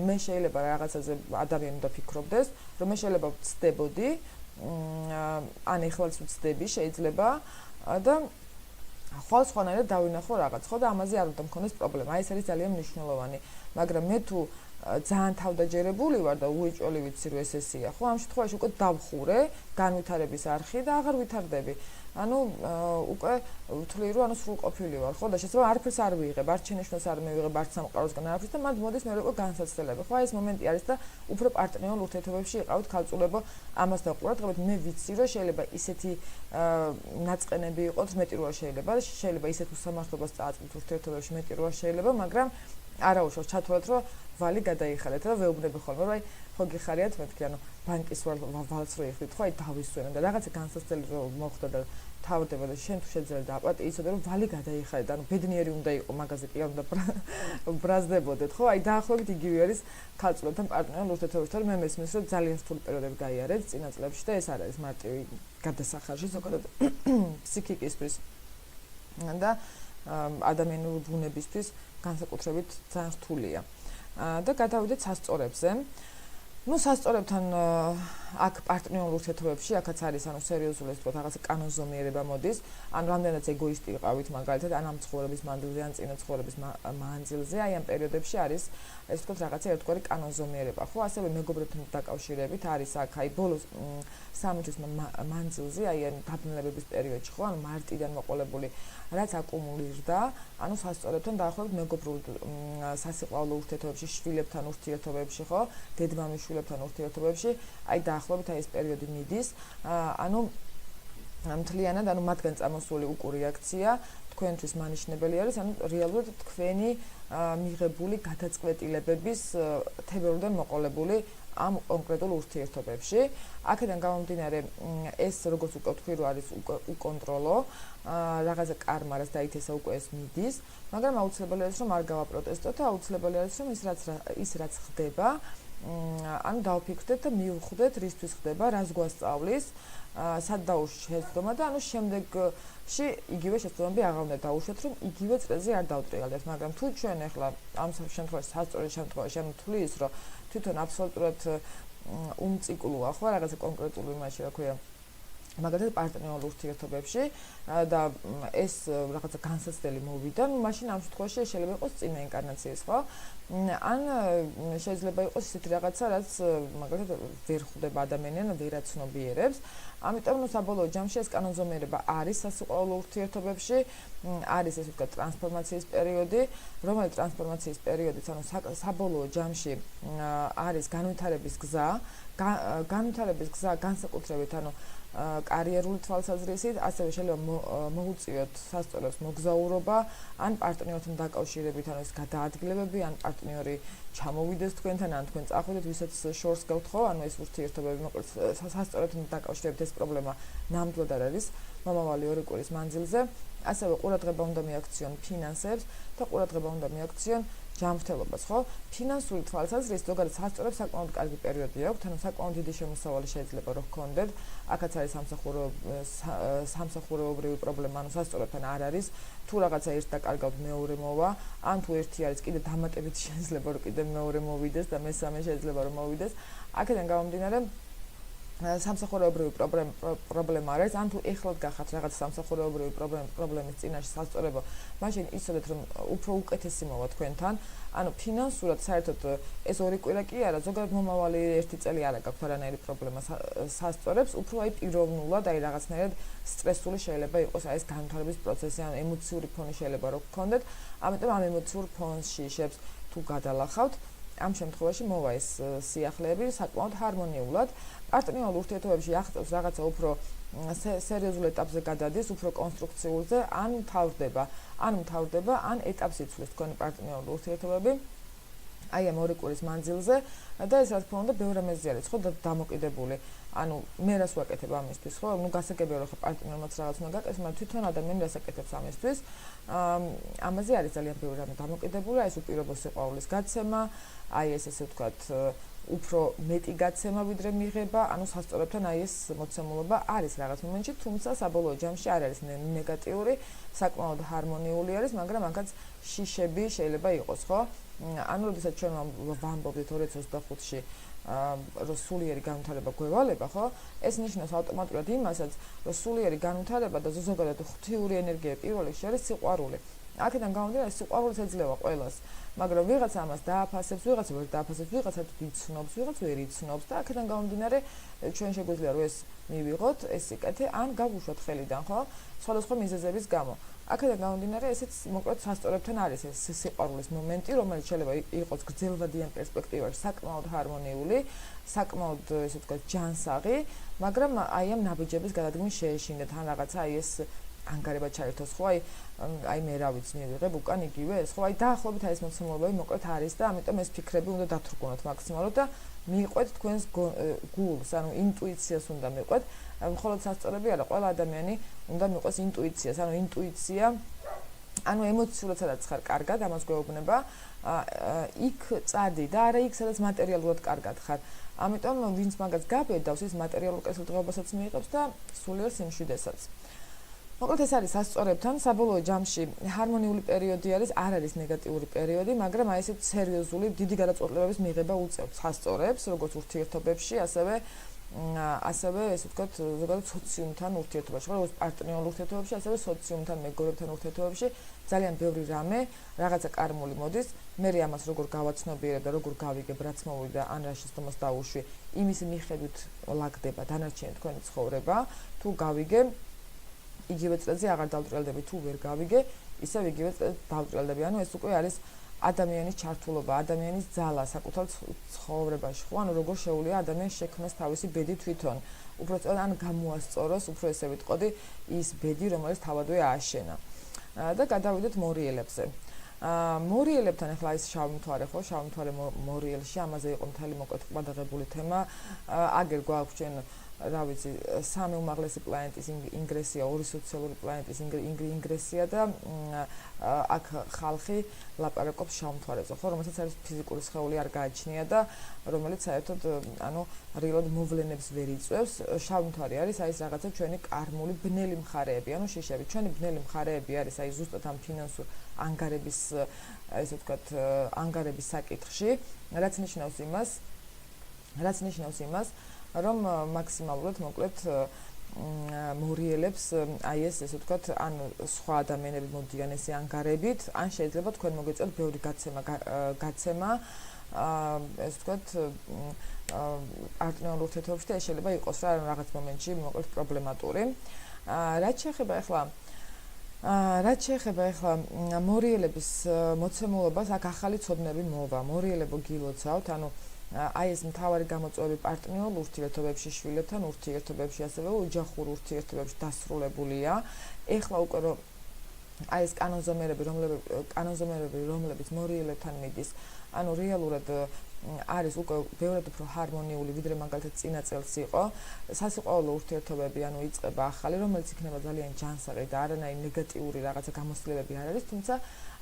Speaker 1: მე შეიძლება რაღაცაზე ადამიანი უნდა ფიქრობდეს, რომ მე შეიძლება ვცდებოდი, ან ეხლაც ვცდები შეიძლება და ხვალ სხვანაირად დავინახო რაღაც, ხო და ამაზე არ უნდა მქონდეს პრობლემა. აი ეს არის ძალიან მნიშვნელოვანი, მაგრამ მე თუ ძალიან თავდაჯერებული ვარ და უეჭველი ვიცი რომ ეს ესეა, ხო? ამ შემთხვევაში უკვე დავხურე განვითარების არხი და აღარ ვითარდები. ანუ უკვე ვთვლი რომ ანუ სრულყოფილი ვარ, ხო? და შესაძლოა არაფერს არ ვიღებ, არც შენიშვნას არ მივიღებ, არც სამყაროსგან არაფერს და მათ მოდის მე უკვე განსაცდელები. ხო, ეს მომენტი არის და უფრო პარტნიორულ ურთიერთობებში იყავით ქალწულებო, ამას დაყურადღებით, მე ვიცი რომ შეიძლება ისეთი ნაწყენები იყოს, მეტი როა შეიძლება ისეთ უსამართლობას წააწყდით ურთიერთობებში, მეტი როა შეიძლება, მაგრამ არაუშავს ჩათვალეთ რომ ვალი გადაიხადეთ და ვეუბნები ხოლმე რომ აი ხო გიხარიათ მეთქი ანუ ბანკის ვალს რო იხდით ხო აი დავისვენა და რაღაცა განსაცდელი რომ მოხდა და თავდება და შენ თუ შეძლებ და აპატი იცოდე რომ ვალი გადაიხადეთ ანუ ბედნიერი უნდა იყო მაგაზე კი არ უნდა ბრაზდებოდეთ ხო აი დაახლოებით იგივე არის ქალწულებთან პარტნიორულ ურთიერთობებში მე მესმის რომ ძალიან რთული პერიოდები გაიარეთ წინა წლებში და ეს არ არის მარტივი გადასახარში ზოგადად ფსიქიკისთვის და ადამიანური ბუნებისთვის განსაკუთრებით ძალიან რთულია. და გადავიდეთ სასწორებზე. ну სასწორებთან აქ პარტნიორულ ურთიერთობებში აქაც არის სერიოზული ეს თქო რაღაცა კანონზომიერება მოდის ან რამდენად ეგოისტი იყავით მაგალითად ან ამ ცხოვრების მანძილზე ან წინა ცხოვრების მანძილზე აი ამ პერიოდებში არის ეს თქო რაღაცა ერთგვარი კანონზომიერება ხო ასევე მეგობრებთან დაკავშირებით არის აქ აი ბოლოს 3 თვის მანძილზე აი ამ დაბნელებების პერიოდში ხო ანუ მარტიდან მოყოლებული რაც აკუმულირდა ანუ სასწორებთან დაახლოებით მეგობრულ სასიყვარულო ურთიერთობებში შვილებთან ურთიერთობებში ხო დედმამიშვილებთან ურთიერთობებში აი დაახლოებით აი ეს პერიოდი მიდის ანუ მთლიანად ანუ მათგან წამოსული უკურიაქცია თქვენთვის მანიშნებელი არის ანუ რეალურად თქვენი მიღებული გადაწყვეტილებების თებერვლიდან მოყოლებული ამ კონკრეტულ ურთიერთობებში აქედან გამომდინარე ეს როგორც უკვე თქვი რომ არის უკონტროლო რაღაცა კარმა რაც დაითესა უკვე ეს მიდის მაგრამ აუცილებელი არის რომ არ გავაპროტესტოთ და აუცილებელი არის რომ ის რაც ხდება ანუ დავფიქრდეთ და მივხვდეთ რისთვის ხდება რას გვასწავლის სად დაუშეცდომა და ანუ შემდეგში იგივე შეცდომები აღარ უნდა დაუშვათ რომ იგივე წრეზე არ დავტრიალდეთ მაგრამ თუ ჩვენ ახლა ამ შემთხვევაში სასწორო შემთხვევაში ანუ თulis რომ თვითონ აბსოლუტურად უმციკლოა ხო რაღაცა კონკრეტული იმაში რა ქვია მაგალითად პარტნიორულ ურთიერთობებში და ეს რაღაცა განსაცდელი მოვიდა, ну მაშინ ამ შემთხვევაში შეიძლება იყოს წინა ინკარნაციის, ხო? ან შეიძლება იყოს ისეთი რაღაცა, რაც მაგალითად ვერ ხვდება ადამიანს, ვერ აცნობიერებს. ამიტომ ну საბოლოო ჯამში ეს კანონზომიერება არის სასიყვარულო ურთიერთობებში, არის ესე ვთქვათ ტრანსფორმაციის პერიოდი, რომელიც ტრანსფორმაციის პერიოდიც, ანუ საბოლოო ჯამში არის განვითარების გზა, განსაკუთრებით, ანუ კარიერული თვალსაზრისით, ასევე შეიძლება მოუწიოთ სასწორებს მოგზაურობა, ან პარტნიორთან დაკავშირებით, ანუ ეს გადაადგილებები, ან პარტნიორი ჩამოვიდეს თქვენთან, ან თქვენ წახვიდეთ, ვისაც შორს გაქვთ, ხო? ანუ ეს ურთიერთობები, მოკლედ სასწორებთან დაკავშირებით ეს პრობლემა ნამდვილად არ არის მომავალი 2 კვირის მანძილზე. ასევე ყურადღება უნდა მიაქციონ ფინანსებს და ყურადღება უნდა მიაქციონ ჯანმრთელობას, ხო? ფინანსური თვალსაზრისით ზოგადად სასწორებს საკმაოდ კარგი პერიოდი აქვს, ანუ საკმაოდ დიდი შემოსავალი შეიძლება რომ გქონდეთ. აქაც არის სამსახურეობრივი პრობლემა, ანუ სასწორებთან არ არის. თუ რაღაცა ერთ დაკარგავთ, მეორე მოვა, ან თუ ერთი არის, კიდე დამატებითი შეიძლება რომ კიდე მეორე მოვიდეს და მესამე შეიძლება რომ მოვიდეს. აქედან გამომდინარე სამსახურეობრივი პრობლემა არის, ან თუ ეხლად გახართ რაღაც სამსახურეობრივი პრობლემის წინაშე სასწორებო, მაშინ იცოდეთ რომ უფრო უკეთესი მოვა თქვენთან. ანუ ფინანსურად საერთოდ ეს 2 კვირა კი არა, ზოგადად მომავალი 1 წელი არა გაქვთ არანაირი პრობლემა სასწორებს, უფრო აი პიროვნულად, აი რაღაცნაირად სტრესული შეიძლება იყოს აი ეს განვითარების პროცესი, ან ემოციური ფონი შეიძლება რომ გქონდეთ. ამიტომ ამ ემოციურ ფონში შეებს თუ გადალახავთ, ამ შემთხვევაში მოვა ეს სიახლეები საკმაოდ ჰარმონიულად. პარტნიორულ ურთიერთობებში აღწევს რაღაცა უფრო სერიოზულ ეტაპზე გადადის, უფრო კონსტრუქციულზე, ან მთავრდება, ან ეტაპს იცვლის თქვენი პარტნიორული ურთიერთობები. აი ამ 2 კვირის მანძილზე და ეს რა თქმა უნდა ბევრ ამაზე არის, ხო, დამოკიდებული. ანუ მე რას ვაკეთებ ამისთვის, ხო? ნუ გასაგებია რომ პარტნიორმაც რაღაც უნდა გაკეთოს, მაგრამ თვითონ ადამიანი რას აკეთებს ამისთვის. ამაზე არის ძალიან ბევრი რამე დამოკიდებული, აი ეს უპირობო სიყვარულის გაცემა, აი ეს ესე ვთქვათ უფრო მეტი გაცემა ვიდრე მიღება, ანუ სასწორებთან აი ეს მოცემულობა არის რაღაც მომენტში, თუმცა საბოლოო ჯამში არ არის ნეგატიური, საკმაოდ ჰარმონიული არის, მაგრამ მაგაც შიშები შეიძლება იყოს, ხო? ანუ როდესაც ჩვენ ვამბობთ 2025-ში რომ სულიერი განვითარება გვევალება, ხო? ეს ნიშნავს ავტომატურად იმასაც, რომ სულიერი განვითარება და ზოგადად ღვთიური ენერგია პირველ რიგში არის სიყვარული. აქედან გამომდინარე სიყვარული შეძლება ყველას, მაგრამ ვიღაცა ამას დააფასებს, ვიღაცა ვერ დააფასებს, ვიღაცა იცნობს, ვიღაცა ვერ იცნობს და აქედან გამომდინარე ჩვენ შეგვიძლია რომ ეს მივიღოთ, ეს სიკეთე, ან გავუშვათ ხელიდან, ხო? სხვადასხვა მიზეზების გამო. აქედან გამომდინარე ესეც მოკლედ სასწორებთან არის ეს სიყვარულის მომენტი, რომელიც შეიძლება იყოს გრძელვადიან პერსპექტივაში საკმაოდ ჰარმონიული, საკმაოდ ესე ვთქვათ ჯანსაღი, მაგრამ აი ამ ნაბიჯების გადადგმის შეეშინდეთ ან რაღაცა აი ეს ანგარება ჩაერთოს, ხო, აი მე რა ვიცი, მივიღებ უკან იგივე ეს, ხო, აი დაახლოებით აი ეს მოცემულობები მოკლედ არის და ამიტომ ეს ფიქრები უნდა დათრგუნოთ მაქსიმალურად და მიყვეთ თქვენს გულს, ანუ ინტუიციას უნდა მიყვეთ. მხოლოდ სასწორები არა, ყველა ადამიანი უნდა მიყვეს ინტუიციას, ანუ ინტუიცია, ანუ ემოციურად სადაც ხარ კარგად, ამას გვეუბნება, იქ წადი და არა იქ სადაც მატერიალურად კარგად ხარ. ამიტომ ვინც მაგას გაბედავს, ის მატერიალურ კეთილდღეობასაც მიიღებს და სულიერ სიმშვიდესაც. მოკლედ ეს არის სასწორებთან, საბოლოო ჯამში ჰარმონიული პერიოდი არის, არ არის ნეგატიური პერიოდი, მაგრამ აი ესეთ სერიოზული დიდი გადაწყვეტილებების მიღება უწევთ სასწორებს, როგორც ურთიერთობებში, ასევე ესე ვთქვათ, ზოგადად სოციუმთან ურთიერთობაში, როგორც პარტნიორულ ურთიერთობებში, ასევე სოციუმთან, მეგობრებთან ურთიერთობებში ძალიან ბევრი რამე, რაღაცა კარმული მოდის, მე ამას როგორ გავაცნობიერებ და როგორ გავიგებ, რაც მოვიდა, ან რაშიც თომას დაუშვი, იმის მიხედვით ლაგდება დანარჩენი თქვენი ცხოვრება, თუ გავიგე იგივე წელზე აღარ დავჭრელდები, თუ ვერ გავიგე, ისევ იგივე წელზე დავჭრელდები. ანუ ეს უკვე არის ადამიანის ჩართულობა, ადამიანის ძალა საკუთარ ცხოვრებაში, ხო? ანუ როგორ შეუძლია ადამიანს შექმნას თავისი ბედი თვითონ. უბრალოდ ან გამოასწოროს, უფრო ესე ვიტყოდი, ის ბედი, რომელიც თავადვე ააშენა. და გადავიდეთ მორიელებზე. მორიელებთან ახლა ის შავი მთვარე, ხო? შავი მთვარე მორიელში, ამაზე იყო მთელი მოკლედ ყბადაღებული თემა. აგერ გვაქვს ჩვენ რა ვიცი, სამი უმაღლესი პლანეტის ინგრესია, ორი სოციალური პლანეტის ინგრესია და აქ ხალხი ლაპარაკობს შავ მთვარეზე, ხო, რომელსაც არის ფიზიკური სხეული არ გააჩნია და რომელიც საერთოდ, ანუ რეალურად მოვლენებს ვერ იწვევს. შავ მთვარე არის აი ეს რაღაცა ჩვენი კარმული ბნელი მხარეები, ანუ შიშები. ჩვენი ბნელი მხარეები არის აი ზუსტად ამ ფინანსურ ანგარების, ესე ვთქვათ, ანგარების საკითხში, რაც ნიშნავს იმას, რომ მაქსიმალურად მოკლედ მორიელებს აი ესე ვთქვათ, ან სხვა ადამიანები მოდიან ესე ანგარებით, ან შეიძლება თქვენ მოგეწევთ ბევრი გაცემა, ესე ვთქვათ, პარტნიორულ ურთიერთობებში და ეს შეიძლება იყოს რა რაღაც მომენტში მოკლედ პრობლემატური. რაც შეეხება ახლა მორიელების მოცემულობას, აქ ახალი ცოდნები მოვა. მორიელებო გილოცავთ, ანუ აი ეს მთავარი გამოწვევები პარტნიორულ ურთიერთობებში, შვილებთან ურთიერთობებში, ასევე ოჯახურ ურთიერთობებში დასრულებულია. ეხლა უკვე რომ აი ეს კანონზომიერები, რომლებიც მორიელებთან მიდის, ანუ რეალურად არის უკვე ბევრად უფრო ჰარმონიული, ვიდრე მაგალითად წინა წელს იყო. სასიყვარულო ურთიერთობები, ანუ იწყება ახალი, რომელიც იქნება ძალიან ჯანსაღი და არანაირი ნეგატიური რაღაცა გამოსცემები არ არის, თუმცა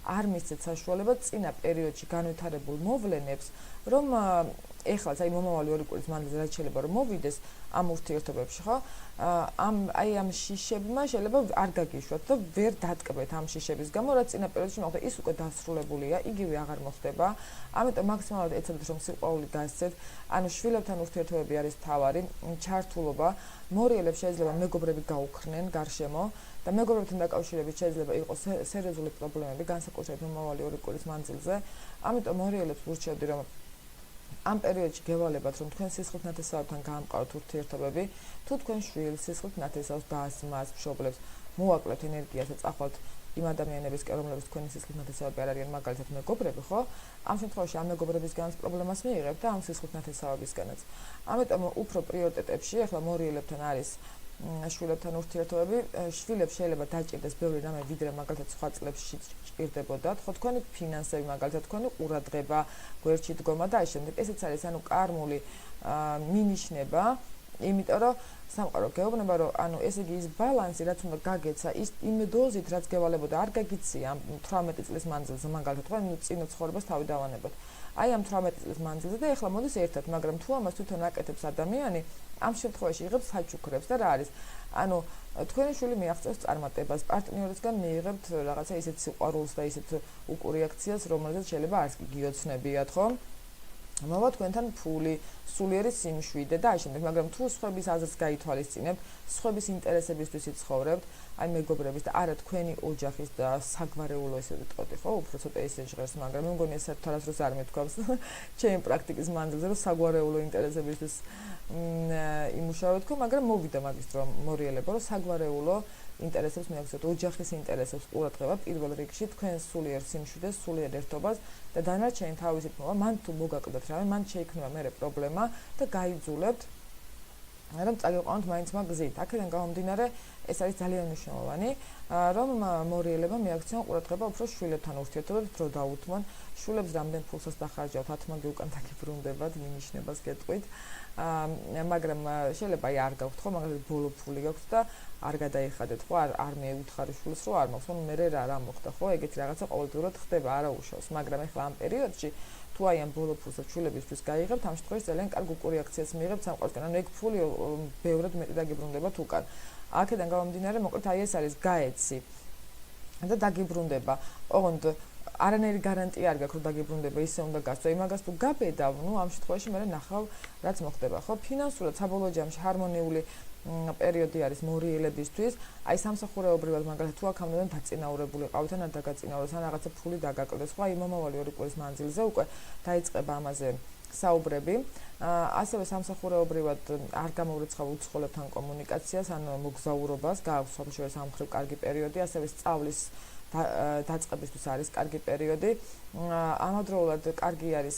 Speaker 1: არ მისცეთ საშუალება წინა პერიოდში განვითარებულ მოვლენებს, რომ ეხლაც აი მომავალი 2 კვირის მანძილზე რაც შეიძლება რომ მოვიდეს ამ ურთიერთობებში, ხო? ამ შიშებმა შეიძლება არ გაგიშვათ და ვერ დატკბეთ ამ შიშების გამო, რაც წინა პერიოდში მოხდა, ის უკვე დასრულებულია, იგივე აღარ მოხდება. ამიტომ მაქსიმალურად ეცადეთ რომ სიყვარული დასცეთ, ანუ შვილებთან ურთიერთობები არის მთავარი, ჩართულობა, მორიელებს შეიძლება მეგობრები გაუქრნენ გარშემო და მეგობრებთან დაკავშირებით შეიძლება იყოს სერიოზული პრობლემები, განსაკუთრებით მომავალი 2 კვირის მანძილზე. ამიტომ მორიელებს ვურჩევდი, რომ ამ პერიოდში გევალებათ, რომ თქვენ სისხლით ნათესავებთან გაამყაროთ ურთიერთობები, თუ თქვენ შვილს სისხლით ნათესავს და-ძმას, მშობლებს, მოაკლებთ ენერგიას და წახვალთ იმ ადამიანებისკენ, რომლებიც თქვენი სისხლით ნათესავები არ არიან, მაგალითად მეგობრები, ხო? ამ შემთხვევაში ამ მეგობრებისგანაც პრობლემას მიიღებთ და ამ სისხლით ნათესავებისგანაც. ამიტომ უფრო პრიორიტეტებში ახლა მორიელებთან არის შვილებთან ურთიერთობები, შვილებს შეიძლება დაჭირდეს ბევრი რამე, ვიდრე მაგალითად სხვა წლებში ჭირდებოდათ, ხო, თქვენი ფინანსები, მაგალითად თქვენი ყურადღება, გვერდში დგომა და აი შემდეგ. ესეც არის ანუ კარმული მინიშნება, იმიტომ რომ სამყარო გეუბნება, რომ ანუ ესე იგი ის ბალანსი, რაც უნდა გაგეცა, ის იმ დოზით, რაც გევალებოდა, არ გაგიცია ამ 18 წლის მანძილზე, მაგალითად, ხო, წინა ცხოვრებას თავი დავანებოთ. აი ამ 18 წლის მანძილზე და ეხლა მოდის ერთად, მაგრამ თუ ამას თვითონ აკეთებს ადამიანი, ამ შემთხვევაში იღებს საჩუქრებს და რა არის? ანუ თქვენი შვილი მიაღწევს წარმატებას, პარტნიორისგან მიიღებთ რაღაცა ისეთ სიყვარულს და ისეთ უკურიაქციას, რომელზეც შეიძლება არც კი გიოცნებიათ, ხო? მოვა თქვენთან ფული, სულიერი სიმშვიდე და აი შემდეგ, მაგრამ თუ სხვების აზრს გაითვალისწინებთ, სხვების ინტერესებისთვის იცხოვრებთ, აი მეგობრების და არა თქვენი ოჯახის და საგვარეულო ესე ვიტყოდი, ხო, უფრო ცოტა ისე ჟღერს, მაგრამ მე მგონი ეს საერთოდ არასდროს არ მეთქვამს ჩემი პრაქტიკის მანძილზე, რომ საგვარეულო ინტერესებისთვის იმუშავებთ, მაგრამ მოვიდა მაგის დრო მორიელებო, რომ საგვარეულო ინტერესებს მიაქცევთ, ოჯახის ინტერესებს ყურადღება პირველ რიგში, თქვენ სულიერ სიმშვიდეს, სულიერ ერთობას და დანარჩენი თავისით მოვა, მან თუ მოგაკლდათ რამე, მან შეიქმნება მერე პრობლემა და გაიძულებთ, რომ წაგიყვანოთ მაინც მაგ გზით. აქედან გამომდინარე, ეს არის ძალიან მნიშვნელოვანი, რომ მორიელებმა მიაქცევენ ყურადღება უფრო შვილებთან ურთიერთობებს, დრო დაუთმონ, შვილებს რამდენ ფულსაც დახარჯავთ, ათმაგი უკან დაგიბრუნდებათ, მინიშნებას გეტყვით. მაგრამ შეიძლება არ გაქვთ, ხო, მაგალითად ბოლო ფული გაქვთ და არ გადაიხადეთ, ხო, არ მეუთხარი შვილს, რომ არ მაქვს, მე რა მოხდა, ხო, ეგეთი რაღაცა ყოველდღურად ხდება, არა უშავს, მაგრამ ახლა ამ პერიოდში თუ აი ამ ბოლო ფულსაც შვილებისთვის გაიღებთ, ამ შემთხვევაში ძალიან კარგ უკურიაქციას მიიღებთ სამყაროსგან, ანუ ეგ ფული ბევრად მეტი დაგიბრუნდებათ უკან. აქედან გამომდინარე, მოკლედ აი ეს არის გაეცი და დაგიბრუნდება. ოღონდ არანაირი გარანტია არ გაქვს, რომ დაგიბრუნდება, ისე უნდა გასწო. იმაგას თუ გაბედავ, ამ შემთხვევაში მე ნახავ რაც მოხდება, ხო? ფინანსურად საბოლოო ჯამში ჰარმონიული პერიოდი არის მორიელებისთვის. აი სამსახურეობრივად მაგალითად თუ აქამდე დაწინაურებული ყავით ან არ დაგაწინაურდეს, ან რაღაცა ფული დაგაკლდეს, ხო? აი მომავალი 2 კვირის მანძილზე უკვე დაიწყება ამაზე საუბრები. ასევე სამსახურეობრივად არ გამოვრიცხავ უცხოელებთან კომუნიკაციას, ან მოგზაურობას, გააქვს სამშობლოში სამხრივ კარგი პერიოდი, ასევე სწავლის დაწყებისთვის არის კარგი პერიოდი. ამავდროულად კარგი არის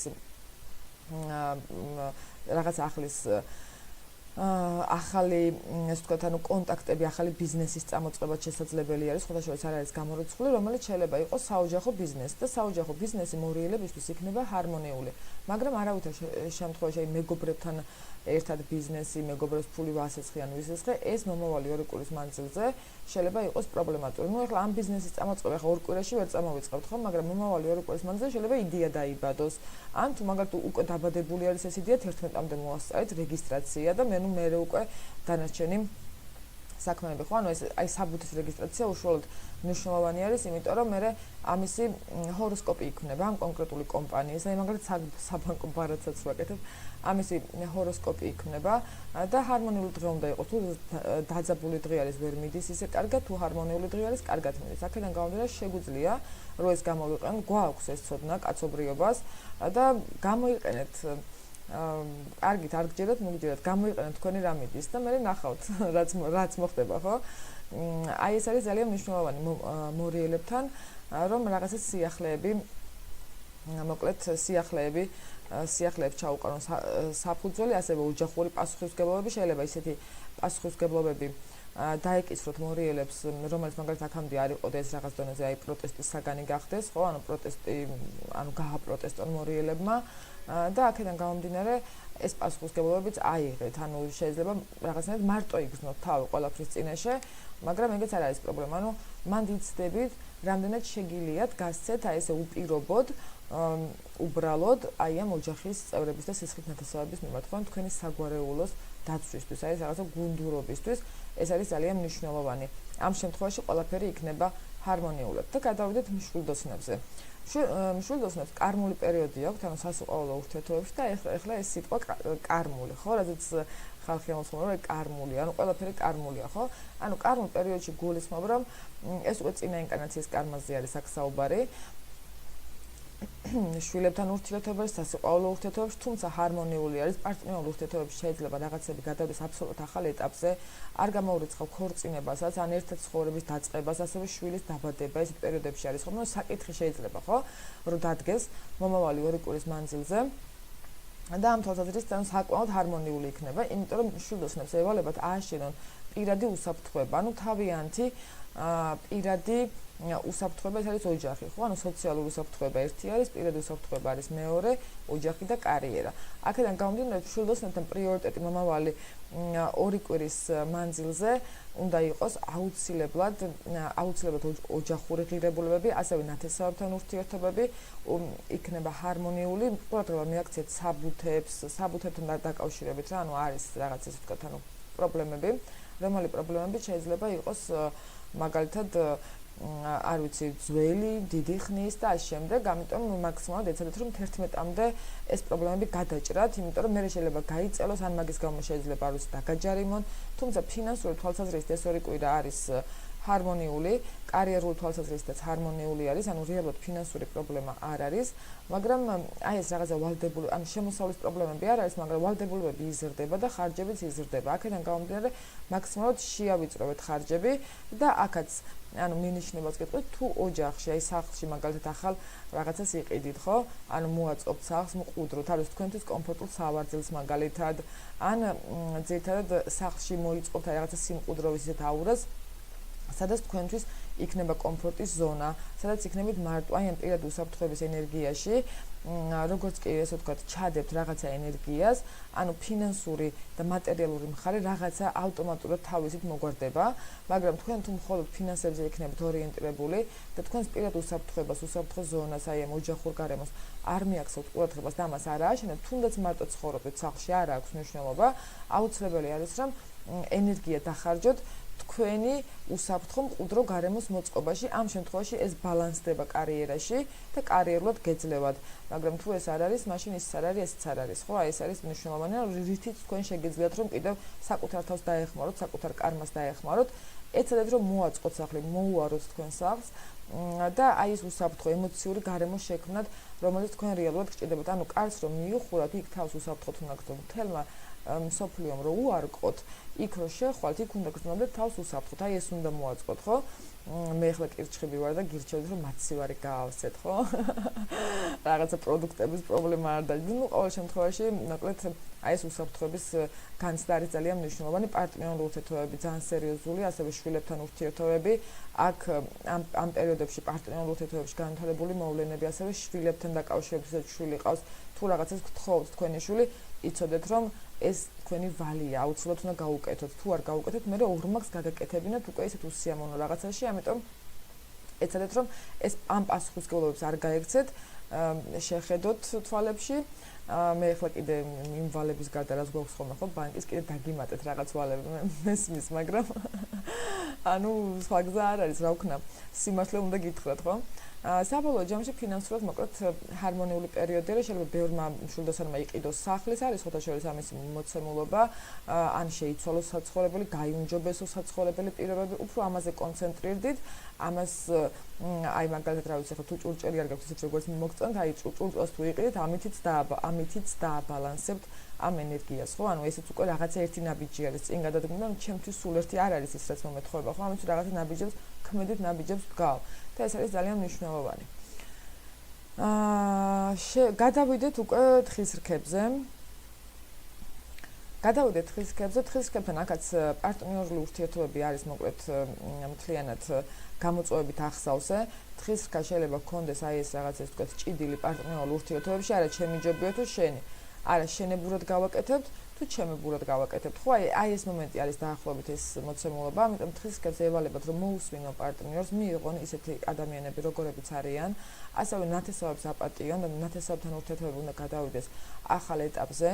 Speaker 1: რაღაც ახალი ესე ვთქვათ, კონტაქტები, ახალი ბიზნესის წამოწყებაც შესაძლებელი არის, ხოთა შორის არ არის გამორიცხული, რომელიც შეიძლება იყოს საოჯახო ბიზნესი და საოჯახო ბიზნესი მორიელებისთვის იქნება ჰარმონიული. მაგრამ არავითარ შემთხვევაში მეგობრებთან ერთად ბიზნესი, მეგობრებს ფული ვასეცხი ან ვისესხე, ეს მომავალი 2 კვირის მანძილზე შეიძლება იყოს პრობლემატური. ახლა ამ ბიზნესის წამოწყება ახლა 2 კვირაში ვერ წამოვიწყებთ, ხო? მაგრამ მომავალი 2 კვირის მანძილზე შეიძლება იდეა დაიბადოს. ან თუ მაგალითად უკვე დაბადებული არის ეს იდეა, 11-მდე მოასწარეთ რეგისტრაცია და მე უკვე დანარჩენი საქმეები, ხო? ანუ ეს აი საბუთის რეგისტრაცია უშუალოდ მნიშვნელოვანი არის, იმიტომ რომ მე ამისი ჰოროსკოპი იქნება ამ კონკრეტული კომპანიის, აი მაგალითად საბანკო ბარათაც ვაკეთებ, ამისი ჰოროსკოპი იქნება და ჰარმონიული დღე უნდა იყოს. თუ დაძაბული დღე არის, ვერ მიდის ისე კარგად, თუ ჰარმონიული დღე არის, კარგად მიდის. აქედან გამომდინარე, შეგვიძლია რომ ეს გამოვიყენოთ, გვაქვს ეს ცოდნა კაცობრიობას და გამოიყენეთ კარგით, არ გჯერათ, მოგჯერათ, გამოიყენეთ თქვენი რამიდის და მე ნახავთ რაც მოხდება, ხო? აი ეს არის ძალიან მნიშვნელოვანი მორიელებთან, რომ რაღაცა სიახლეები, მოკლედ სიახლეებს ჩაუყარონ საფუძველი, ასევე ოჯახური პასუხისმგებლობები, შეიძლება ისეთი პასუხისმგებლობები დაეკისროთ მორიელებს, რომელიც მაგალითად აქამდე არ იყო და ეს რაღაც დონეზე აი პროტესტის საგანი გახდეს, ხო? ანუ გააპროტესტონ მორიელებმა და აქედან გამომდინარე ეს პასუხისმგებლობებიც აიღეთ. ანუ შეიძლება რაღაცნაირად მარტო იგრძნოთ თავი ყველაფრის წინაშე, მაგრამ ეგეც არ არის პრობლემა. ანუ მან დიცდებით, რამდენად შეგიძლიათ გასცეთ აი ესე უპირობოდ, უბრალოდ აი ამ ოჯახის წევრების და სისხლით ნათესავების მიმართ, ხო? თქვენი საგვარეულოს დაცვისთვის, აი ეს რაღაცა გუნდურობისთვის, ეს არის ძალიან მნიშვნელოვანი. ამ შემთხვევაში ყველაფერი იქნება ჰარმონიულად და გადავიდეთ მშვილდოსნებზე. მშვილდოსნებს კარმული პერიოდი აქვს, ანუ სასიყვარულო ურთიერთობებში და ეხლა ეს სიტყვა კარმული, ხო? რადგან ხალხი ამბობს, რომ კარმული, ანუ ყველაფერი კარმულია, ხო? ანუ კარმულ პერიოდში გულისხმობ, რომ ეს უკვე წინა ინკარნაციის კარმაზე არის აქ საუბარი. შვილებთან ურთიერთობებში, სასიყვარულო ურთიერთობებში, თუმცა ჰარმონიული არის, პარტნიორულ ურთიერთობებში შეიძლება რაღაცები გადავდეს აბსოლუტ ახალ ეტაპზე, არ გამოურიცხავ ქორწინებასაც, ან ერთად ცხოვრების დაწყებას, ასევე შვილის დაბადება, ეს პერიოდებში არის, ხო? საკითხი შეიძლება, ხო? რომ დადგეს მომავალი 2 კვირის მანძილზე. და ამ თვალსაზრისით საკმაოდ ჰარმონიული იქნება, იმიტომ რომ მშვილდოსნებს ევალებათ ააშენონ პირადი უსაფრთხოება, ანუ თავიანთი პირადი უსაფრთხოება ეს არის ოჯახი, ხო? ანუ სოციალური უსაფრთხოება ერთი არის, პირადი უსაფრთხოება არის მეორე, ოჯახი და კარიერა. აქედან გამომდინარე, მშვილდოსნებთან პრიორიტეტი მომავალი 2 კვირის მანძილზე უნდა იყოს აუცილებლად ოჯახური ღირებულებები, ასევე ნათესავებთან ურთიერთობები იქნება ჰარმონიული, ყურადღება მიაქციეთ საბუთებთან დაკავშირებით რა, ანუ არის რაღაც ესე ვთქვათ, ანუ პრობლემები, რომელი პრობლემები შეიძლება იყოს მაგალითად არ ვიცი, ძველი, დიდი ხნის და ამ შემდეგ, ამიტომ მაქსიმალურად ეცადეთ რომ 11-მდე ეს პრობლემები გადაჭრათ, იმიტომ რომ მე შეიძლება გაიწელოს, ან მაგის გამო შეიძლება არ ვიცი დაგაჯარიმონ, თუმცა ფინანსური თვალსაზრისით ეს 2 კვირა არის ჰარმონიული, კარიერული თვალსაზრისითაც ჰარმონიული არის, ანუ რეალურად ფინანსური პრობლემა არ არის, მაგრამ აი ეს რაღაცა ვალდებული, ანუ შემოსავლის პრობლემები არ არის, მაგრამ ვალდებულებები იზრდება და ხარჯებიც იზრდება. აქედან გამომდინარე, მაქსიმალურად შეავიწროვეთ ხარჯები და აქაც ანუ მინიშნებას გეტყვით, თუ ოჯახში, აი სახლში მაგალითად ახალ რაღაცას იყიდით, ხო? ანუ მოაწყობთ სახლს, მყუდროთ, არის თქვენთვის კომფორტულ სავარძელს მაგალითად, ან ძირითადად სახლში მოიწყობთ აი რაღაცა სიმყუდროვის ისეთ აურას, სადაც თქვენთვის იქნება კომფორტის ზონა, სადაც იქნებით მარტო აი ამ პირადი უსაფრთხოების ენერგიაში, როგორც კი ესე ვთქვათ, ჩადებთ რაღაცა ენერგიას, ანუ ფინანსური და მატერიალური მხარე რაღაცა ავტომატურად თავისით მოგვარდება, მაგრამ თქვენ თუ მხოლოდ ფინანსებზე იქნებით ორიენტირებული და თქვენს პირადი უსაფრთხოებას, უსაფრთხო ზონას, აი ამ ოჯახურ გარემოს არ მიაქცევთ ყურადღებას და ამას არ ააშენებთ, თუნდაც მარტო ცხოვრობთ სახლში, არ აქვს მნიშვნელობა, აუცილებელი არის რომ ენერგია დახარჯოთ თქვენი უსაფრთხო მყუდრო გარემოს მოწყობაში. ამ შემთხვევაში ეს ბალანსდება კარიერაში და კარიერულად გეძლევათ. მაგრამ თუ ეს არ არის, მაშინ ის არ არის, ესეც არ არის, ხო? აი ეს არის მნიშვნელოვანი, რითიც თქვენ შეგიძლიათ რომ კიდევ საკუთარ თავს დაეხმაროთ, საკუთარ კარმას დაეხმაროთ. ეცადეთ რომ მოაწყოთ სახლი, მოუაროთ თქვენ სახლს და აი ეს უსაფრთხო ემოციური გარემო შექმნათ, რომელიც თქვენ რეალურად გჭირდებათ. ანუ კარს რომ მიუხურათ, იქ თავს უსაფრთხოდ უნდა გრძნოთ. თელმა სოფლიომ რო უარყოთ, იქ რო შეხვალთ, იქ უნდა გრძნობდეთ თავს უსაფრთხოდ. აი ეს უნდა მოაწყოთ, ხო? მე ახლა კირჩხები ვარ და გირჩევთ რომ მაცივარი გაავსეთ, ხო? რაღაცა პროდუქტების პრობლემა არ დაიწყო. ნუ ყოველ შემთხვევაში, ნაკლედ აი ეს უსაფრთხოების განცდა არის ძალიან მნიშვნელოვანი. პარტნიორული ურთიერთობები ძალიან სერიოზული, ასევე შვილებთან ურთიერთობები. აქ ამ პერიოდებში პარტნიორულ ურთიერთობებში განვითარებული მოვლენები, ასევე შვილებთან დაკავშირებით, შვილი ყავს, თუ რაღაცას გთხოვთ თქვენი შვილი, იცოდეთ რომ ეს თქვენი ვალია, აუცილებლად უნდა გაუკეთოთ. თუ არ გაუკეთოთ, მე ორმაგს გაგაკეთებინათ უკვე ისეთ უსიამოვნო რაღაცაში, ამიტომ ეცადეთ რომ ეს ამ პასუხისმგებლობებს არ გაექცეთ, შეხედოთ თვალებში. მე ახლა კიდე იმ ვალების გარდა რაც გვაქვს ხოლმე ხო, ბანკის კიდე დაგიმატეთ რაღაც ვალები, მესმის, მაგრამ ანუ სხვა გზა არ არის, რა ვქნა, სიმართლე უნდა გითხრათ, ხო? საბოლოო ჯამში ფინანსურად მოკლედ ჰარმონიული პერიოდია, შეიძლება ბევრმა მშვილდოსანმა იყიდოს სახლის, არის ხოთა შორის ამის მოცემულობა, ან შეიცვალოს საცხოვრებელი, გაიუმჯობესოს საცხოვრებელი პირობები, უფრო ამაზე კონცენტრირდით, ამას აი მაგალითად რა ვიცი, ხო თუ ჭურჭელი არ გაქვს ისეთ როგორც მოგწონთ, აი ჭურჭელს თუ იყიდეთ, ამითიც დააბალანსებთ ამ ენერგიას, ხო? ანუ ესეც უკვე რაღაცა ერთი ნაბიჯი არის, წინ გადადგმდა, ჩემთვის სულ ერთი არ არის ის, რაც მომეთხოვება, ხო? ამით რაღაცა ნაბიჯებს, ქმედით ნაბიჯებს ვდგავ. და ეს არის ძალიან მნიშვნელოვანი. გადავიდეთ უკვე თხის რქებზე. თხის რქებთან აქაც პარტნიორული ურთიერთობები არის მოკლედ მთლიანად გამოწვევებით ახსავსე. თხის რქა შეიძლება გქონდეს აი ეს რაღაც ეს თქვა ჭიდილი პარტნიორულ ურთიერთობებში, არა ჩემი ჯობია თუ შენი. არა შენებურად გავაკეთებთ, თუ ჩემებურად გავაკეთებთ. ხო, აი ეს მომენტი არის დაახლოებით ეს მოცემულობა, ამიტომ თხის რქებს ევალებათ რომ მოусვინო პარტნიორს, მიიღონ ისეთი ადამიანები, როგორებიც არიან, ასევე ნათესავებს აპატიონ და ნათესავებთან ურთიერთობები უნდა გადავიდეს ახალ ეტაპზე.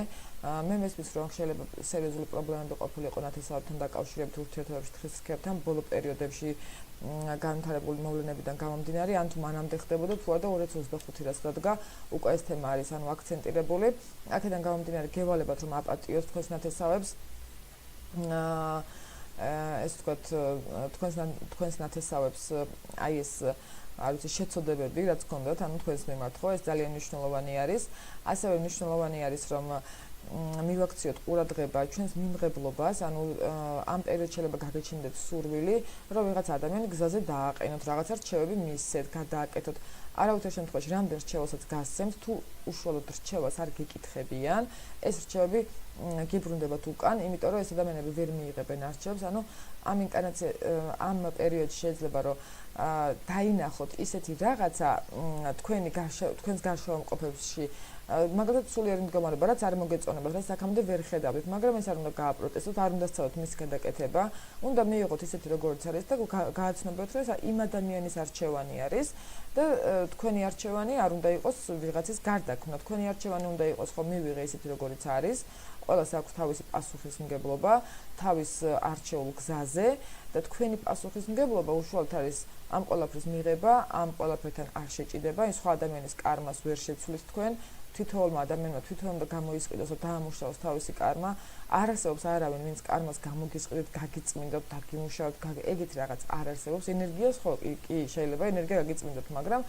Speaker 1: მე მესმის რომ შეიძლება სერიოზული პრობლემები ყოფილიყო ნათესავებთან დაკავშირებით ურთიერთობებში თხის რქებთან ბოლო პერიოდებში განვითარებული მოვლენებიდან გამომდინარე, ან თუ მანამდე ხდებოდა, თუ არა და 2025 რაც დადგა, უკვე ეს თემა არის ანუ აქცენტირებული. აქედან გამომდინარე გევალებათ რომ აპატიოს თქვენს ნათესავებს. ეს თქვათ თქვენს ნათესავებს აი ეს არ ვიცი შეცოდებები რაც გქონდათ, ანუ თქვენს მიმართ, ხო, ეს ძალიან მნიშვნელოვანი არის. ასევე მნიშვნელოვანი არის რომ მივაქციოთ ყურადღება ჩვენს მიმღებლობას, ანუ ამ პერიოდში შეიძლება გაგეჩნდეთ სურვილი, რომ ვიღაც ადამიანი გზაზე დააყენოთ, რაღაცა რჩევები მისცეთ, გადააკეთოთ. არავითარ შემთხვევაში რამდენ რჩევასაც გასცემთ, თუ უშუალოდ რჩევას არ გიკითხებიან, ეს რჩევები გიბრუნდებათ უკან, იმიტომ რომ ეს ადამიანები ვერ მიიღებენ არჩევებს, ანუ ამ პერიოდში შეიძლება რომ დაინახოთ ისეთი რაღაცა თქვენს გარშემოყოფებში მაგალითად სულიერი მდგომარეობა, რაც არ მოგეწონებათ, რაც აქამდე ვერ ხედავთ, მაგრამ ეს არ უნდა გააპროტესტოთ, არ უნდა სწავლოთ მის გადაკეთება, უნდა მიიღოთ ისეთი როგორც არის და გააცნობოთ, რომ ეს იმ ადამიანის არჩევანი არის და თქვენი არჩევანი არ უნდა იყოს ვიღაცის გარდაქმნა, თქვენი არჩევანი უნდა იყოს ხო მივიღე ისეთი როგორც არის, ყველას აქვს თავისი პასუხისმგებლობა, თავის არჩეულ გზაზე და თქვენი პასუხისმგებლობა უშუალოდ არის ამ ყველაფრის მიღება, ამ ყველაფერთან არ შეჭიდება, ის სხვა ადამიანის კარმას ვერ შეცვლის თქვენ. თითოეულმა ადამიანმა თვითონ უნდა გამოისყიდოს და დაამუშავოს თავისი კარმა. არ არსებობს არავინ, ვინც კარმას გამოგისყიდეთ, გაგიწმინდოთ, დაგიმუშავოთ, ეგეთი რაღაც არ არსებობს. ენერგიას ხო კი შეიძლება ენერგია გაგიწმინდოთ, მაგრამ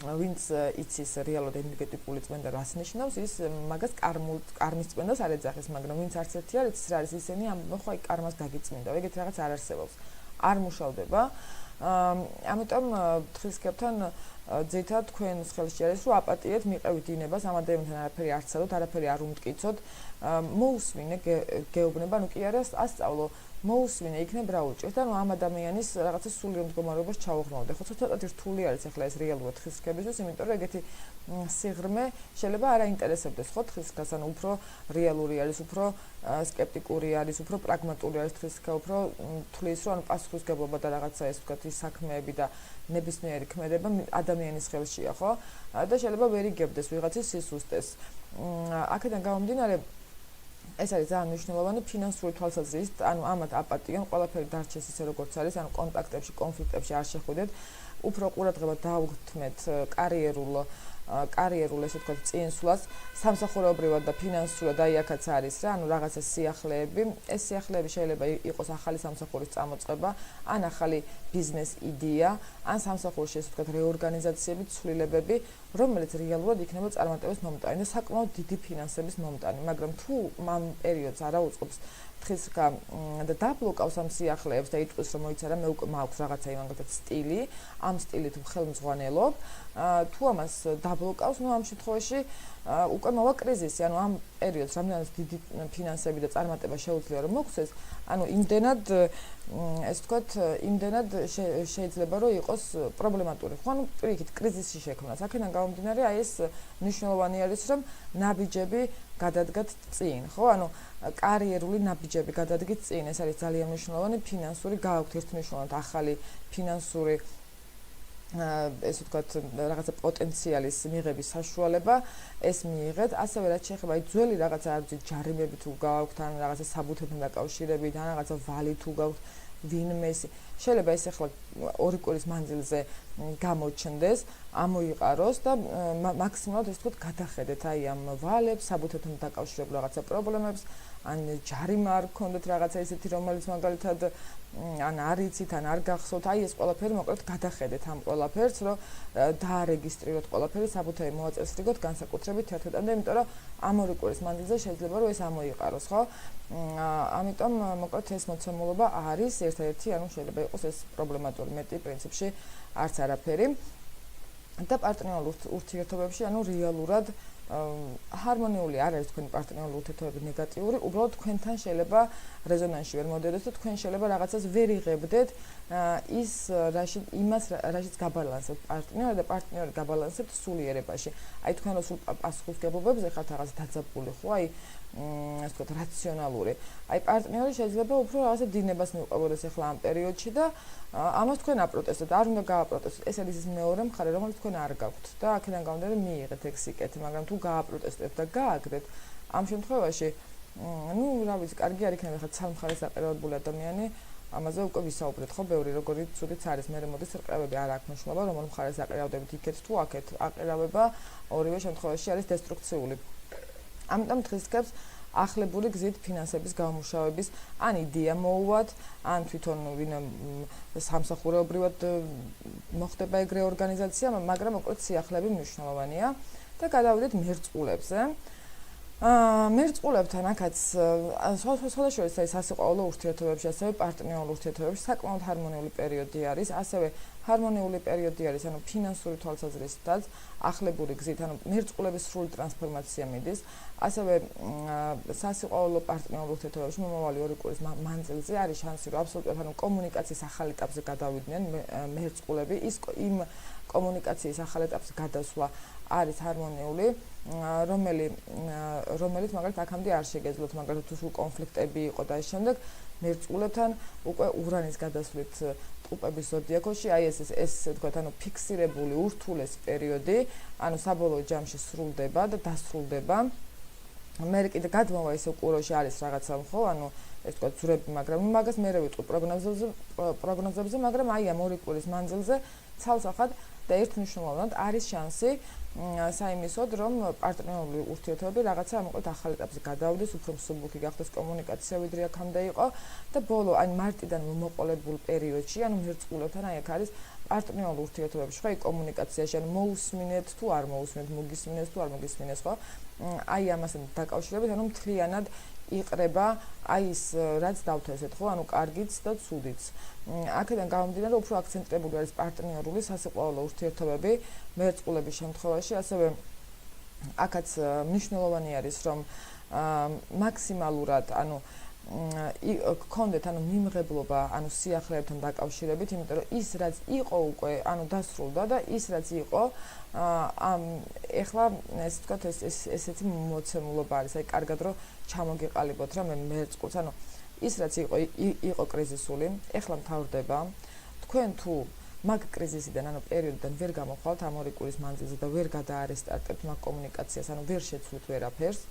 Speaker 1: ვინც იცის რეალურად ენერგეტიკული წმენდა რას ნიშნავს, ის მაგას კარმის წმენდას არ ეძახის, მაგრამ ვინც არც ერთი არ იცის რა არის ისინი, ხო აი კარმას გაგიწმინდა, ეგეთი რაღაც არ არსებობს. არ მუშავდება. ამიტომ თხის რქებთან ძირითადად თქვენს ხელში არის რომ აპატიეთ, მიყევით დინებას, ამ ადამიანთან არაფერი არ ცადოთ, არაფერი არ უმტკიცოთ, მოусვინე გეუბნება, ნუ კი არა ასწავლო, მოусვინე, იქნებ რა უჭირთ, ანუ ამ ადამიანის რაღაცა სულიერ მდგომარეობას ჩაუღრმავდე. ხო, ცოტათი რთული არის ახლა ეს რეალურად თხის რქებისთვის, იმიტომ რომ ეგეთი სიღრმე შეიძლება არ აინტერესებდეს, ხო, თხის რქას, ანუ უფრო რეალური არის, უფრო სკეპტიკური არის, უფრო პრაგმატული არის თხის რქა, უფრო თulis რომ ანუ პასუხისმგებლობა და რაღაცა ეს ვთქვათ ის საქმეები და ნებისმიერი ქმედება ადამიანის ხელშია, ხო? და შეიძლება ვერ იგებდეს ვიღაცის სისუსტეს. აქედან გამომდინარე ეს არის ძალიან მნიშვნელოვანი ფინანსური თვალსაზრისით, ანუ ამათ აპატიონ ყველაფერი დარჩეს ისე როგორც არის, ანუ კონტაქტებში, კონფლიქტებში არ შეხვიდეთ, უფრო ყურადღება დაუგთმეთ კარიერულ ესე ვთქვათ წინსვლას, სამსახურეობრივად და ფინანსურად აი აქაც არის რა, ანუ რაღაცა სიახლეები, ეს სიახლეები შეიძლება იყოს ახალი სამსახურის წამოწყება, ან ახალი ბიზნეს იდეა, ან სამსახურში ესე ვთქვათ რეორგანიზაციები, ცვლილებები, რომელიც რეალურად იქნება წარმატების მომტანი და საკმაოდ დიდი ფინანსების მომტანი, მაგრამ თუ ამ პერიოდს არ აუწყობს თხისრკა და დაბლოკავს ამ სიახლეებს და იტყვის რომ მოიცარა მე უკვე მაქვს რაღაცა იმანგათაც სტილი, ამ სტილით ხელმძღვანელობ, თუ ამას დაბლოკავს, ნუ ამ შემთხვევაში უკვე მოვა კრიზისი, ანუ ამ პერიოდს რამდენად დიდი ფინანსები და წარმატება შეუძლია რომ მოგვცეს, ანუ იმდენად ეს ვთქვათ, იმდენად შეიძლება რომ იყოს პრობლემატური. ხო, ანუ პირიქით კრიზისი შექმნა. აქედან გამომდინარე, აი ეს მნიშვნელოვანი არის, რომ ნაბიჯები გადადგათ წინ, ხო? ანუ კარიერული ნაბიჯები გადადგით წინ. ეს არის ძალიან მნიშვნელოვანი ფინანსური გააქვთ ერთმნიშვნელოვნად ახალი ფინანსური ეს ვთქვათ რაღაცა პოტენციალის მიღების საშუალება ეს მიიღეთ, ასევე რაც შეეხება აი ძველი რაღაცა არ ვიცი ჯარიმები თუ გააქვთ ან რაღაცა საბუთებთან დაკავშირებით ან რაღაცა ვალი თუ გააქვთ ვინმესი შეიძლება ეს ახლა 2 კვირის მანძილზე გამოჩნდეს, ამოიყაროს და მაქსიმალურად ეს ვთქვათ გადახედეთ აი ამ ვალებს, საბუთებთან დაკავშირებულ რაღაცა პრობლემებს, ან ჯარიმა არ გქონდეთ რაღაცა ისეთი რომელიც მაგალითად ან არ იცით, ან არ გახსოვთ, აი ეს ყველაფერი მოკლედ გადახედეთ ამ ყველაფერს, რომ დაარეგისტრიროთ ყველაფერი, საბუთები მოაწესრიგოთ განსაკუთრებით თერთმეტამდე, იმიტომ რომ ამ 2 კვირის მანძილზე შეიძლება რომ ეს ამოიყაროს, ხო? ამიტომ მოკლედ ეს მოცემულობა არის ერთ-ერთი, ანუ შეიძლება იყოს ეს პრობლემატური მეტი პრინციპში არც არაფერი. და პარტნიორულ ურთიერთობებში, ანუ რეალურად ჰარმონიული არ არის თქვენი პარტნიორული ურთიერთობები ნეგატიური, უბრალოდ თქვენთან შეიძლება რეზონანსში ვერ მოდიოდეთ და თქვენ შეიძლება რაღაცას ვერ იღებდეთ ის იმას რაშიც გაბალანსებთ პარტნიორი და პარტნიორი გაბალანსებთ სულიერებაში. აი თქვენ რო სულ პასუხისმგებლობებზე ხართ რაღაც დაძაბული, ხო? აი ასე ვთქვათ რაციონალური. აი პარტნიორი შეიძლება უფრო რაღაცა დინებას მიუყვებოდეს ახლა ამ პერიოდში და ამას თქვენ აპროტესტებთ, არ უნდა გააპროტესტოთ. ეს არის ის მეორე მხარე, რომელიც თქვენ არ გაქვთ და აქედან გამომდინარე მიიღეთ ეგ სიკეთე, მაგრამ თუ გააპროტესტებთ და გააგდეთ, ამ შემთხვევაში ну, რა ვიცი, კარგი არ იქნება ხა ცალ მხარეს აყერებული ადამიანი, ამაზე უკვე ვისაუბრეთ, ხო, ბევრი როგორი ცუდიც არის, მე მოდის რყევები არ აქვს მნიშვნელობა, რომელ მხარეს აყერავდებით იქეთ თუ აქეთ. აყერავება ორივე შემთხვევაში არის დესტრუქციული. ამიტომ დღისკაც ახლებური გზით ფინანსების გამომუშავების ან იდეა მოუვათ, ან თვითონ ვინ სამსახურეობრივად მოხდება ეგრე ორგანიზაცია, მაგრამ უკვე სიახლეები მნიშვნელოვანია და გადავიდეთ მერწყულებზე. მერწყულებთან აქაც სხვადასხვა ის სასიყვარულო ურთიერთობებში, ასევე პარტნიორულ ურთიერთობებში საკმაოდ ჰარმონიული პერიოდი არის, ასევე ჰარმონიული პერიოდი არის, ანუ ფინანსური თვალსაზრისითაც, ახლებური გზით, ანუ მერწყულების სრული ტრანსფორმაცია მიდის, ასევე სასიყვარულო პარტნიორულ ურთიერთობებში მომავალი 2 კვირის მანძილზე არის შანსი, რომ აბსოლუტურად ანუ კომუნიკაციის ახალ ეტაპზე გადავიდნენ მერწყულები, ის იმ კომუნიკაციის ახალ ეტაპზე გადასვლა არის ჰარმონიული, რომელიც მაგალითად აქამდე არ შეგეძლოთ, მაგალითად თუ სულ კონფლიქტები იყო და ამ შემდეგ მერწყულებთან უკვე ურანის გადასვლით ტყუპების ზოდიაქოში, აი ეს თქვათ, ანუ ფიქსირებული ურთულესი პერიოდი, ანუ საბოლოო ჯამში სრულდება და დასრულდება. მე კიდე გადმოვა ისე ყუროში არის რაღაცა, ხო, ანუ ეს თქვათ ზურები, მაგრამ მაგას მე ვიტყვი პროგნოზებზე, მაგრამ აი ამ 2 კვირის მანძილზე ცალსახად და ერთმნიშვნელოვნად არის შანსი საიმისოდ, რომ პარტნიორული ურთიერთობები რაღაცა მოკლედ ახალ ეტაპზე გადავიდეს, უფრო მსუბუქი გახდეს კომუნიკაცია, ვიდრე აქამდე იყო და ბოლო, აი მარტიდან მომოყოლებულ პერიოდში, ანუ მერწყულებთან აი აქ არის პარტნიორულ ურთიერთობებში, ხო, კომუნიკაციაში, ანუ მოусმინეთ თუ არ მოусმინეთ, მოგისმინეს თუ არ მოგისმინეს, ხო? აი ამასთან დაკავშირებით, ანუ მთლიანად იყრება აი ის რაც დავთესეთ, ხო, ანუ კარგიც და ცუდიც. აქედან გამომდინარე, უფრო აქცენტირებული არის პარტნიორული სასიყვარულო ურთიერთობები მერწყულების შემთხვევაში, ასევე აქაც მნიშვნელოვანი არის, რომ მაქსიმალურად, ანუ გქონდეთ ანუ მიმღებლობა, ანუ სიახლეებთან დაკავშირებით, იმიტომ რომ ის რაც იყო უკვე, ანუ დასრულდა და ის რაც იყო ეხლა ეს ვთქვათ ესეთი მოცემულობა არის, აი კარგად რომ ჩამოგიყალიბოთ რა მე მერწყულს, ანუ ის რაც იყო კრიზისული, ეხლა მთავრდება. თქვენ თუ მაგ კრიზისიდან, ანუ პერიოდიდან ვერ გამოხვალთ ამ 2 კვირის მანძილზე და ვერ გადაარესტარტებთ მაგ კომუნიკაციას, ანუ ვერ შეცვლით ვერაფერს,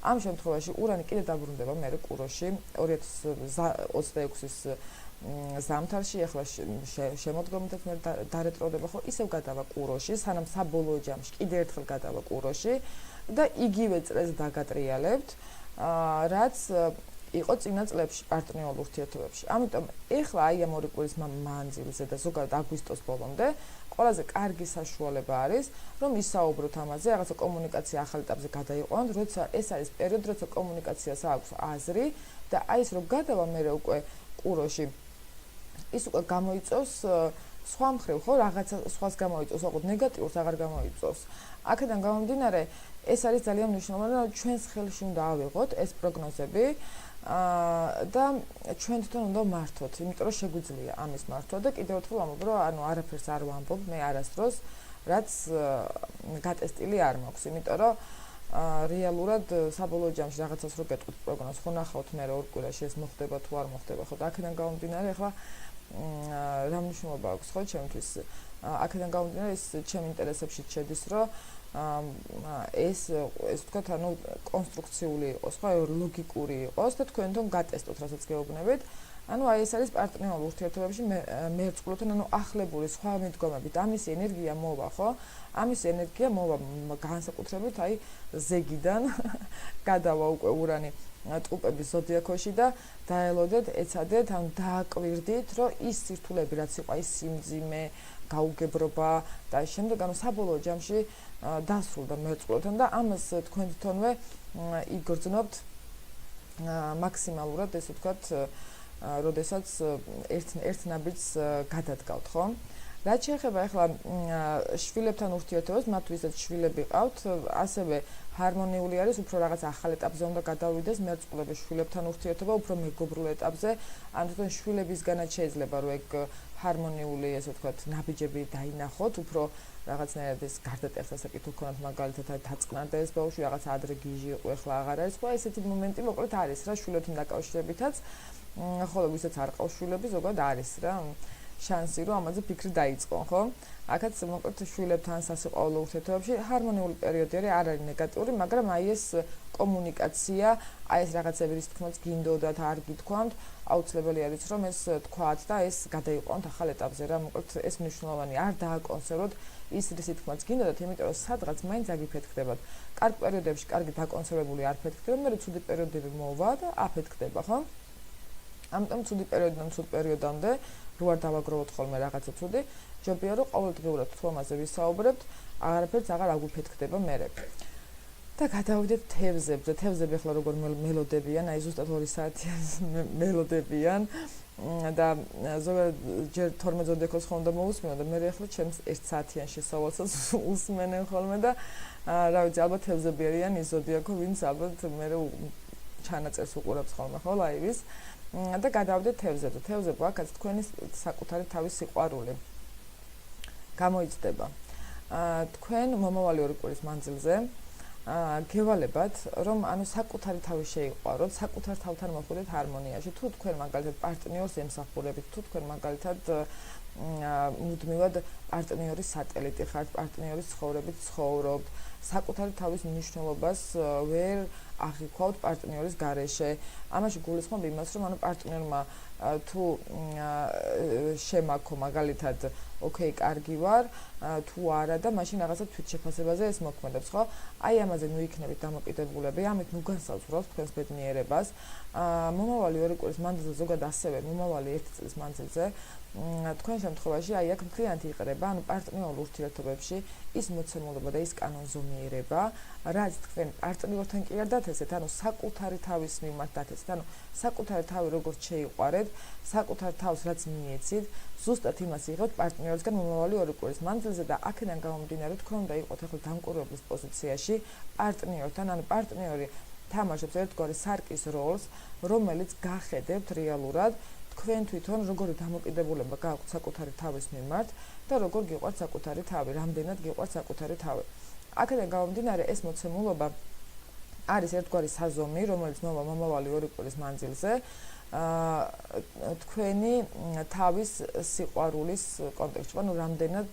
Speaker 1: ამ შემთხვევაში ურანი კიდე დაბრუნდება მერე კუროში 2026-ის ზამთარში, ახლა შემოდგომითაც მე დარეტროდება, ხო ისევ გადავა კუროში, სანამ საბოლოო ჯამში კიდე ერთხელ გადავა კუროში და იგივე წრეს დაგატრიალებთ, რაც იყო წინა წლებში პარტნიორულ ურთიერთობებში. ამიტომ ეხლა აი ამ ორი კვირის მანძილზე და ზოგადად აგვისტოს ბოლომდე ყველაზე კარგი საშუალება არის, რომ ისაუბროთ ამაზე, რაღაცა კომუნიკაცია ახალ ეტაპზე გადაიყვანოთ, როცა ეს არის პერიოდი, როცა კომუნიკაციას აქვს აზრი და აი ეს რომ გადავა მე უკვე კუროში ის უკვე გამოიწვევს სხვა მხრივ, ხო, რაღაცა სხვას გამოიწვევს, ოღონდ ნეგატიურს აღარ გამოიწვევს. აქედან გამომდინარე, ეს არის ძალიან მნიშვნელოვანი, რომ ჩვენს ხელში უნდა ავიღოთ ეს პროგნოზები და ჩვენ თვითონ უნდა მართოთ, იმიტომ რომ შეგვიძლია ამის მართვა და კიდევ ერთხელ ვამბობ, რომ ანუ არაფერს არ ვამბობ მე არასდროს, რაც გატესტილი არ მაქვს, იმიტომ რომ რეალურად საბოლოო ჯამში რაღაცას რო გეტყვით პროგნოზს, ხო ნახავთ მე რა ორ კვირაში ეს მოხდება თუ არ მოხდება, ხო და აქედან გამომდინარე, ახლა რა მნიშვნელობა აქვს, ხო, ჩემთვის აქედან გამომდინარე ის ჩემ ინტერესებში შედის, რომ ეს ვთქვათ, ანუ კონსტრუქციული იყოს, ხო, ლოგიკური იყოს და თქვენ თვითონ გატესტოთ, რასაც გეუბნებით. ანუ აი ეს არის პარტნიორულ ურთიერთობებში მერწყულთან, ანუ ახლებური სხვა მიდგომებით, ამის ენერგია მოვა, ხო? ამის ენერგია მოვა განსაკუთრებით აი ზეგიდან გადავა უკვე ურანი ტყუპების ზოდიაქოში და დაელოდეთ, ეცადეთ, ანუ დააკვირდით, რომ ის სირთულეები, რაც იყო, ის სიმძიმე, გაუგებრობა და შემდეგ ანუ საბოლოო ჯამში დასრულდა მერწყულთან და ამას თქვენ თვითონვე იგრძნობთ მაქსიმალურად, ესე ვთქვათ, როდესაც ერთ ნაბიჯს გადადგავთ, ხო? რაც შეეხება ახლა შვილებთან ურთიერთობას, მათ ვისაც შვილები ყავთ, ასევე ჰარმონიული არის, უფრო რაღაც ახალ ეტაპზე უნდა გადავიდეს მერწყულების შვილებთან ურთიერთობა, უფრო მეგობრულ ეტაპზე, ან თვითონ შვილებისგანაც შეიძლება რომ ეგ ჰარმონიული, ესე ვთქვათ, ნაბიჯები დაინახოთ, უფრო რაღაცნაირად ეს გარდატეხა საკითხი ქონათ, მაგალითად დაწყნარდა ეს ბავშვი, რაღაც ადრე გიჟი იყო, ახლა აღარ არის, ხო, ესეთი მომენტი მოკლედ არის რა შვილებთან დაკავშირებითაც, ხოლო ვისაც არ ყავს შვილები, ზოგადად არის რა შანსი, რომ ამაზე ფიქრი დაიწყონ, ხო? აქაც მოკლედ შვილებთან სასიყვარულო ურთიერთობებში ჰარმონიული პერიოდი არ არის ნეგატიური, მაგრამ აი ეს კომუნიკაცია, აი ეს რაღაცები, რის თქმაც გინდოდათ, არ გითქვამთ, აუცილებელი არის, რომ ეს თქვათ და ეს გადაიყვანოთ ახალ ეტაპზე რა, მოკლედ ეს მნიშვნელოვანი არ დააკონსერვოთ ის რის თქმაც გინდოდათ, იმიტომ რომ სადღაც მაინც აგიფეთქდებათ. კარგ პერიოდებში კარგი დაკონსერვებული არ ფეთქდება, მაგრამ ცუდი პერიოდები მოვა და აფეთქდება, ხო? ამიტომ ცუდი პერიოდიდან ცუდ პერიოდამდე რო არ დავაგროვოთ ხოლმე რაღაცა ცუდი, ჯობია რომ ყოველდღიურად თუ ამაზე ვისაუბრებთ, არაფერს აღარ აგუფეთქდება მერე. და გადავიდეთ თევზებზე. თევზები ახლა როგორ მელოდებიან, აი ზუსტად 2 საათიან მელოდებიან და ზოგადად ჯერ 12 ზოდიაქოს ხომ და მოусმინო და მე ახლა ჩემს 1 საათიან შესავალსაც უსმენენ ხოლმე და რა ვიცი, ალბათ თევზები არიან ის ზოდიაქო, ვინც ალბათ მე ჩანაწერს უყურებს ხოლმე ხო ლაივის. და გადავდეთ თევზებზე. თევზები აქაც თქვენი საკუთარი თავის სიყვარული გამოიწდება. თქვენ მომავალი 2 კვირის მანძილზე გევალებათ, რომ ანუ საკუთარი თავი შეიყვაროთ, საკუთარ თავთან მოხვიდეთ ჰარმონიაში. თუ თქვენ მაგალითად პარტნიორს ემსახურებით, თუ თქვენ მაგალითად მუდმივად პარტნიორის სატელიტი ხართ, პარტნიორის ცხოვრებით ცხოვრობთ, საკუთარი თავის მნიშვნელობას ვერ აღიქვავთ პარტნიორის გარეშე. ამაში გულისხმობ იმას, რომ ანუ პარტნიორმა თუ შემაქო მაგალითად, ოკეი, კარგი ვარ, თუ არა და მაშინ რაღაცა თვითშეფასებაზე ეს მოქმედებს, ხო? აი ამაზე ნუ იქნებით დამოკიდებულები, ამით ნუ განსაზღვრავთ თქვენს ბედნიერებას. მომავალი 2 კვირის მანძილზე, ზოგადად ასევე მომავალი 1 წლის მანძილზე, თქვენ შემთხვევაში აი აქ მთლიანად იყრება, ანუ პარტნიორულ ურთიერთობებში ის მოცემულობა და ის კანონზომიერება, რაც თქვენ პარტნიორთან კი არ დათესეთ, ანუ საკუთარი თავის მიმართ დათესეთ, ანუ საკუთარი თავი როგორც შეიყვარეთ, საკუთარ თავს რაც მიეცით, ზუსტად იმას იღებთ პარტნიორისგან მომავალი 2 კვირის მანძილზე და აქედან გამომდინარე თქვენ უნდა იყოთ ახლა დამკვირვებლის პოზიციაში პარტნიორთან, ანუ პარტნიორი თამაშობს ერთგვარი სარკის როლს, რომელიც გახედებთ რეალურად თქვენ თვითონ როგორი დამოკიდებულება გააქვთ საკუთარი თავის მიმართ და როგორ გიყვართ საკუთარი თავი, რამდენად გიყვართ საკუთარი თავი. აქედან გამომდინარე ეს მოცემულობა არის ერთგვარი საზომი, რომელიც მოვა მომავალი 2 კვირის მანძილზე, თქვენი თავის სიყვარულის კონტექსტში, ანუ რამდენად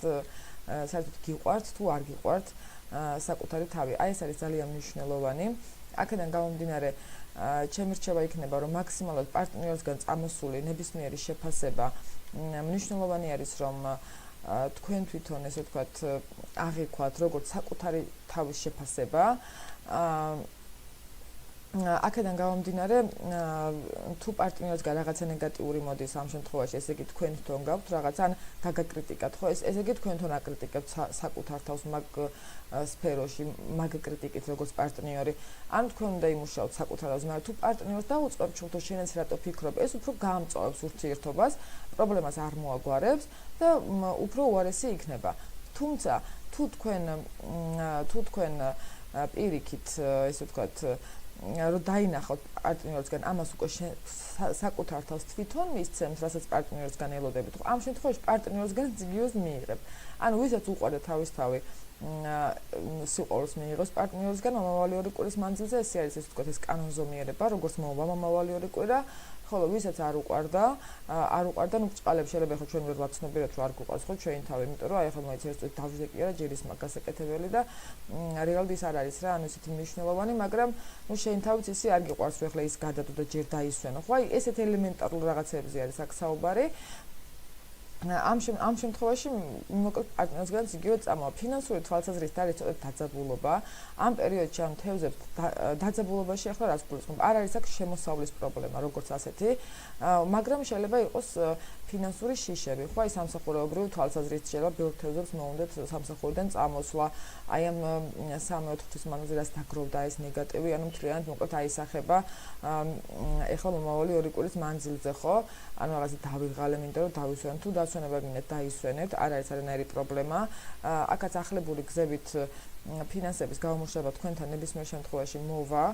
Speaker 1: საერთოდ გიყვართ თუ არ გიყვართ საკუთარი თავი. აი ეს არის ძალიან მნიშვნელოვანი. აქედან გამომდინარე ჩემი რჩევა იქნება, რომ მაქსიმალურად პარტნიორისგან წამოსული ნებისმიერი შეფასება მნიშვნელოვანი არის, რომ თქვენ თვითონ ესე ვთქვათ აღიქვათ როგორც საკუთარი თავის შეფასება. აქედან გამომდინარე, თუ პარტნიორისგან რაღაცა ნეგატიური მოდის ამ შემთხვევაში, ესე იგი თქვენ თვითონ გაქვთ რაღაცა ან გაგაკრიტიკათ, ხო? ესე იგი თქვენ თვითონ აკრიტიკებთ საკუთარ თავს მაგ სფეროში, მაგ კრიტიკით როგორც პარტნიორი. ან თქვენ უნდა იმუშაოთ საკუთარ თავზე, მაგრამ თუ პარტნიორს დაუწყებთ, თუ შენაც რატო ფიქრობ, ეს უფრო გაამწვავებს ურთიერთობას, პრობლემას არ მოაგვარებს და უფრო უარესი იქნება. თუმცა თუ თქვენ პირიქით, ესე ვთქვათ, რომ დაინახოთ პარტნიორისგან, ამას უკვე საკუთარ თავს თვითონ მისცემთ, რასაც პარტნიორისგან ელოდებით. ამ შემთხვევაში პარტნიორისგან ზიგიოს მიიღებთ. ანუ ვისაც უყვარდა თავის თავი სიყვარულს მიიღოს პარტნიორისგან მომავალი 2 კვირის მანძილზე, ეს არის ესე ვთქვათ ეს კანონზომიერება, როგორც მოვა მომავალი 2 კვირა, ხოლო ვისაც არ უყვარდა, ნუ ბრწყალებს შეიძლება ხო ჩვენ ვერ ვაცნობიერებთ, რომ არ გუყვარს ხო ჩვენი თავი, იმიტომ რომ აი ახლა მოიცეს თავზე კი არა, ჯერ ის მაგასაკეთებელი და რეალურად ის არ არის რა, ანუ ისეთი მნიშვნელოვანი, მაგრამ ნუ შენ თავიც ისე არ გიყვარს, რომ ახლა ის გადადო და ჯერ დაისვენო. ხო, აი ესეთ ელემენტარულ რაღაცებზე არის აქ საუბარი. ამ შემთხვევაში მოკლედ პარტნიორისგან იგივე წამოვა. ფინანსური თვალსაზრისით არის ცოტა დაძაბულობა. ამ პერიოდში ამ თევზებს დაძაბულობაში ახლა რას გულისხმობ? არ არის აქ შემოსავლის პრობლემა, როგორც ასეთი, მაგრამ შეიძლება იყოს ფინანსური შიშები. ხო, აი სამსახურეობრივი თვალსაზრისით შეიძლება ბევრ თევზებს მოუნდათ სამსახურიდან წამოსვლა. აი ამ 3-4 თვის მანძილზე რაც დაგროვდა ეს ნეგატივი, ანუ მთლიანად მოკლედ აისახება ეხლა მომავალი 2 კვირის მანძილზე, ხო? ანუ რაღაცა დავიღალებ, იმიტომ რომ დავისვენ თუ დასვენება გინდათ დაისვენებთ, არ არის არანაირი პრობლემა. აქაც ახალებული გზებით ფინანსების გამომუშავება თქვენთან ნებისმიერ შემთხვევაში მოვა.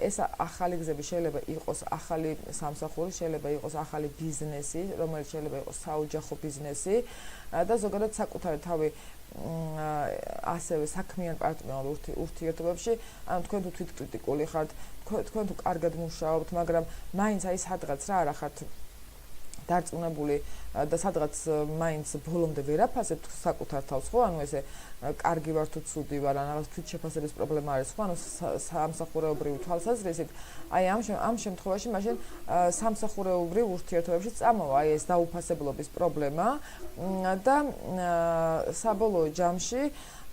Speaker 1: ეს ახალი გზები შეიძლება იყოს ახალი სამსახური, შეიძლება იყოს ახალი ბიზნესი, რომელიც შეიძლება იყოს საოჯახო ბიზნესი და ზოგადად საკუთარი თავი ასევე საქმიან პარტნიორულ ურთიერთობებში, ანუ თქვენ თუ თვითკრიტიკული ხართ, თქვენ თუ კარგად მუშაობთ, მაგრამ მაინც აი სადღაც რა არ ახართ დარწმუნებული და სადღაც მაინც ბოლომდე ვერ აფასებთ საკუთარ თავს, ხო? ანუ ესე კარგი ვარ თუ ცუდი ვარ, ან რაღაც თვითშეფასების პრობლემა არის, ხო? ანუ სამსახურეობრივი თვალსაზრისით, აი ამ შემთხვევაში მაშინ სამსახურეობრივ ურთიერთობებში წამოვა აი ეს დაუფასებლობის პრობლემა და საბოლოო ჯამში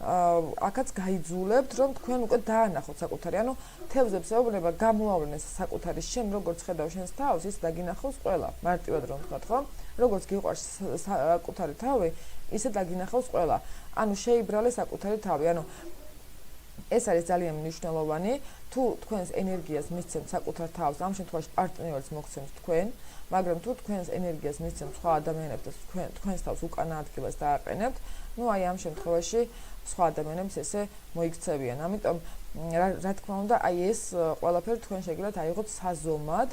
Speaker 1: აქაც გაიძულებთ, რომ თქვენ უკვე დაანახოთ საკუთარი, ანუ თევზებს ეუბნება გამოავლენეს საკუთარი შენ როგორც ხედავ შენს თავს, ის დაგინახავს ყველა, მარტივად რომ ვთქვათ, ხო? როგორც გიყვარს საკუთარი თავი, ისე დაგინახავს ყველა. ანუ შეიბრალე საკუთარი თავი, ანუ ეს არის ძალიან მნიშვნელოვანი, თუ თქვენს ენერგიას მისცემთ საკუთარ თავს, ამ შემთხვევაში პარტნიორს მოგცემთ თქვენ, მაგრამ თუ თქვენს ენერგიას მისცემთ სხვა ადამიანებს და თქვენს თავს უკანა ადგილას დააყენებთ, ну აი ამ შემთხვევაში სხვა ადამიანებს ესე მოიქცევიან. ამიტომ რა თქმა უნდა, აი ეს ყველაფერი თქვენ შეგიძლიათ აიღოთ საზომად,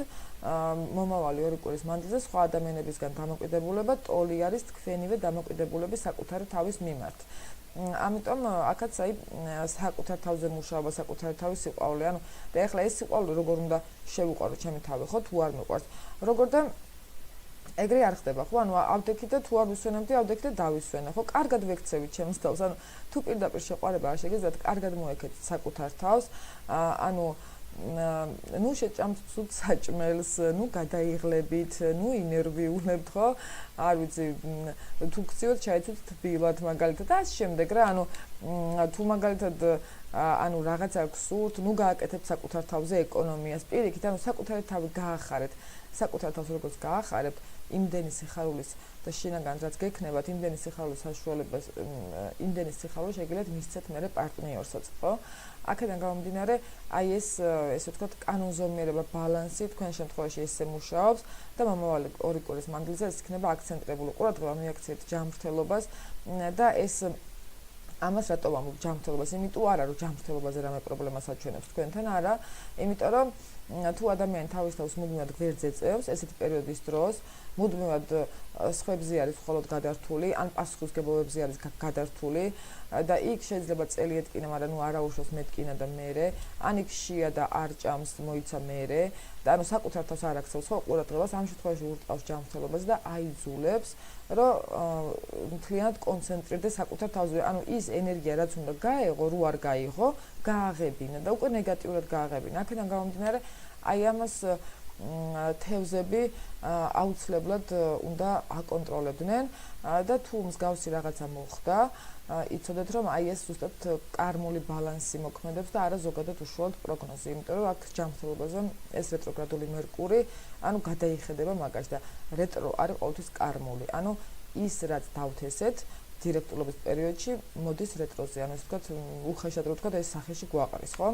Speaker 1: მომავალი 2 კვირის მანძილზე სხვა ადამიანებისგან დამოკიდებულება ტოლი არის თქვენივე დამოკიდებულების საკუთარი თავის მიმართ. ამიტომ აქაც აი საკუთარ თავზე მუშაობა, საკუთარი თავის სიყვარული, ანუ და ეხლა ეს სიყვარული როგორ უნდა შევუყარო ჩემი თავი, ხო, თუ არ მიყვარს. როგორ და ეგრე არ ხდება, ხო? ანუ ავდექი და თუ არ ვისვენებდი, ავდექი და დავისვენე, ხო? კარგად ვექცევით ჩემს თავს, ანუ თუ პირდაპირ შეყვარება არ შეგიძლიათ, კარგად მოექცეთ საკუთარ თავს, ანუ ну შეჭამთ ცუდ საჭმელს, ну გადაიღლებით, ну ინერვიულებთ, ხო? არ ვიცი, თუ გციოთ ჩაიცოთ თბილად მაგალითად და ამ შემდეგ რა, ანუ თუ მაგალითად ანუ რაღაცა გსურთ, ну გააკეთებთ საკუთარ თავზე ეკონომიას, პირიქით, ანუ საკუთარი თავი გაახარეთ, საკუთარ თავს როგორც გაახარებთ, იმდენი სიხარულის და შინაგან რაც გექნებათ, იმდენი სიხარულის საშუალებას, იმდენი სიხარული შეგიძლიათ მისცეთ მერე პარტნიორსაც, ხო? აქედან გამომდინარე, აი ესე ვთქვათ, კანონზომიერება, ბალანსი თქვენ შემთხვევაში ესე მუშაობს და მომავალი 2 კვირის მანძილზე ეს იქნება აქცენტირებული ყურადღება მიაქციეთ ჯანმრთელობას და ეს ამას რატო ვამბობ ჯანმრთელობას? იმიტომ არა, რომ ჯანმრთელობაზე რამე პრობლემას აჩვენებს თქვენთან, არა, იმიტომ რომ თუ ადამიანი თავის თავს მუდმივად გვერდზე წევს ესეთი პერიოდის დროს, მუდმივად სხვებზე არის მხოლოდ გადართული, ან პასუხისმგებლობებზე არის გადართული და იქ შეიძლება წელი ეტკინა, მაგრამ არა უშავს მეტკინა და მერე, ან იქ შია და არ ჭამს, მოიცა მერე და საკუთარ თავს არ აქცევს ხო ყურადღებას, ამ შემთხვევაში ურტყავს ჯანმრთელობას და აიძულებს, რომ მთლიანად კონცენტრირდეს საკუთარ თავზე. ის ენერგია რაც უნდა გაეღო, რო არ გაიღო, გააღებინა და უკვე ნეგატიურად გააღებინა. აქედან გამომდინარე, აი ამას თევზები აუცილებლად უნდა აკონტროლებდნენ და თუ მსგავსი რაღაცა მოხდა, იცოდეთ რომ აი ეს ზუსტად კარმული ბალანსი მოქმედებს და არა ზოგადად უშუალოდ პროგნოზი, იმიტომ რომ აქ ჯანმრთელობაზე ეს რეტროგრადული მერკური, გადაიხედება მაგაში და რეტრო არის ყოველთვის კარმული. ის რაც დავთესეთ დირექტულობის პერიოდში მოდის რეტროზე, ესე ვთქვათ, უხეშად რო ვთქვათ, ეს სახეში გვაყრის, ხო?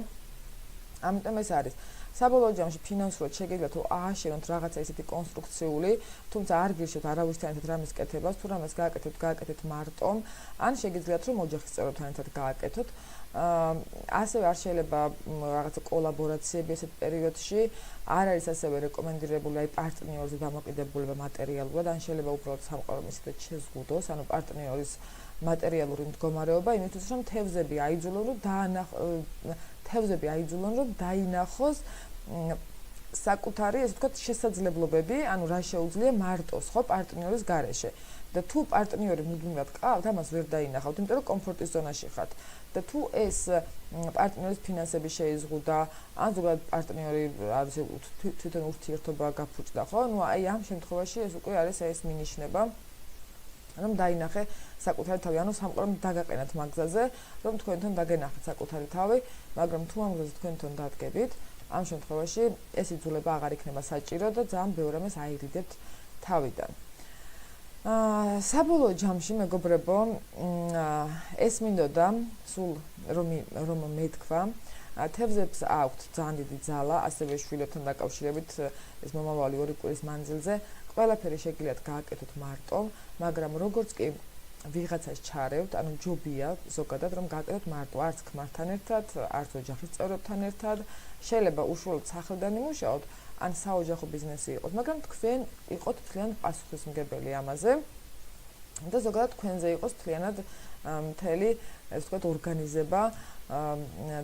Speaker 1: ამიტომ ეს არის საბოლოო ჯამში ფინანსურად შეგიძლიათ რომ ააშენოთ რაღაცა ისეთი კონსტრუქციული, თუმცა არ გირჩევთ არავისთან ერთად რამის კეთებას, თუ რამეს გააკეთეთ მარტომ, ან შეგიძლიათ რომ ოჯახის წევრებთან ერთად გააკეთოთ. ასევე არ შეიძლება რაღაცა კოლაბორაციები ესეთ პერიოდში, არ არის ასევე რეკომენდირებული აი პარტნიორზე დამოკიდებულება მატერიალურად, ან შეიძლება უბრალოდ სამყარო მისდეთ შეზღუდოს, პარტნიორის მატერიალური მდგომარეობა, იმისთვის რომ თევზები აიძულონ რომ დაინახოს საკუთარი, ესე ვთქვათ, შესაძლებლობები, რა შეუძლია მარტოს ხო პარტნიორის გარეშე. და თუ პარტნიორი მუდმივად ყავთ, ამას ვერ დაინახავთ, იმიტომ რომ კომფორტის ზონაში ხართ. და თუ ეს პარტნიორის ფინანსები შეიზღუდა, ან ზოგადად პარტნიორი არის თვითონ ურთიერთობა გაფუჭდა, ხო? აი ამ შემთხვევაში ეს უკვე არის ეს მინიშნება, რომ დაინახე საკუთარი თავი, სამყარომ დაგაყენათ მაგზაზე, რომ თქვენთან დაგენახეთ საკუთარი თავი, მაგრამ თუ ამ გზაზე თქვენთან დადგებით, ამ შემთხვევაში ეს იძულება აღარ იქნება საჭირო და ძალიან ბევრ რამეს აირიდებთ თავიდან. საბოლოო ჯამში მეგობრებო, ეს მინდოდა სულ რომ მეთქვა, თევზებს აქვთ ძალიან დიდი ძალა, ასევე შვილებთან დაკავშირებით ეს მომავალი 2 კვირის მანძილზე ყველაფერი შეგიძლიათ გააკეთოთ მარტომ, მაგრამ როგორც კი ვიღაცას ჩარევთ, ჯობია ზოგადად რომ გააკეთოთ მარტო, არც ქმართან ერთად, არც ოჯახის წევრებთან ერთად, შეიძლება უშუალოდ სახლიდან იმუშაოთ, ან საოჯახო ბიზნესი იყოს, მაგრამ თქვენ იყოთ მთლიანად პასუხისმგებელი ამაზე და ზოგადად თქვენზე იყოს მთლიანად მთელი, ესე ვთქვათ, ორგანიზება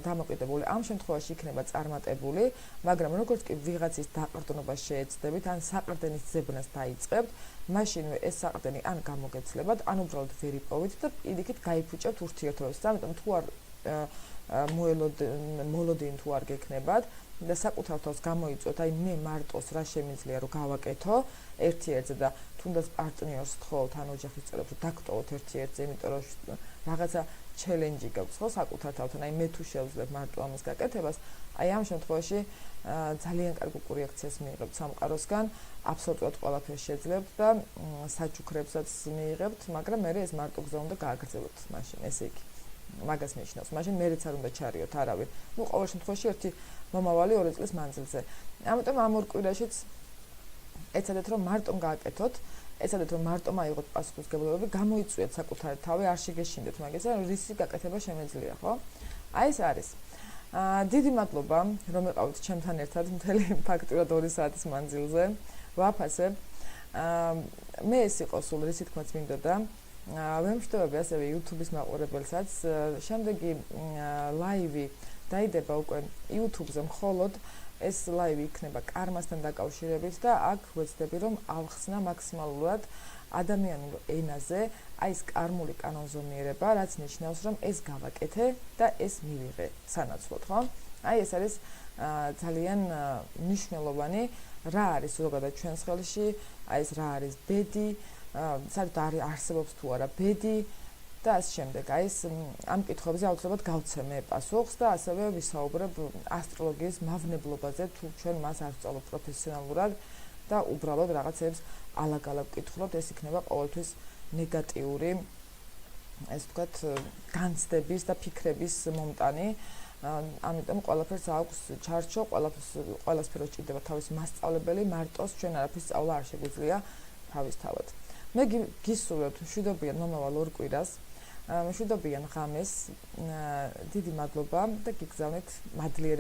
Speaker 1: დამოკიდებული. ამ შემთხვევაში იქნება წარმატებული, მაგრამ როგორც კი ვიღაცის დაყრდნობას შეეცდებით, ან საყრდენის ძებნას დაიწყებთ, მაშინვე ეს საყრდენი ან გამოგეცლებათ, ან უბრალოდ ვერ იპოვით და პირიქით გაიფუჭებთ ურთიერთობებს. ამიტომ თუ არ მოლოდინი თუ არ გექნებათ და საკუთარ თავს გამოიწვიოთ, აი მე მარტოს რა შემიძლია რომ გავაკეთო ერთ-ერთზე და თუნდაც პარტნიორს თხოვთ ან ოჯახის წევრებს დაგტოვოთ ერთ-ერთზე, იმიტომ რომ რაღაცა ჩელენჯი გაქვს ხო საკუთარ თავთან, აი მე თუ შევძლებ მარტო ამას გაკეთებას, აი ამ შემთხვევაში ძალიან კარგ კურიაქციას მიიღებთ სამყაროსგან, აბსოლუტურად ყველაფერს შეძლებთ და საჩუქრებსაც მიიღებთ, მაგრამ მე ეს მარტო გზა უნდა გააგრძელოთ მაშინ, ესე იგი. მაგას ნიშნავს, მაშინ მერეც არ უნდა ჩარიოთ არავინ. ყოველ შემთხვევაში ერთი მომავალი 2 წლის მანძილზე. ამიტომ ამ 2 კვირაშიც ეცადეთ რომ მარტომ გააკეთოთ, ეცადეთ რომ მარტომ აიღოთ პასუხისმგებლობები, გამოიწვიეთ საკუთარი თავი, არ შეგეშინდეთ მაგას, რისი გაკეთება შემეძლია, ხო? აი ეს არის. დიდი მადლობა, რომ იყავით ჩემთან ერთად მთელი ფაქტურად 2 საათის მანძილზე. ვაფასებ. მე ეს იყო სულ რისი თქმაც მინდოდა. ვემშვიდობები ასევე YouTube-ის მაყურებელსაც. შემდეგი ლაივი დაიდება უკვე YouTube-ზე მხოლოდ ეს ლაივი იქნება კარმასთან დაკავშირებით და აქ ვეცდები რომ ავხსნა მაქსიმალურად ადამიანურ ენაზე აი ეს კარმული კანონზომიერება, რაც ნიშნავს რომ ეს გავაკეთე და ეს მივიღე სანაცვლოდ, ხო? აი ეს არის ძალიან მნიშვნელოვანი, რა არის ზოგადად ჩვენს ხელში, აი ეს რა არის ბედი, საერთოდ არსებობს თუ არა ბედი და ამ შემდეგ აი ეს ამ კითხვებზე აუცილებლად გავცე მე პასუხს და ასევე ვისაუბრებ ასტროლოგიის მავნებლობაზე, თუ ჩვენ მას არ ვსწავლობ პროფესიონალურად და უბრალოდ რაღაცებს ალაგ-ალაგ ვკითხულობთ, ეს იქნება ყოველთვის ნეგატიური, ესე ვთქვათ, განცდების და ფიქრების მომტანი. ამიტომ ყველაფერს აქვს ჩარჩო, ყველასფეროს ჭირდება თავის მასწავლებელი, მარტოს ჩვენ არაფერს სწავლა არ შეგვიძლია თავისთავად. მე გისურვებთ მშვიდობიან მომავალ 2 კვირას, მშვიდობიან ღამეს, დიდი მადლობა და გიგზავნით მადლიერება